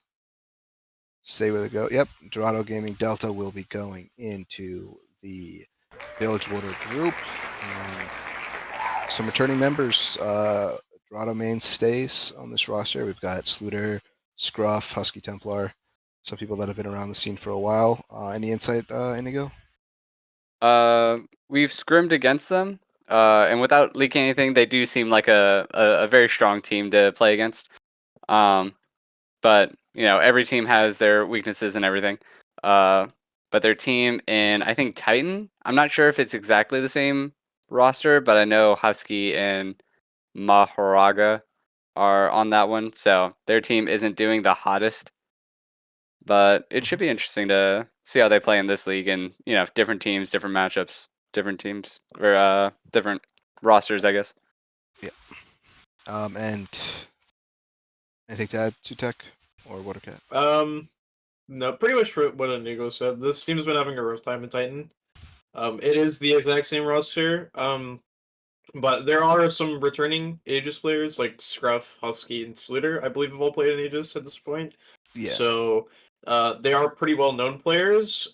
say where they go. Yep, Dorado Gaming Delta will be going into the Bilgewater group. And some returning members, Dorado mainstays on this roster. We've got Sluter, Scruff, Husky Templar, some people that have been around the scene for a while. Any insight, Inigo? We've scrimmed against them, and without leaking anything, they do seem like a very strong team to play against. But you know, every team has their weaknesses and everything. But their team in I think Titan, I'm not sure if it's exactly the same roster, but I know Husky and Mahoraga are on that one, so their team isn't doing the hottest. But it should be interesting to see how they play in this league, and you know, different teams, different matchups, different teams or different rosters, I guess. And anything to add, Sutek or Watercat? No, pretty much for what Inigo said. This team's been having a rough time in Titan. It is the exact same roster. But there are some returning Aegis players like Scruff, Husky, and Sluter. I believe have all played in Aegis at this point. Yeah. So they are pretty well known players.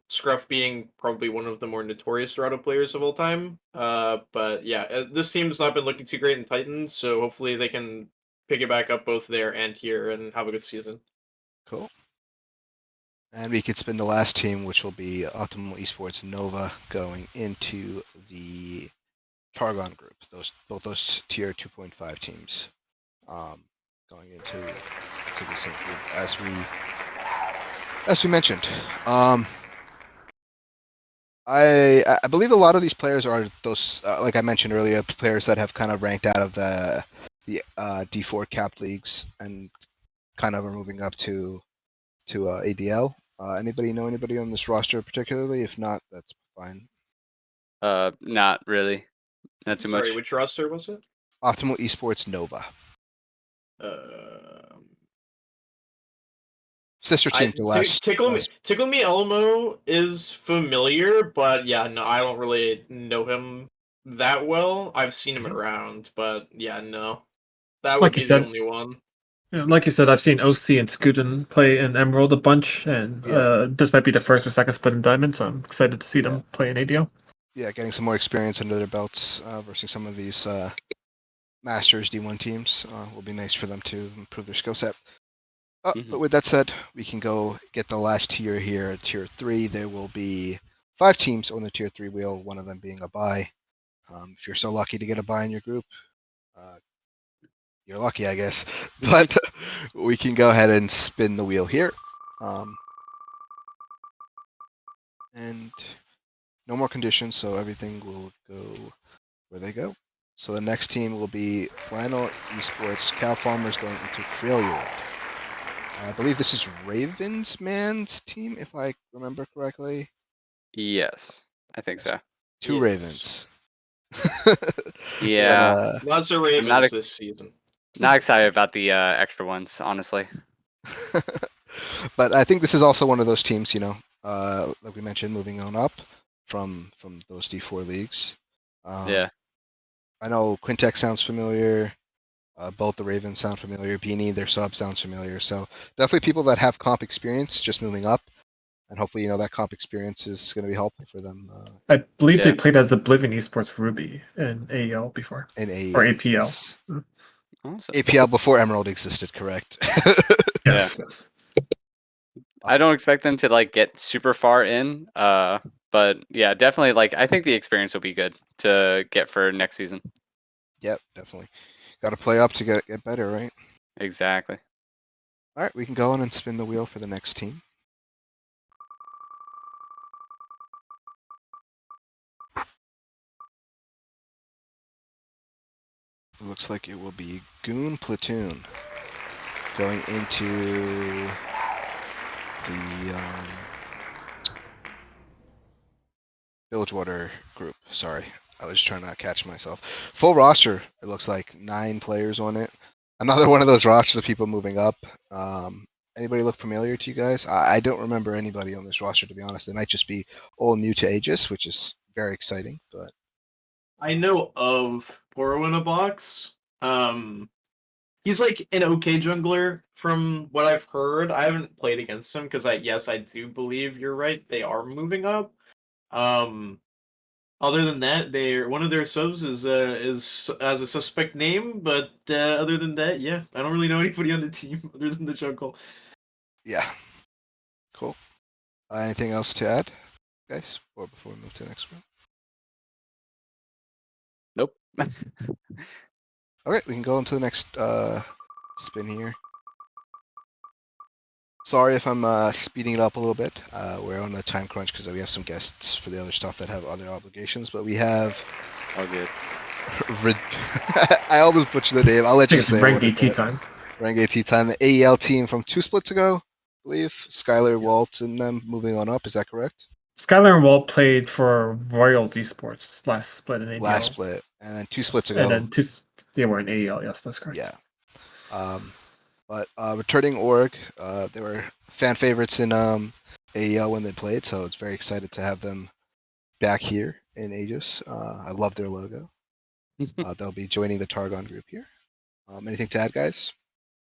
Scruff being probably one of the more notorious Dorado players of all time. But yeah, this team's not been looking too great in Titan, so hopefully they can pick it back up both there and here and have a good season. Cool. And we could spin the last team, which will be Optimal Esports Nova going into the Targon group. Both those tier 2.5 teams going into the same group as we mentioned. I believe a lot of these players are those like I mentioned earlier, players that have kind of ranked out of the D4 cap leagues and kind of are moving up to ADL. Anybody know anybody on this roster particularly? If not, that's fine. Not really. Not too much. Sorry, which roster was it? Optimal Esports Nova. Sister team to last. Tickle Me Elmo is familiar, but yeah, no, I don't really know him that well. I've seen him Mhm. around, but yeah, no. That would Like be you the said- only one. Yeah, like you said, I've seen OC and Scooten play in Emerald a bunch, and Yeah. this might be the first or second split in Diamond, so I'm excited to see Yeah. them play in ADL. Yeah, getting some more experience under their belts versus some of these Masters D1 teams will be nice for them to improve their skill set. Mhm. But with that said, we can go get the last tier here, tier 3. There will be 5 teams on the tier 3 wheel, one of them being a bye. If you're so lucky to get a bye in your group, you're lucky, I guess. But we can go ahead and spin the wheel here. And no more conditions, so everything will go where they go. So the next team will be Flannel Esports. Cow Farmers going into Freljord. I believe this is Ravens Man's team, if I remember correctly. Yes, I think Yes. so. Two Yes. Ravens. Yeah. Lots of I'm not Ravens this season. Not excited about the extra ones, honestly. But I think this is also one of those teams, like we mentioned, moving on up from those D4 leagues. Yeah. I know Quintex sounds familiar. Both the Ravens sound familiar. Beanie, their sub sounds familiar. So definitely people that have comp experience just moving up, and hopefully that comp experience is going to be helpful for them I believe they Yeah. played as Oblivion Esports Ruby in AEL before. in AEL. Or APL. Yes. Awesome. APL before Emerald existed, correct? Yes, yes. I don't expect them to like get super far in. But yeah, definitely like I think the experience will be good to get for next season. Yep, definitely. Got to play up to get better, right? Exactly. All right, we can go on and spin the wheel for the next team. It looks like it will be Goon Platoon going into the Bilgewater group. Sorry, I was trying to catch myself. Full roster. It looks like 9 players on it. Another one of those rosters of people moving up. Anybody look familiar to you guys? I don't remember anybody on this roster, to be honest. They might just be all new to Aegis, which is very exciting. But I know of Poro in a Box. He's like an okay jungler from what I've heard. I haven't played against him because I do believe you're right. They are moving up. Other than that, one of their subs is as a suspect name, but other than that, yeah, I don't really know anybody on the team other than the jungle. yeah, cool. Anything else to add, guys, or before we move to the next one? Nope. All right, we can go into the next spin here. Sorry if I'm speeding it up a little bit. We're on a time crunch because we have some guests for the other stuff that have other obligations, but we have. All good. I almost butchered the name. I'll let I you think it's say Rengi tea time. Renegade Tea Time, the AEL team from 2 splits ago, I believe. Skylar, Walt, and them moving on up. Is that correct? Skylar and Walt played for Royal Esports last split in ABL. Last split, and then 2 splits And ago. then they were in AEL. Yes, that's correct. Yeah. But returning org, they were fan favorites in AEL when they played, so it's very excited to have them back here in Aegis. I love their logo. They'll be joining the Targon group here. Anything to add, guys?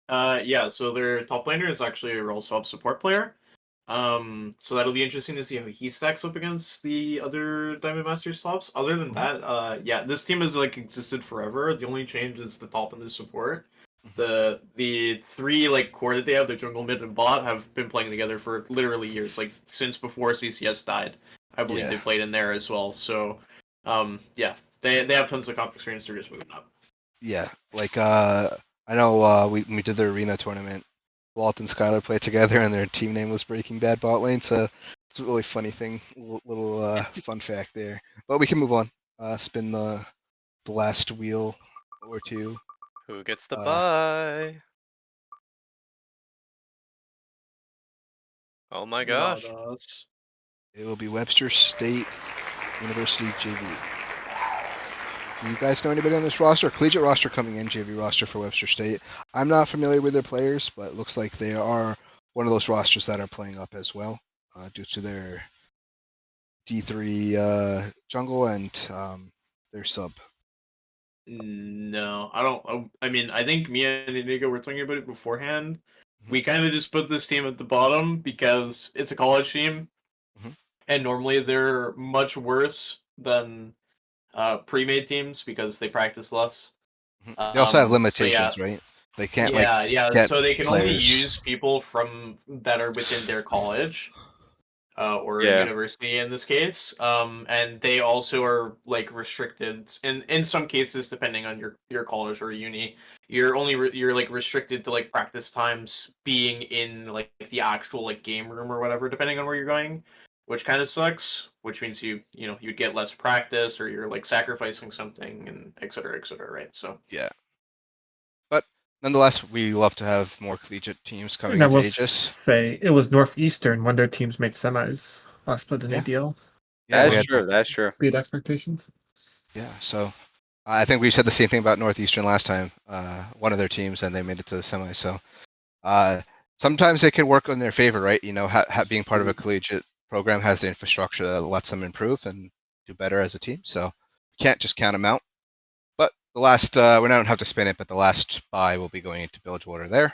Yeah, so their top laner is actually a role swap support player. So that'll be interesting to see how he stacks up against the other Diamond Master swaps. Other than that, yeah, this team has like existed forever. The only change is the top and the support. The 3 like core that they have, the jungle, mid, and bot, have been playing together for literally years, like since before CCS died. I believe they played in there as well. So, yeah, they have tons of comp experience. They're just moving up. Yeah, like I know we did the arena tournament. Walt and Skylar played together, and their team name was Breaking Bad Bot Lane. So it's a really funny thing, little fun fact there. But we can move on. Spin the last wheel or two. Who gets the bye? Oh my gosh. Badass. It will be Webster State University JV. Do you guys know anybody on this roster? Collegiate roster coming in, JV roster for Webster State. I'm not familiar with their players, but it looks like they are one of those rosters that are playing up as well, due to their D3 jungle and their sub. No, I don't. I mean, I think me and Inigo were talking about it beforehand. We kind of just put this team at the bottom because it's a college team, Mhm. and normally they're much worse than pre-made teams because they practice less. They also have So limitations, right? They can't yeah. get So they can only players. use people from that are within their college. Or Yeah. university in this case. And they also are like restricted in some cases, depending on your college or uni. You're only you're like restricted to like practice times being in like the actual like game room or whatever, depending on where you're going. which kind of sucks. Which means you'd get less practice, or you're like sacrificing something, and et cetera, right? So Yeah. But nonetheless, we love to have more collegiate teams coming And I into will Aegis. say it was Northeastern when their teams made semis last split in Yeah. ADL. Yeah, we That's had, true. That's true. Beat expectations. yeah. So I think we said the same thing about Northeastern last time. One of their teams, and they made it to the semi. So sometimes it can work in their favor, right? You know, being part of a collegiate program has the infrastructure that lets them improve and do better as a team. So you can't just count them out. But the last, we don't have to spin it, but the last buy will be going into Bilgewater there.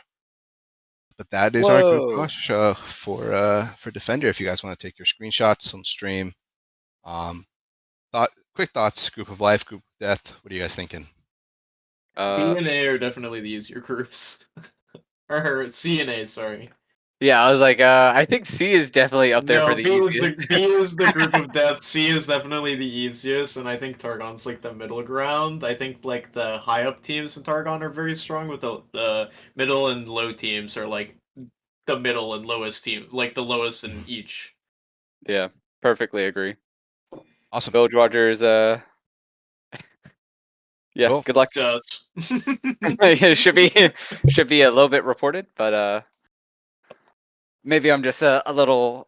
But that is our group Whoa. watch for Defender. If you guys want to take your screenshots on stream, quick thoughts: Group of Life, Group of Death. What are you guys thinking? B and A are definitely the easier groups, or C and A. Sorry. Yeah, I was like, I think C is definitely up there No, for the B is easiest. B is the group of death. C is definitely the easiest, and I think Targon's like the middle ground. I think like the high up teams in Targon are very strong, but the middle and low teams are like the middle and lowest team, like the lowest in each. Yeah, perfectly agree. Awesome. Bilge Rogers, yeah, Cool. good luck. Sucks. It should be a little bit reported, but maybe I'm just a little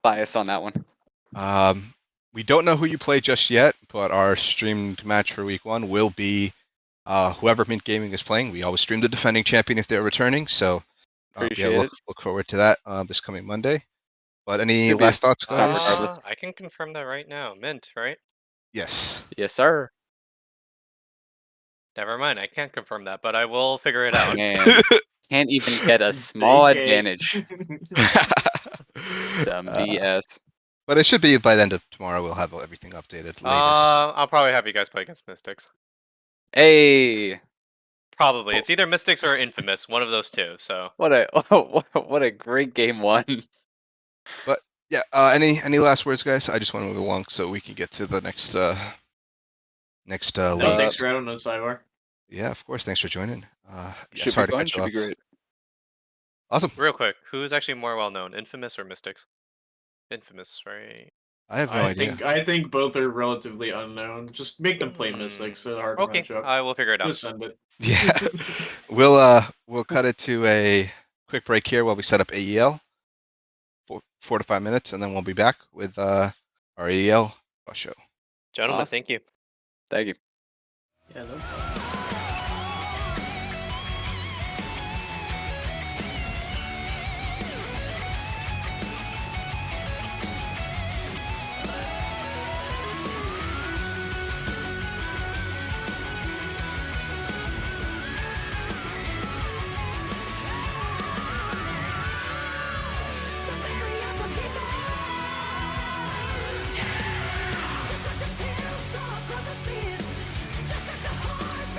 biased on that one. We don't know who you play just yet, but our streamed match for week 1 will be whoever Mint Gaming is playing. We always stream the defending champion if they're returning, so Appreciate yeah, it. look forward to that this coming Monday. But any Could be a last thoughts, start guys? regardless. I can confirm that right now. Mint, right? Yes. Yes, sir. Never mind. I can't confirm that, but I will figure it out. Man, can't even get a small JK. advantage. Some BS. But it should be by the end of tomorrow. We'll have everything updated latest. I'll probably have you guys play against Mystics. Hey, Probably. It's either Mystics or Infamous. One of those two. So what a great game one. Yeah. Any last words, guys? I just want to move along so we can get to the next No, league. thanks for having us, Ivar. Yeah, of course. Thanks for joining. Yeah, Should sorry be to fun. cut you Should be off. great. Awesome. real quick, who's actually more well known, Infamous or Mystics? Infamous, right? I have no idea. I think both are relatively unknown. Just make them play Mystics so they're hard to Okay, match up. I will figure it out. Just send it. Yeah. We'll cut it to a quick break here while we set up AEL. 4 to 5 minutes, and then we'll be back with our AEL show. Gentlemen, Awesome. thank you. Thank you. Yeah, So very unforgiving. Just like the tears of prophecies. Just like the heart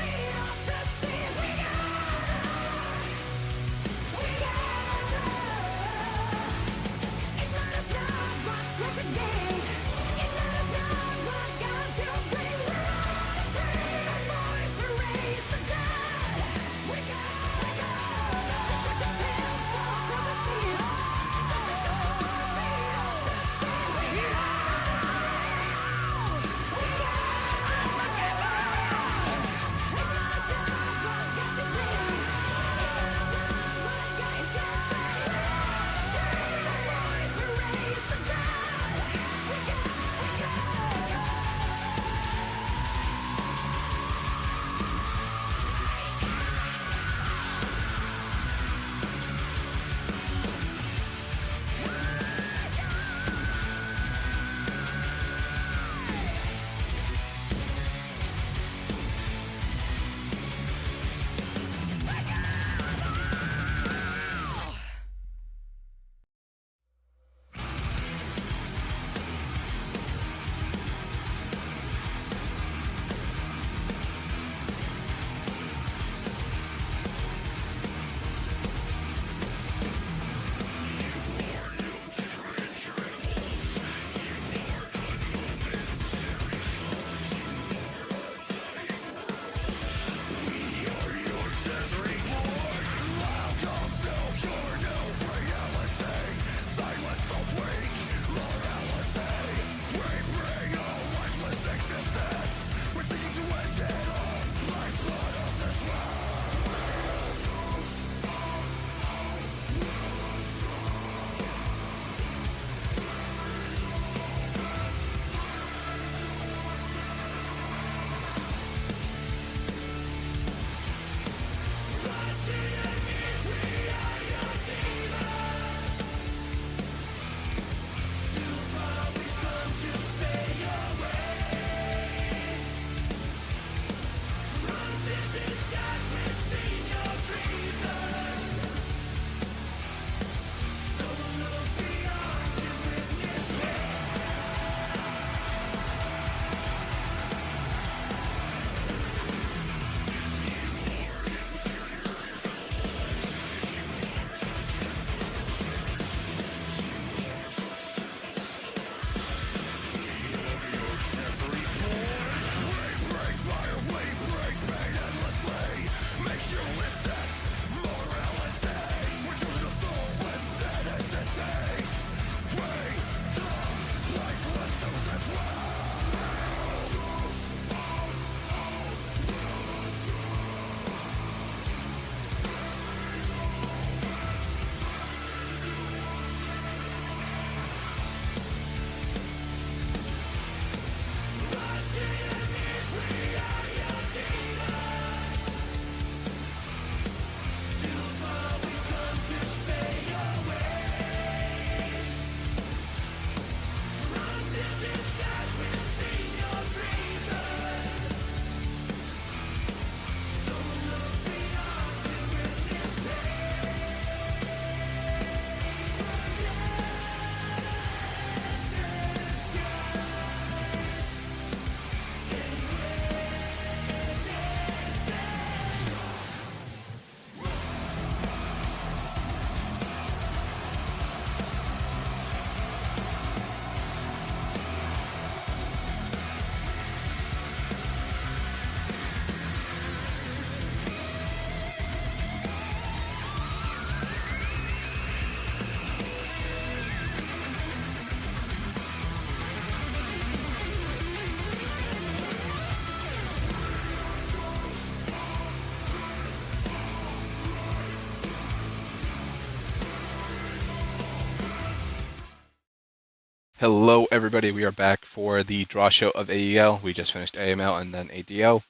Hello, everybody. We are back for the draw show of AEL. We just finished AML and then ADL.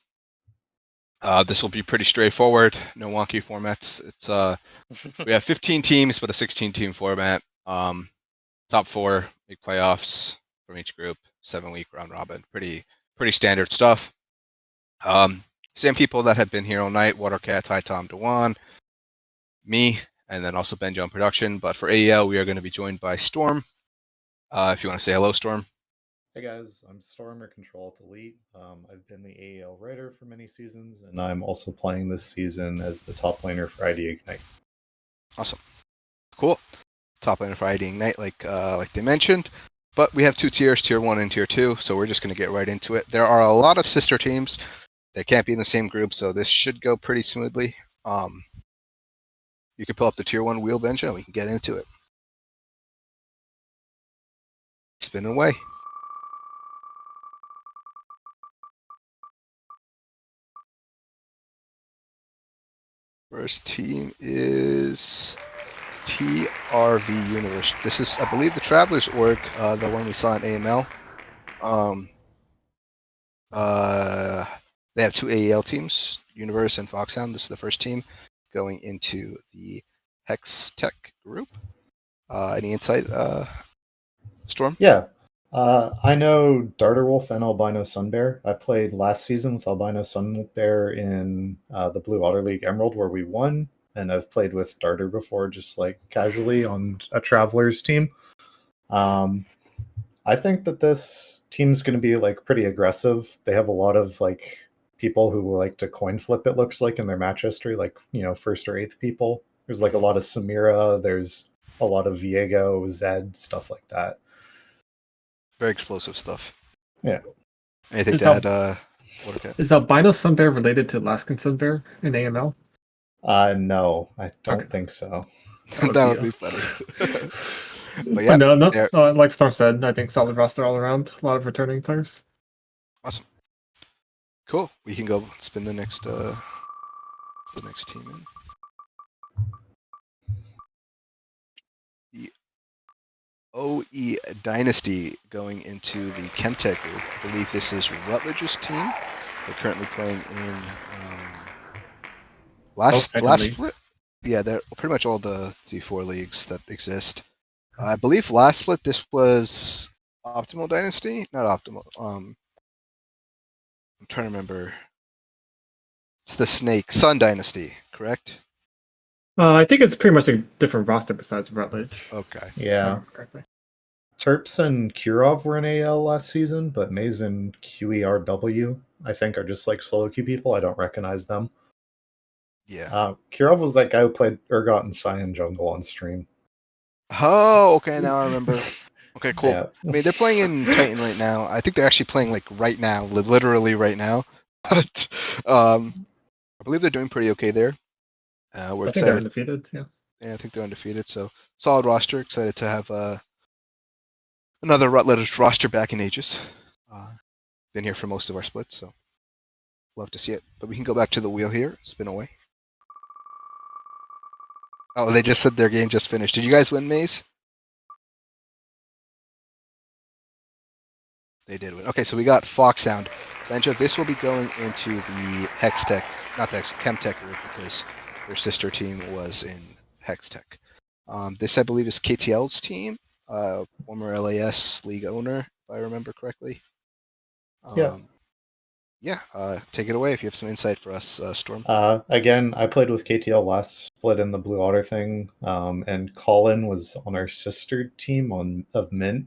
This will be pretty straightforward. No wonky formats. It's we have 15 teams, but a 16-team format. Top 4 big playoffs from each group. 7-week round robin. Pretty standard stuff. Same people that have been here all night. Watercat, Hi Tom, Dewan, me, and then also Benjo on production. But for AEL, we are going to be joined by Storm. If you want to say hello, Storm. Hey guys, I'm Storm or Control Elite. I've been the AEL writer for many seasons, and I'm also playing this season as the top laner for ID Ignite. Awesome. Cool. Top laner for ID Ignite, like they mentioned. But we have 2 tiers, tier 1 and tier 2, so we're just going to get right into it. There are a lot of sister teams. They can't be in the same group, so this should go pretty smoothly. You can pull up the tier 1 wheel, Benja, and we can get into it. Spin away. First team is TRV Universe. This is, I believe, the Travelers org, the one we saw in AML. They have 2 AEL teams, Universe and Foxhound. This is the first team going into the Hex Tech group. Any insight, Storm? Yeah, I know Darterwolf and Albino Sunbear. I played last season with Albino Sunbear in the Blue Otter League Emerald, where we won, and I've played with Darter before, just like casually on a Travelers team. I think that this team's going to be like pretty aggressive. They have a lot of like people who like to coin flip, it looks like, in their match history, like, you know, 1st or 8th people. There's like a lot of Samira, there's a lot of Viego, Zed, stuff like that. Very explosive stuff. Yeah. Anything Is to add, Watercat? Is Albino Sunbear related to Alaskan Sunbear in AML? No, I don't Okay. think so. That would be funny. But yeah, But no, they're- like Storm said, I think solid roster all around. A lot of returning players. awesome. Cool. We can go spin the next team in. The OE Dynasty going into the Chemtech group. I believe this is Rutledge's team. They're currently playing in last leagues. split. Yeah, they're pretty much all the D4 leagues that exist. I believe last split this was Optimal Dynasty, not Optimal. I'm trying to remember. It's the Snake Sun Dynasty, correct? I think it's pretty much a different roster besides Rutledge. Okay. if I Yeah. remember correctly. Terps and Kurov were in AL last season, but Maze and QERW, I think, are just like solo queue people. I don't recognize them. Yeah. Kurov was that guy who played Urgot and Cyan Jungle on stream. Oh, okay. Now I remember. Okay, cool. Yeah. I mean, they're playing in Titan right now. I think they're actually playing like right now, literally right now. But I believe they're doing pretty okay there. We're I think they're excited. undefeated. Yeah. Yeah, I think they're undefeated. So solid roster. Excited to have another Rutledge roster back in ages. Been here for most of our splits, so love to see it. But we can go back to the wheel here. Spin away. Oh, they just said their game just finished. Did you guys win, Maze? They did win. Okay, so we got Foxhound. Benja, this will be going into the Hex Tech, not the Chemtech group, because their sister team was in Hex Tech. This, I believe, is KTL's team, former LAS league owner, if I remember correctly. Yeah. Yeah, take it away if you have some insight for us, Storm. Again, I played with KTL last split in the Blue Otter thing, and Colin was on our sister team of Mint.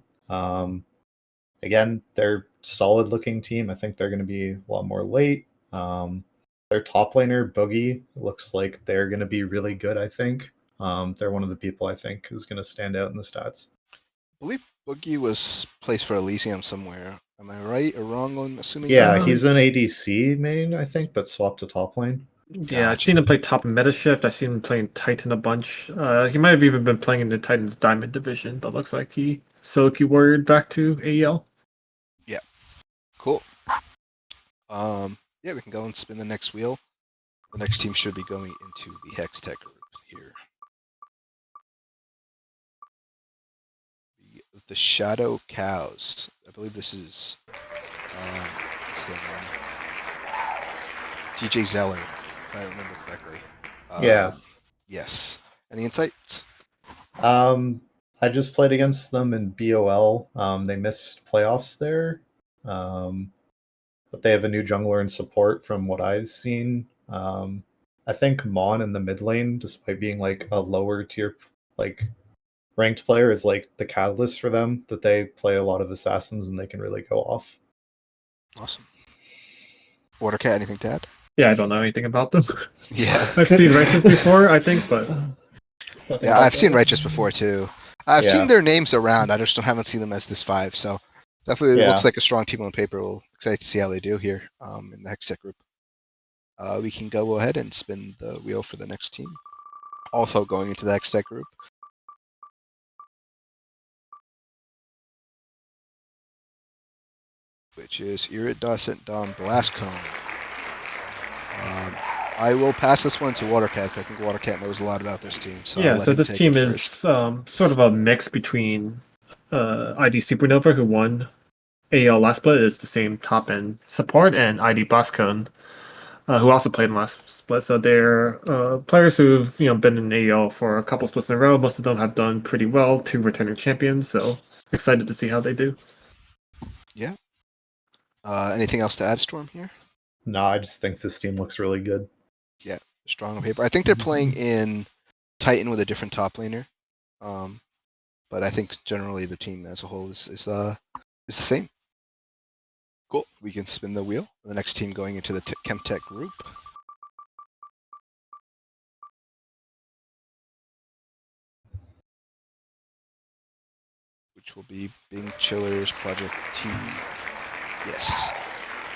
Again, they're solid looking team. I think they're going to be a lot more late. Their top laner, Boogie, looks like they're going to be really good, I think. They're one of the people I think is going to stand out in the stats. I believe Boogie was placed for Elysium somewhere. Am I right or wrong on assuming Yeah, that? he's an ADC main, I think, but swapped to top lane. Yeah, I've Gotcha. seen him play top meta shift. I've seen him playing Titan a bunch. He might have even been playing in the Titans Diamond division, but looks like he solo queue warriored back to AEL. Cool. Yeah, we can go and spin the next wheel. The next team should be going into the Hex Tech group here. The the Shadow Cows. I believe this is what's their name? TJ Zeller, if I remember correctly. Yeah. Yes. Any insights? I just played against them in BOL. They missed playoffs there. But they have a new jungler and support from what I've seen. I think Mon in the mid lane, despite being like a lower tier like ranked player, is like the catalyst for them, that they play a lot of assassins and they can really go off. Awesome. Watercat, anything to add? Yeah, I don't know anything about them. Yeah. I've seen Righteous before, I think, but nothing Yeah, about I've seen them. Righteous before too. I've Yeah. seen their names around. I just haven't seen them as this 5. So definitely Yeah. looks like a strong team on paper. We'll excited to see how they do here in the Hextech group. We can go ahead and spin the wheel for the next team. Also going into the Hextech group. Which is Iridescent Dawn Blastcone. I will pass this one to Watercat. I think Watercat knows a lot about this team. So I'll Yeah, let so him this take team it is first. sort of a mix between ID Supernova, who won AEL last split, is the same top end support, and ID Boscone, who also played in last split. So they're players who've been in AEL for a couple splits in a row. Most of them have done pretty well, 2 returning champions. So excited to see how they do. Yeah. Anything else to add, Storm, here? No, I just think this team looks really good. Yeah, strong on paper. I think they're playing in Titan with a different top laner. But I think generally the team as a whole is the same. Cool. We can spin the wheel. The next team going into the Chemtech group. Which will be Bing Chillers Project T. Yes.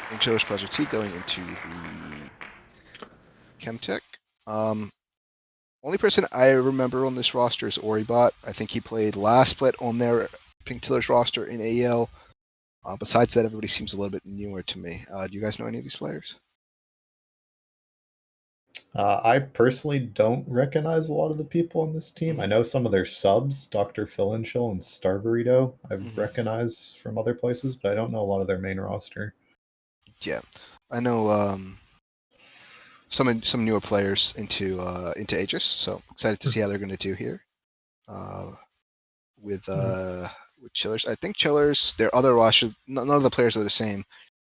Bing Chillers Project T going into the Chemtech. Only person I remember on this roster is Oribot. I think he played last split on their Pink Chillers roster in AEL. Besides that, everybody seems a little bit newer to me. Do you guys know any of these players? I personally don't recognize a lot of the people on this team. I know some of their subs, Dr. Philanchill and Star Burrito, I've Mhm. recognized from other places, but I don't know a lot of their main roster. Yeah, I know some newer players into Aegis, so excited to see how they're going to do here. With Chillers, I think Chillers, their other roster, none of the players are the same,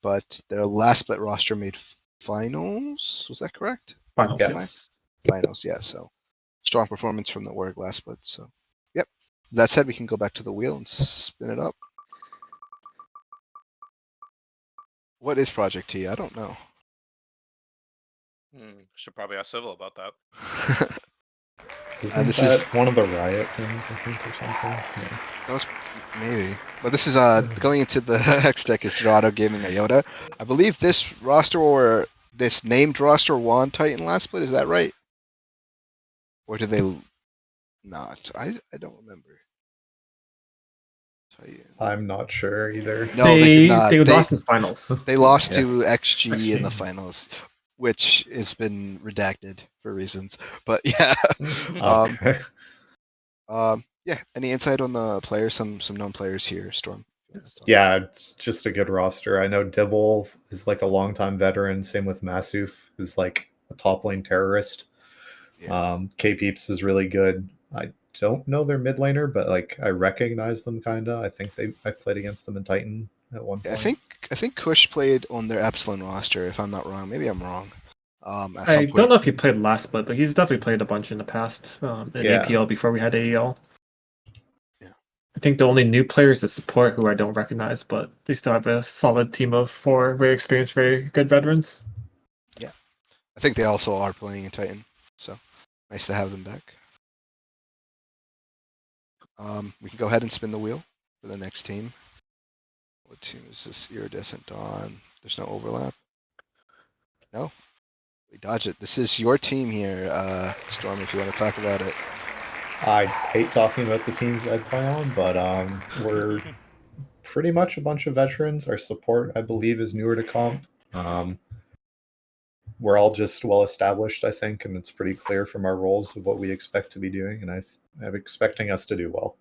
but their last split roster made finals. Was that correct? Finals, Yeah. yes. Finals, yeah. So strong performance from the org last split. So, yep. That said, we can go back to the wheel and spin it up. What is Project T? I don't know. Should probably ask Civil about that. Isn't this that is one of the Riot things, I think, or something? Yeah. that was maybe, but this is going into the Hextech is Gerardo Gaming Iota. I believe this roster or this named roster won Titan last split. Is that right? Or did they not? I don't remember. Titan. I'm not sure either. No, they did not. They lost in finals. They lost Yeah. to XG in the XG. finals, which has been redacted for reasons. But yeah, Okay. yeah. Any insight on the players? Some known players here, Storm. Yeah, it's just a good roster. I know Dibble is like a longtime veteran. Same with Masuf, who's like a top lane terrorist. Yeah. K-Peeps is really good. I don't know their mid laner, but like I recognize them kinda. I think I played against them in Titan at one point. I think Kush played on their Epsilon roster, if I'm not wrong. Maybe I'm wrong. At I some don't point. know if he played last split, but he's definitely played a bunch in the past in Yeah. APL before we had AEL. Yeah. I think the only new players to support who I don't recognize, but they still have a solid team of 4 very experienced, very good veterans. I think they also are playing in Titan, so nice to have them back. We can go ahead and spin the wheel for the next team. What team is this? Iridescent Dawn. There's no overlap. No, we dodge it. This is your team here, Storm. If you want to talk about it. I hate talking about the teams I play on, but we're pretty much a bunch of veterans. Our support, I believe, is newer to comp. We're all just well established, I think, and it's pretty clear from our roles of what we expect to be doing, and I'm expecting us to do well.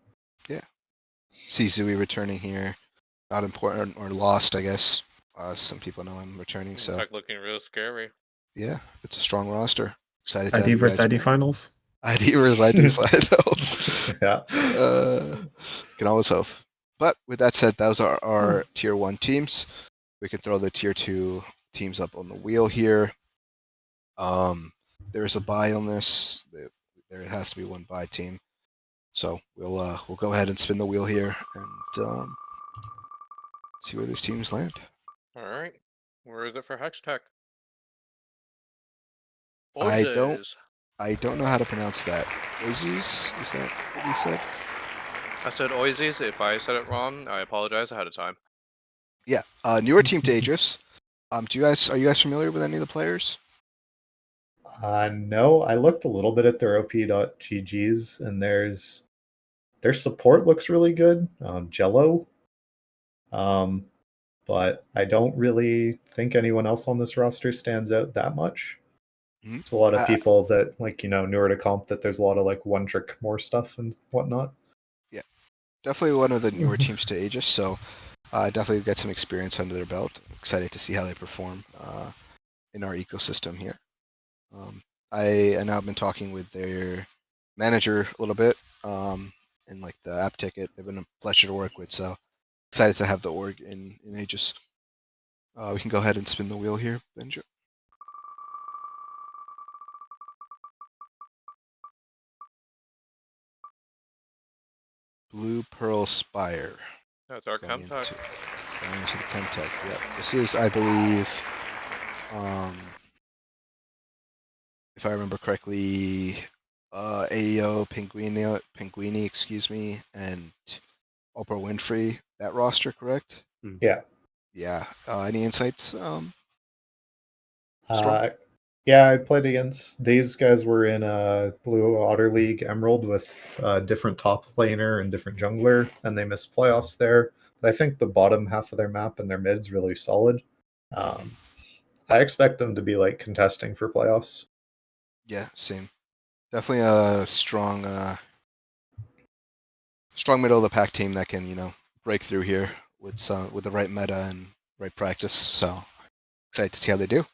see Zui returning here. Not important or lost, I guess. Some people know I'm returning, so Tech looking real scary. yeah, it's a strong roster. Excited to have ID you versus guys ID back. finals. ID versus ID finals. Yeah. Can always hope. But with that said, those are our tier 1 teams. We can throw the tier 2 teams up on the wheel here. There's a buy on this. There has to be one buy team. So we'll go ahead and spin the wheel here and see where these teams land. All right. Where is it for Hex Tech? I don't Oizes. I don't know how to pronounce that. Oizes? Is that what we said? I said Oizes. If I said it wrong, I apologize ahead of time. Yeah. Newer team to Aegis. Are you guys familiar with any of the players? No, I looked a little bit at their op.ggs, and their support looks really good. Jello. But I don't really think anyone else on this roster stands out that much. Mhm. It's a lot of people that, like, newer to comp, that there's a lot of like one trick more stuff and whatnot. Definitely one of the newer teams to Aegis, so definitely get some experience under their belt. Excited to see how they perform in our ecosystem here. I know I've been talking with their manager a little bit, and like the app ticket. They've been a pleasure to work with, so excited to have the org in Aegis. We can go ahead and spin the wheel here, Benja. Blue Pearl Spire. That's our Going Chemtech. Going into the Chemtech. Yep. This is, I believe, if I remember correctly, AEO, Pinguini, excuse me, and Oprah Winfrey. That roster, correct? Yeah. Yeah. Any insights? Yeah, I played against these guys. Were in a Blue Otter League Emerald with different top laner and different jungler, and they missed playoffs there. But I think the bottom half of their map and their mid's really solid. I expect them to be like contesting for playoffs. Yeah, same. Definitely a strong middle of the pack team that can, break through here with the right meta and right practice. So excited to see how they do.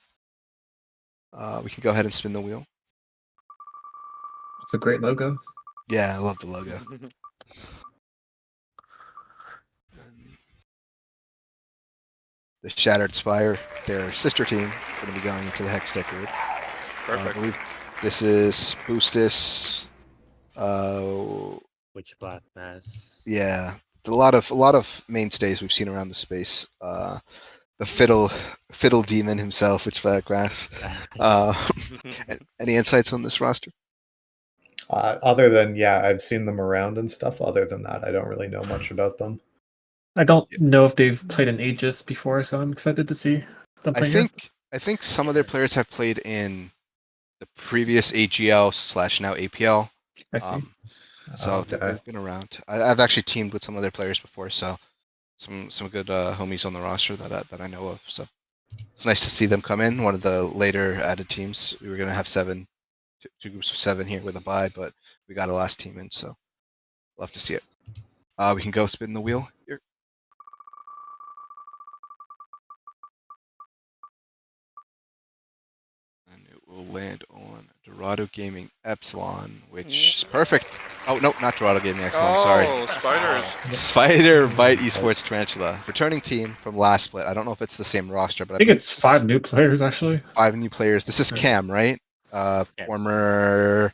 We can go ahead and spin the wheel. It's a great logo. Yeah, I love the logo. And the Shattered Spire, their sister team, going to be going into the Hextech group. I Perfect. believe this is Boostis. Which Black Mass? Yeah, a lot of mainstays we've seen around the space. The fiddle demon himself, which Grass. Any insights on this roster? Other than, yeah, I've seen them around and stuff. Other than that, I don't really know much about them. I don't know if they've played in Aegis before, so I'm excited to see them play here. I think some of their players have played in the previous AGL / now APL. I see. So they've been around. I've actually teamed with some of their players before, so some good homies on the roster that I know of. So it's nice to see them come in. One of the later added teams. We were gonna have two groups of 7 here with a bye, but we got a last team in, so love to see it. We can go spin the wheel here. And it will land on Dorado Gaming Epsilon, which is perfect. Oh, no, not Dorado Gaming Epsilon, sorry. Oh, spiders. Spider Bite Esports Tarantula. Returning team from last split. I don't know if it's the same roster, but I think it's 5 new players, actually. 5 new players. This is Yeah. Cam, right? Former...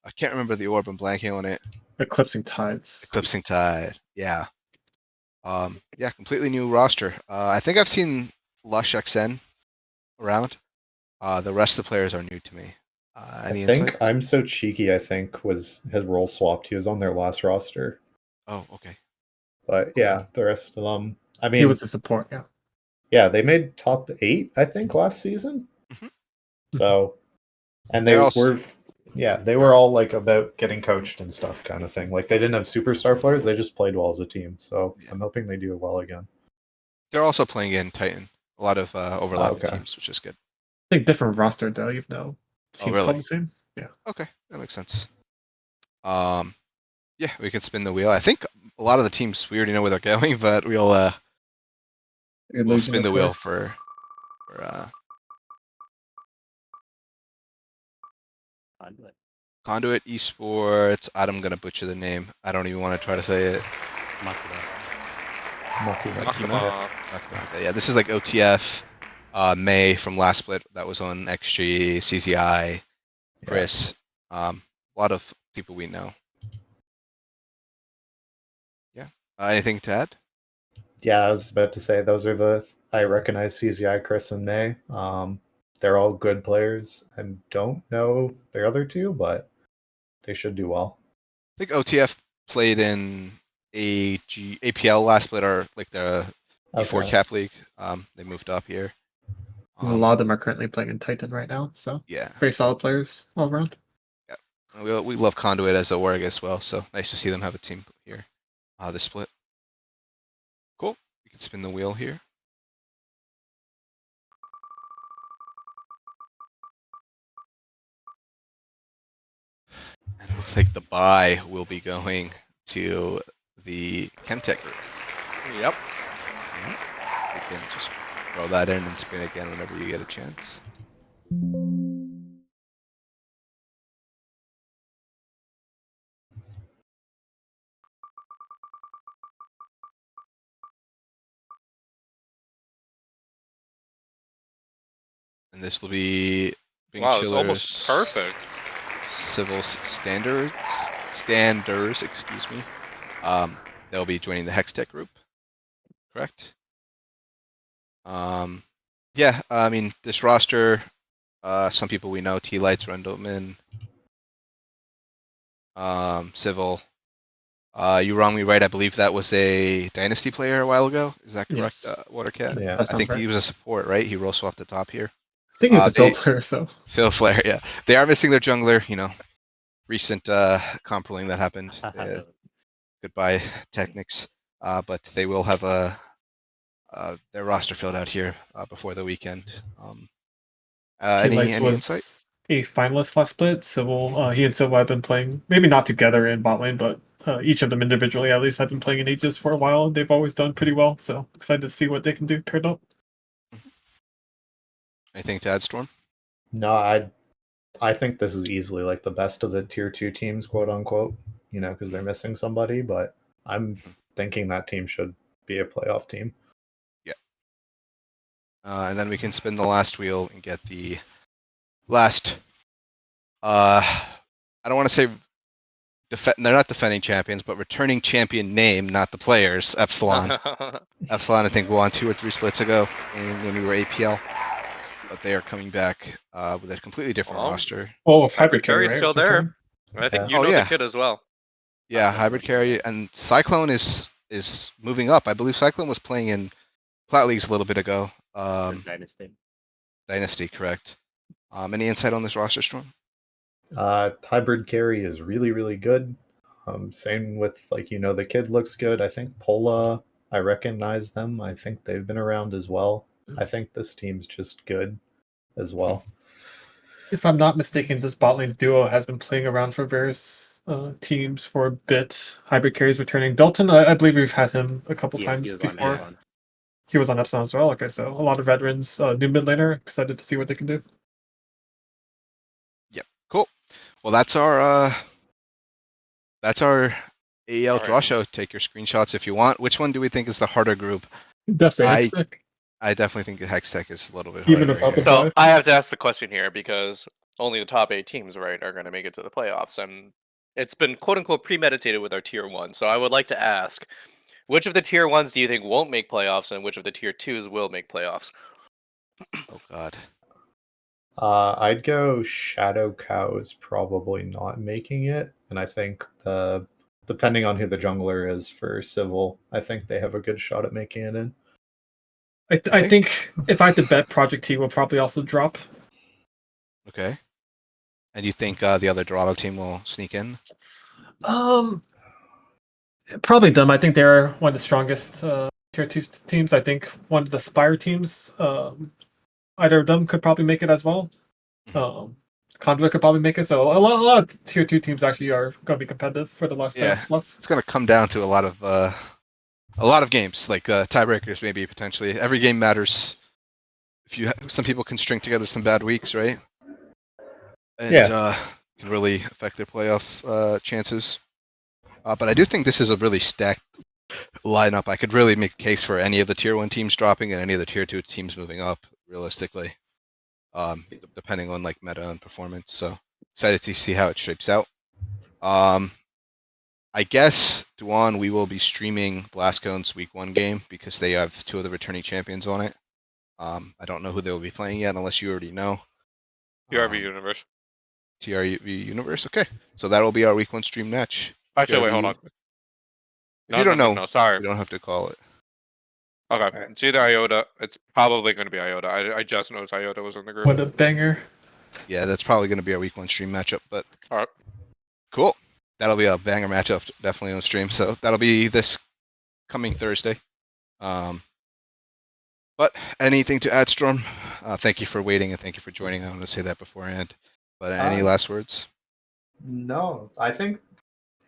I can't remember the orb. I'm blanking on it. Eclipsing Tides. Eclipsing Tide. Yeah. Yeah, completely new roster. I think I've seen Lush XN around. The rest of the players are new to me. Any I think insight? I'm So Cheeky, I think, his role swapped. He was on their last roster. Oh, okay. But yeah, the rest of them. I He mean, was the support, yeah. yeah, they made top 8, I think, last season. Mhm. So, and they They're also- were, yeah, they were all like about getting coached and stuff, kind of thing. Like they didn't have superstar players; they just played well as a team. So Yeah. I'm hoping they do well again. They're also playing in Titan. A lot of overlapping okay. teams, which is good. I think different roster, though, even though teams really? called the same. Yeah. Okay, that makes sense. Yeah, we can spin the wheel. I think a lot of the teams we already know where they're going, but we'll spin the wheel for Conduit Esports. I'm gonna butcher the name. I don't even want to try to say it. Makima. Yeah, this is like OTF. May from last split that was on XG, CZI, Chris. A lot of people we know. Yeah. Anything to add? Yeah, I was about to say those are I recognize CZI, Chris, and May. They're all good players. I don't know their other two, but they should do well. I think OTF played in APL last split, or like the E4 Okay. Cap League. They moved up here. A lot of them are currently playing in Titan right now, so Yeah. very solid players all around. We love Conduit as a org as well, so nice to see them have a team here. This split. Cool. We can spin the wheel here. And it looks like the buy will be going to the Chemtech group. Yep. Yeah. You can just throw that in and spin again whenever you get a chance. And this will be Bing Wow, it's almost Chiller's perfect. Civil standards, excuse me. They'll be joining the Hextech group, correct? Yeah, I mean, this roster, some people we know, T-Lights, Rendleman, Civil. You wrong me right, I believe that was a Dynasty player a while ago. Is that correct, Yes. Watercat? Yeah. That I sounds think right. he was a support, right? He rose off the top here. I think he's a they- filter, so Phil Flair, yeah. They are missing their jungler, you know. Recent comp ruling that happened. Goodbye, Technics. But they will have their roster filled out here before the weekend. Any T-Lights insight? was a finalist last split. Civil, he and Civil have been playing, maybe not together in bot lane, but each of them individually at least have been playing in Aegis for a while. They've always done pretty well, so excited to see what they can do paired up. Anything to add, Storm? No, I think this is easily like the best of the tier 2 teams, quote unquote, you know, because they're missing somebody, but I'm thinking that team should be a playoff team. And then we can spin the last wheel and get the last. I don't want to say they're not defending champions, but returning champion name, not the players. Epsilon. Epsilon, I think, won 2 or 3 splits ago when we were APL, but they are coming back with a completely different Well, roster. Oh, if Hybrid Hybrid Carry, Carry's right? still was there. returning? I think Yeah. you Oh, know yeah. the kid as well. Yeah, hybrid carry and Cyclone is moving up. I believe Cyclone was playing in Plat Leagues a little bit ago. Dynasty, correct. Any insight on this roster, Storm? Hybrid carry is really, really good. Same with like, you know, the kid looks good. I think Pola, I recognize them. I think they've been around as well. I think this team's just good as well. If I'm not mistaken, this bot lane duo has been playing around for various teams for a bit. Hybrid Carry's returning. Dalton, I believe we've had him a couple times before. He was on Epsilon as well. Okay, so a lot of veterans, new mid laner. Excited to see what they can do. Cool. Well, that's our AEL Alright. draw show. Take your screenshots if you want. Which one do we think is the harder group? Definitely. Hextech. I definitely think Hextech is a little bit harder. Even without the here. So five. I have to ask the question here because only the top 8 teams, right, are going to make it to the playoffs, and it's been quote unquote premeditated with our tier 1. So I would like to ask, which of the tier 1s do you think won't make playoffs, and which of the tier 2s will make playoffs? Oh God. I'd go Shadow Cow is probably not making it, and I think depending on who the jungler is for Civil, I think they have a good shot at making it in. I think if I had to bet, Project T will probably also drop. Okay. And you think the other Dorado team will sneak in? Probably them. I think they're one of the strongest tier 2 teams. I think one of the Spire teams, either of them could probably make it as well. Conduit could probably make it. So a lot of tier 2 teams actually are going to be competitive for the last Yeah. playoff slots. It's going to come down to a lot of games, like tiebreakers, maybe potentially. Every game matters. Some people can string together some bad weeks, right? And can really affect their playoff chances. But I do think this is a really stacked lineup. I could really make a case for any of the tier 1 teams dropping and any of the tier 2 teams moving up, realistically. Depending on like meta and performance. So excited to see how it shapes out. I guess, Duan, we will be streaming Blastcone's week 1 game because they have 2 of the returning champions on it. I don't know who they will be playing yet unless you already know. TRV Universe. TRV Universe, okay. So that'll be our week 1 stream match. Actually, wait, TRV hold on. If you don't know, No, sorry. you don't have to call it. Okay, it's either Iota. It's probably going to be Iota. I just noticed Iota was in the group. What a banger. Yeah, that's probably going to be our week 1 stream matchup, but Alright. cool. That'll be a banger matchup, definitely on stream. So that'll be this coming Thursday. But anything to add, Storm? Thank you for waiting and thank you for joining. I want to say that beforehand. But any last words? No, I think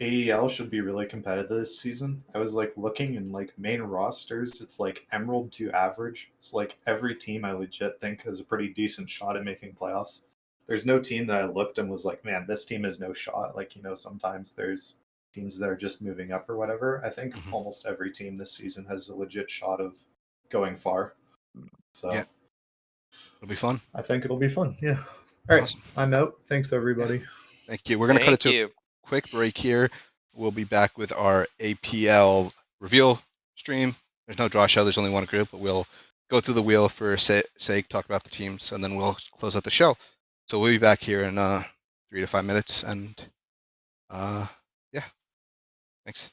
AEL should be really competitive this season. I was like looking in like main rosters, it's like Emerald to average. It's like every team I legit think has a pretty decent shot at making playoffs. There's no team that I looked and was like, man, this team has no shot. Like, sometimes there's teams that are just moving up or whatever. I think almost every team this season has a legit shot of going far. So Yeah. It'll be fun. I think it'll be fun. Yeah. All right. Awesome. I'm out. Thanks, everybody. Thank you. We're going to cut it to a quick break here. We'll be back with our APL reveal stream. There's no draw show. There's only one group, but we'll go through the wheel for sake, talk about the teams, and then we'll close out the show. So we'll be back here in 3 to 5 minutes, and yeah, thanks.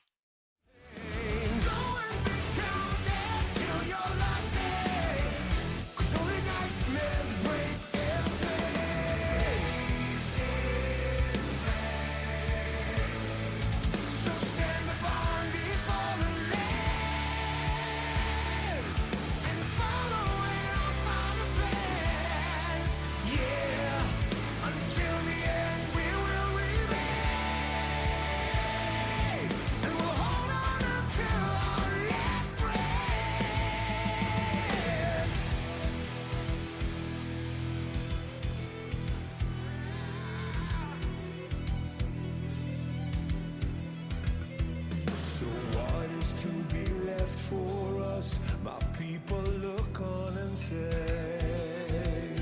So what is to be left for us? My people look on and say,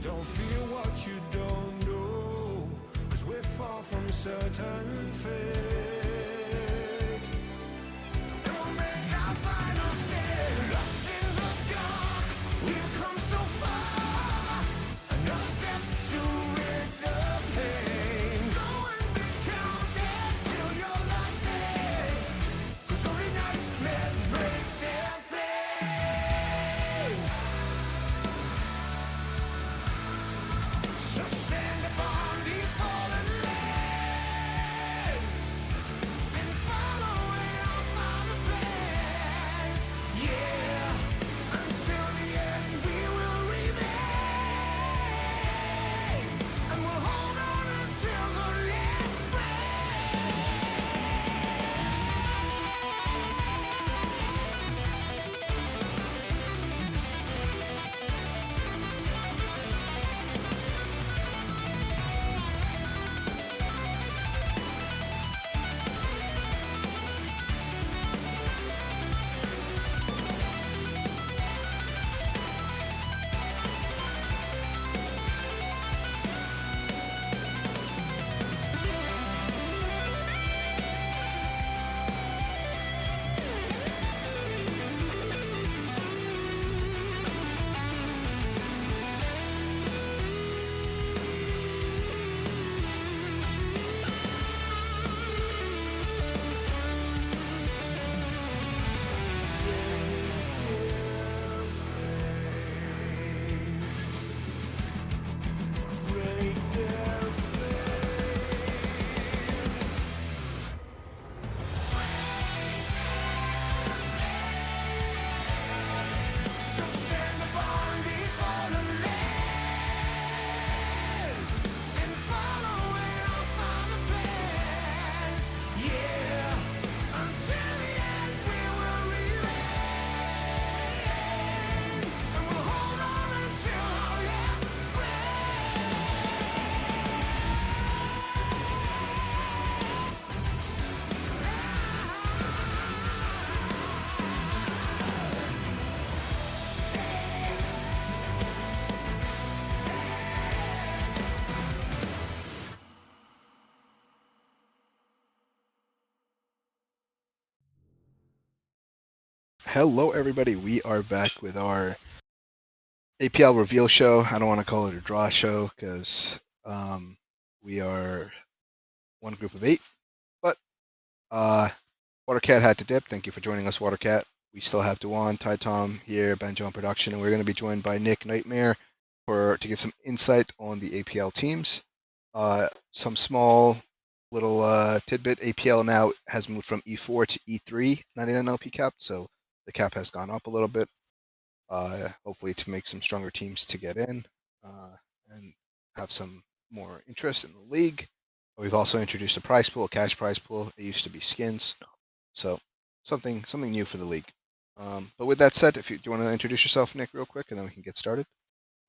don't fear what you don't know, 'cause we're far from certain fate. And we'll make our final stand, lost in the dark. We've come so far, another step to rid the pain. Go and be counted till your last day, 'cause only nightmares break their flames. So stand upon these fallen lands. Hello, everybody. We are back with our APL reveal show. I don't want to call it a draw show because we are one group of 8. But Watercat had to dip. Thank you for joining us, Watercat. We still have Duan, Ty Tom here, Benjo on production, and we're going to be joined by Nick Nightmare to give some insight on the APL teams. Some small little tidbit. APL now has moved from E4 to E3 99 LP cap, so the cap has gone up a little bit. Hopefully to make some stronger teams to get in and have some more interest in the league. We've also introduced a prize pool, a cash prize pool. It used to be skins, so something new for the league. But with that said, do you want to introduce yourself, Nick, real quick, and then we can get started.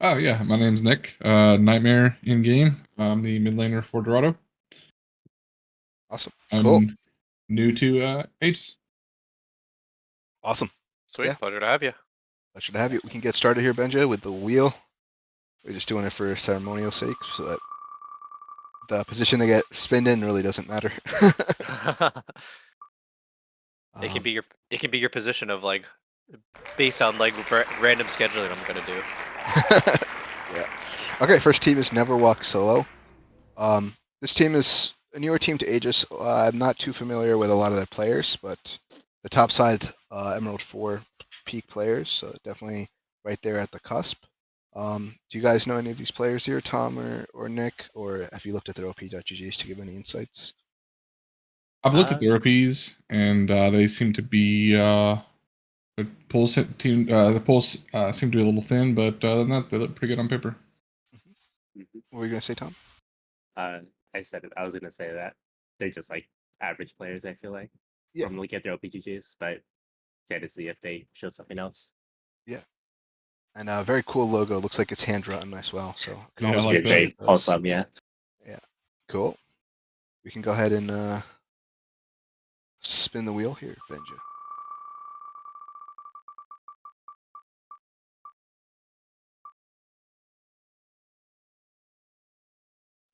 Oh yeah, my name's Nick. Nightmare in game. I'm the mid laner for Dorado. Awesome. I'm Cool. new to Aegis. Awesome. Sweet, Yeah. pleasure to have you. Pleasure to have you. We can get started here, Benja, with the wheel. We're just doing it for ceremonial sake, so that the position they get spinned in really doesn't matter. It can be your position of like based on like random scheduling I'm gonna do. Yeah. Okay, first team is Never Walk Solo. This team is a newer team to Aegis. I'm not too familiar with a lot of their players, but the top side, Emerald 4 peak players, so definitely right there at the cusp. Do you guys know any of these players here, Tom or Nick, or have you looked at their op.ggs to give any insights? I've looked at their OPs, and they seem to be the polls team. The polls seem to be a little thin, but other than that, they look pretty good on paper. What were you gonna say, Tom? I said it. I was gonna say that they're just like average players. I feel like Yeah. from looking at their OPGGs, but sad to see if they show something else. And a very cool logo. Looks like it's hand drawn as well. So Yeah, I It's like that. very awesome. Yeah. Cool. We can go ahead and spin the wheel here, Benja.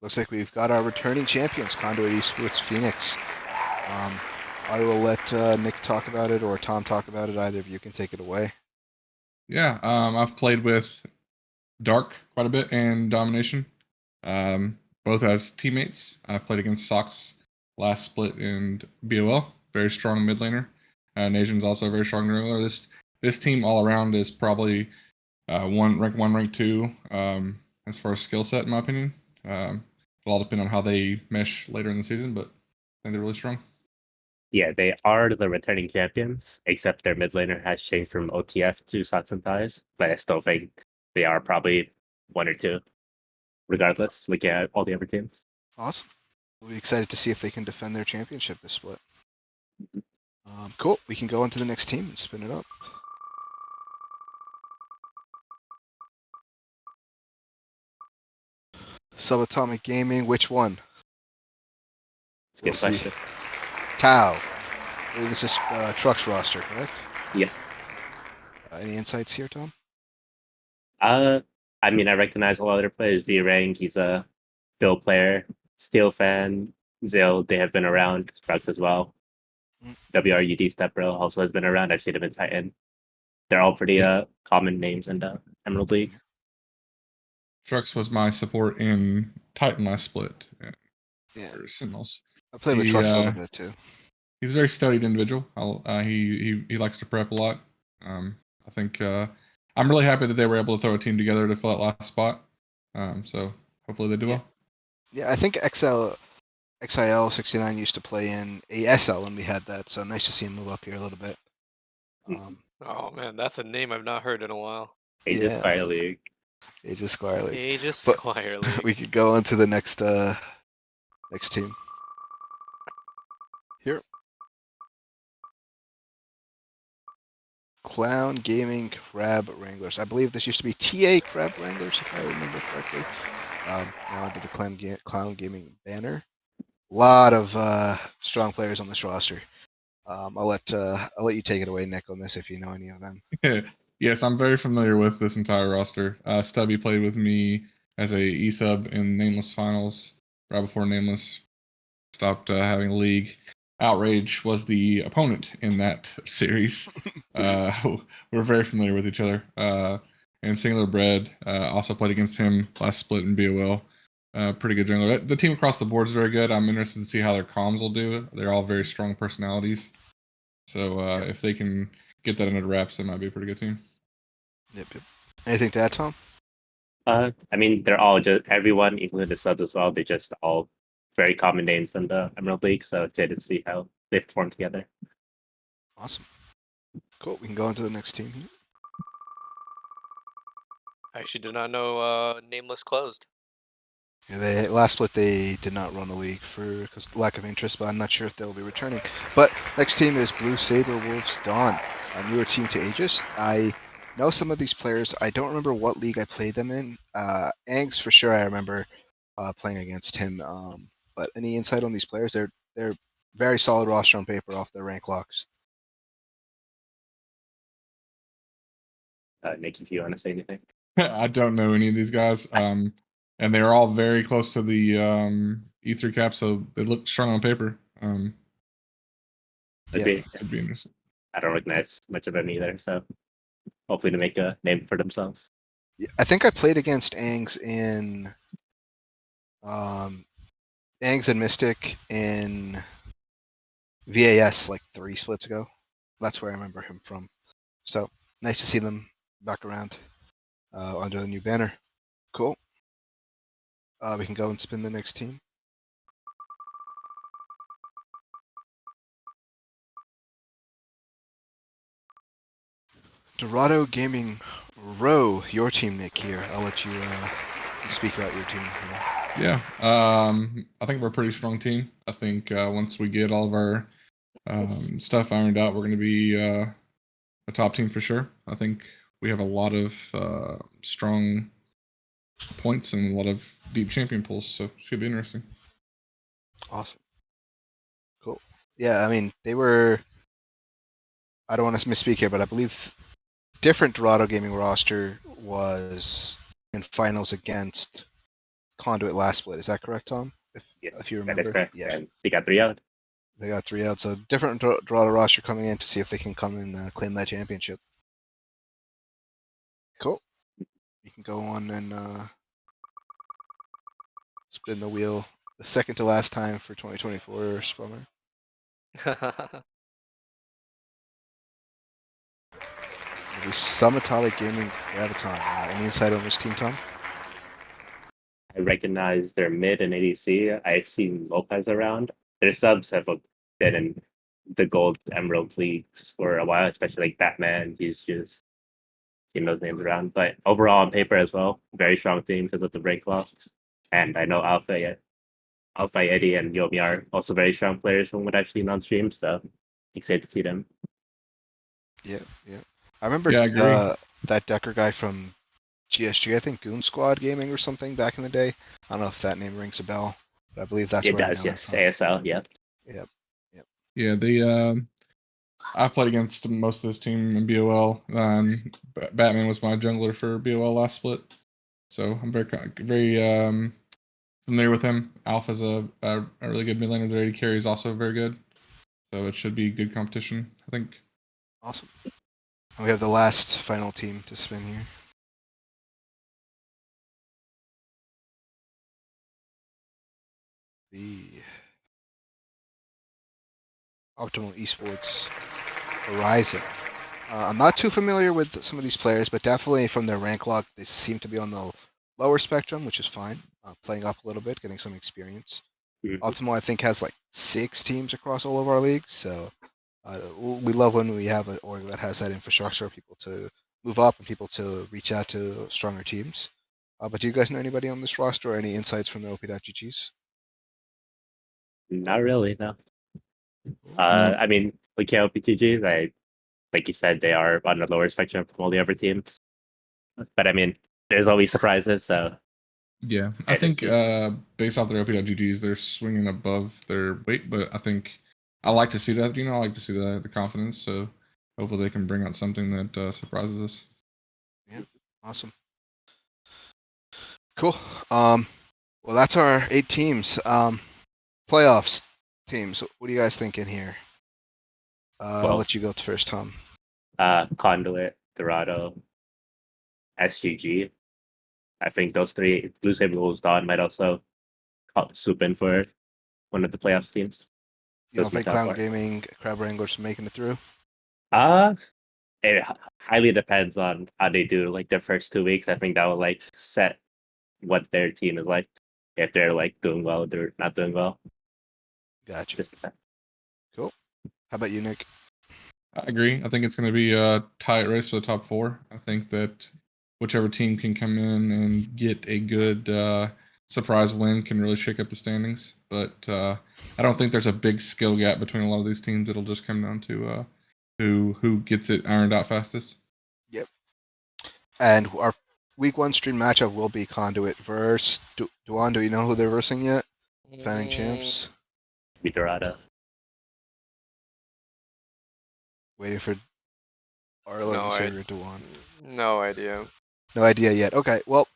Looks like we've got our returning champions, Conduit Esports Phoenix. I will let Nick talk about it or Tom talk about it. Either of you can take it away. Yeah, I've played with Dark quite a bit and Domination, both as teammates. I played against Sox last split in BOL, very strong mid laner. Nation's also a very strong mid laner. This team all around is probably rank 1, rank 2 as far as skill set, in my opinion. It'll all depend on how they mesh later in the season, but I think they're really strong. Yeah, they are the returning champions, except their mid laner has changed from OTF to Socks and Thighs, but I still think they are probably 1 or 2, regardless, looking at all the other teams. Awesome. We'll be excited to see if they can defend their championship this split. Cool. We can go into the next team and spin it up. Subatomic Gaming, which one? It's a good We'll see. question. Tau. I believe this is Truck's roster, correct? Yeah. Any insights here, Tom? I mean, I recognize a lot of their players. V-Rank, he's a Phil player. Steel Fan, Zill, they have been around. Trucks as well. WRUD Stepbro also has been around. I've seen him in Titan. They're all pretty common names in the Emerald League. Trux was my support in Titan last split. Yeah. Or Sentinels. I played with He, Trucks a little bit too. He's a very studied individual. He likes to prep a lot. I think I'm really happy that they were able to throw a team together to fill that last spot. So hopefully they do well. Yeah, I think XIL69 used to play in ASL and we had that, so nice to see him move up here a little bit. Oh man, that's a name I've not heard in a while. Aegis Yeah. Fire League. Aegis Squire League. Aegis But Squire League. we could go on to the next team. Here. Clown Gaming Crab Wranglers. I believe this used to be TA Crab Wranglers, if I remember correctly. Now under the Clown Gaming banner. A lot of strong players on this roster. I'll let you take it away, Nick, on this if you know any of them. Yes, I'm very familiar with this entire roster. Stubby played with me as a E-sub in Nameless Finals, right before Nameless stopped having a league. Outrage was the opponent in that series. We're very familiar with each other. And Singular Bread also played against him last split in BOL. Pretty good jungler. The team across the board is very good. I'm interested to see how their comms will do. They're all very strong personalities. So if they can get that under wraps, that might be a pretty good team. Yep. Anything to add, Tom? I mean, they're all just everyone, including the subs as well. They're just all very common names in the Emerald League. So excited to see how they perform together. Awesome. Cool. We can go on to the next team here. I actually do not know Nameless closed. Yeah, they last split they did not run the league for because lack of interest, but I'm not sure if they'll be returning. But next team is Blue Saber Wolves Dawn, a newer team to Aegis. I know some of these players. I don't remember what league I played them in. Angs for sure. I remember playing against him. But any insight on these players? They're very solid roster on paper off their rank locks. Nick, if you want to say anything. I don't know any of these guys. And they're all very close to the E3 cap, so they look strong on paper. It'd be interesting. I don't recognize much of them either, so hopefully to make a name for themselves. Yeah, I think I played against Angs in Angs and Mystic in VAS like 3 splits ago. That's where I remember him from. So nice to see them back around under the new banner. Cool. We can go and spin the next team. Dorado Gaming Row, your team, Nick. Here, I'll let you speak about your team. Yeah, I think we're a pretty strong team. I think once we get all of our stuff ironed out, we're going to be a top team for sure. I think we have a lot of strong points and a lot of deep champion pools, so it should be interesting. Awesome. Cool. Yeah, I mean, they were, I don't want to misspeak here, but I believe different Dorado Gaming roster was in finals against Conduit last split. Is that correct, Tom? If you remember. That is correct. Yeah. And they got 3 out. They got 3 out. So different Dorado roster coming in to see if they can come and claim that championship. Cool. You can go on and spin the wheel the second to last time for 2024, Spummer. It'll be Summatomic Gaming Graviton. Any insight on this team, Tom? I recognize their mid and ADC. I've seen Lopez around. Their subs have been in the Gold Emerald leagues for a while, especially like Batman. He's just getting those names around. But overall on paper as well, very strong team because of the rank locks. And I know Alpha Eddie and Yomi are also very strong players from what I've seen on stream, so excited to see them. Yeah. I remember Yeah, I agree. that Decker guy from GSG, I think Goon Squad Gaming or something back in the day. I don't know if that name rings a bell, but I believe that's It where I does, know him yes. from. ASL, yep. Yep. Yeah, I've played against most of this team in BOL. Batman was my jungler for BOL last split, so I'm very familiar with him. Alpha's a really good mid laner. Their AD carry is also very good, so it should be good competition, I think. Awesome. And we have the last final team to spin here. The Optimal Esports Horizon. I'm not too familiar with some of these players, but definitely from their rank log, they seem to be on the lower spectrum, which is fine. Playing up a little bit, getting some experience. Optimal, I think, has like 6 teams across all of our leagues, so we love when we have an org that has that infrastructure, people to move up and people to reach out to stronger teams. But do you guys know anybody on this roster or any insights from the OP.GGs? Not really, no. I mean, with KOPGG, like you said, they are on the lower spectrum from all the other teams. But I mean, there's always surprises, so. Yeah, I think based off their OP.GGs, they're swinging above their weight, but I think I like to see that. I like to see the confidence. So hopefully they can bring out something that surprises us. Yeah, awesome. Cool. Well, that's our 8 teams. Playoffs. teams. What are you guys thinking here? I'll Well- let you go first, Tom. Conduit, Dorado, SGG. I think those three, Blue Saber Wolves Dawn might also swoop in for one of the playoffs teams. You don't Those are my think top Clown four. Gaming, Crab Wranglers are making it through? It highly depends on how they do like their first 2 weeks. I think that will like set what their team is like. If they're like doing well, they're not doing well. Gotcha. Just depends. Cool. How about you, Nick? I agree. I think it's going to be a tight race for the top 4. I think that whichever team can come in and get a good surprise win can really shake up the standings. But I don't think there's a big skill gap between a lot of these teams. It'll just come down to who gets it ironed out fastest. Yep. And our week 1 stream matchup will be Conduit versus Duan. Do you know who they're versing yet? Defending champs. Be Dorado. Waiting for Arlo No, and Saber Duan. No idea. No idea yet. Okay, well,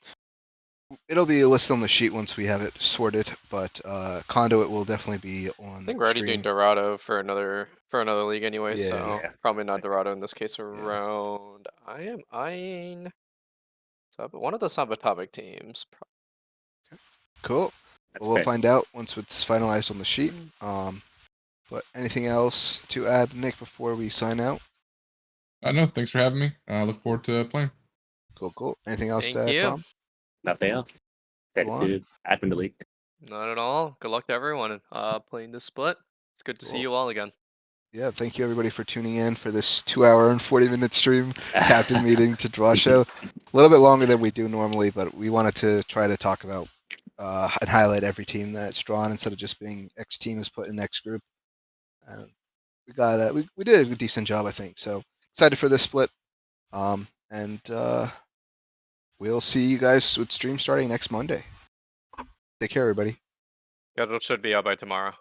it'll be listed on the sheet once we have it sorted. But Conduit will definitely be on. I think we're already doing stream. Dorado for another league anyway, Yeah. so Yeah. probably not Dorado in this case around. I am eyeing one of the subatomic teams. Cool. That's Well, we'll fair. find out once it's finalized on the sheet. But anything else to add, Nick, before we sign out? No, thanks for having me. I look forward to playing. Cool. Anything else Thank to add, you. Tom? Nothing else. Ready Go on. to admin the league. Not at all. Good luck to everyone playing this split. It's good to see Cool. you all again. Yeah, thank you everybody for tuning in for this 2-hour and 40-minute stream captain meeting to draw show. A little bit longer than we do normally, but we wanted to try to talk about and highlight every team that's drawn instead of just being X team is put in X group. And we got we did a decent job, I think. So excited for this split. And we'll see you guys with stream starting next Monday. Take care, everybody. Schedule should be out by tomorrow.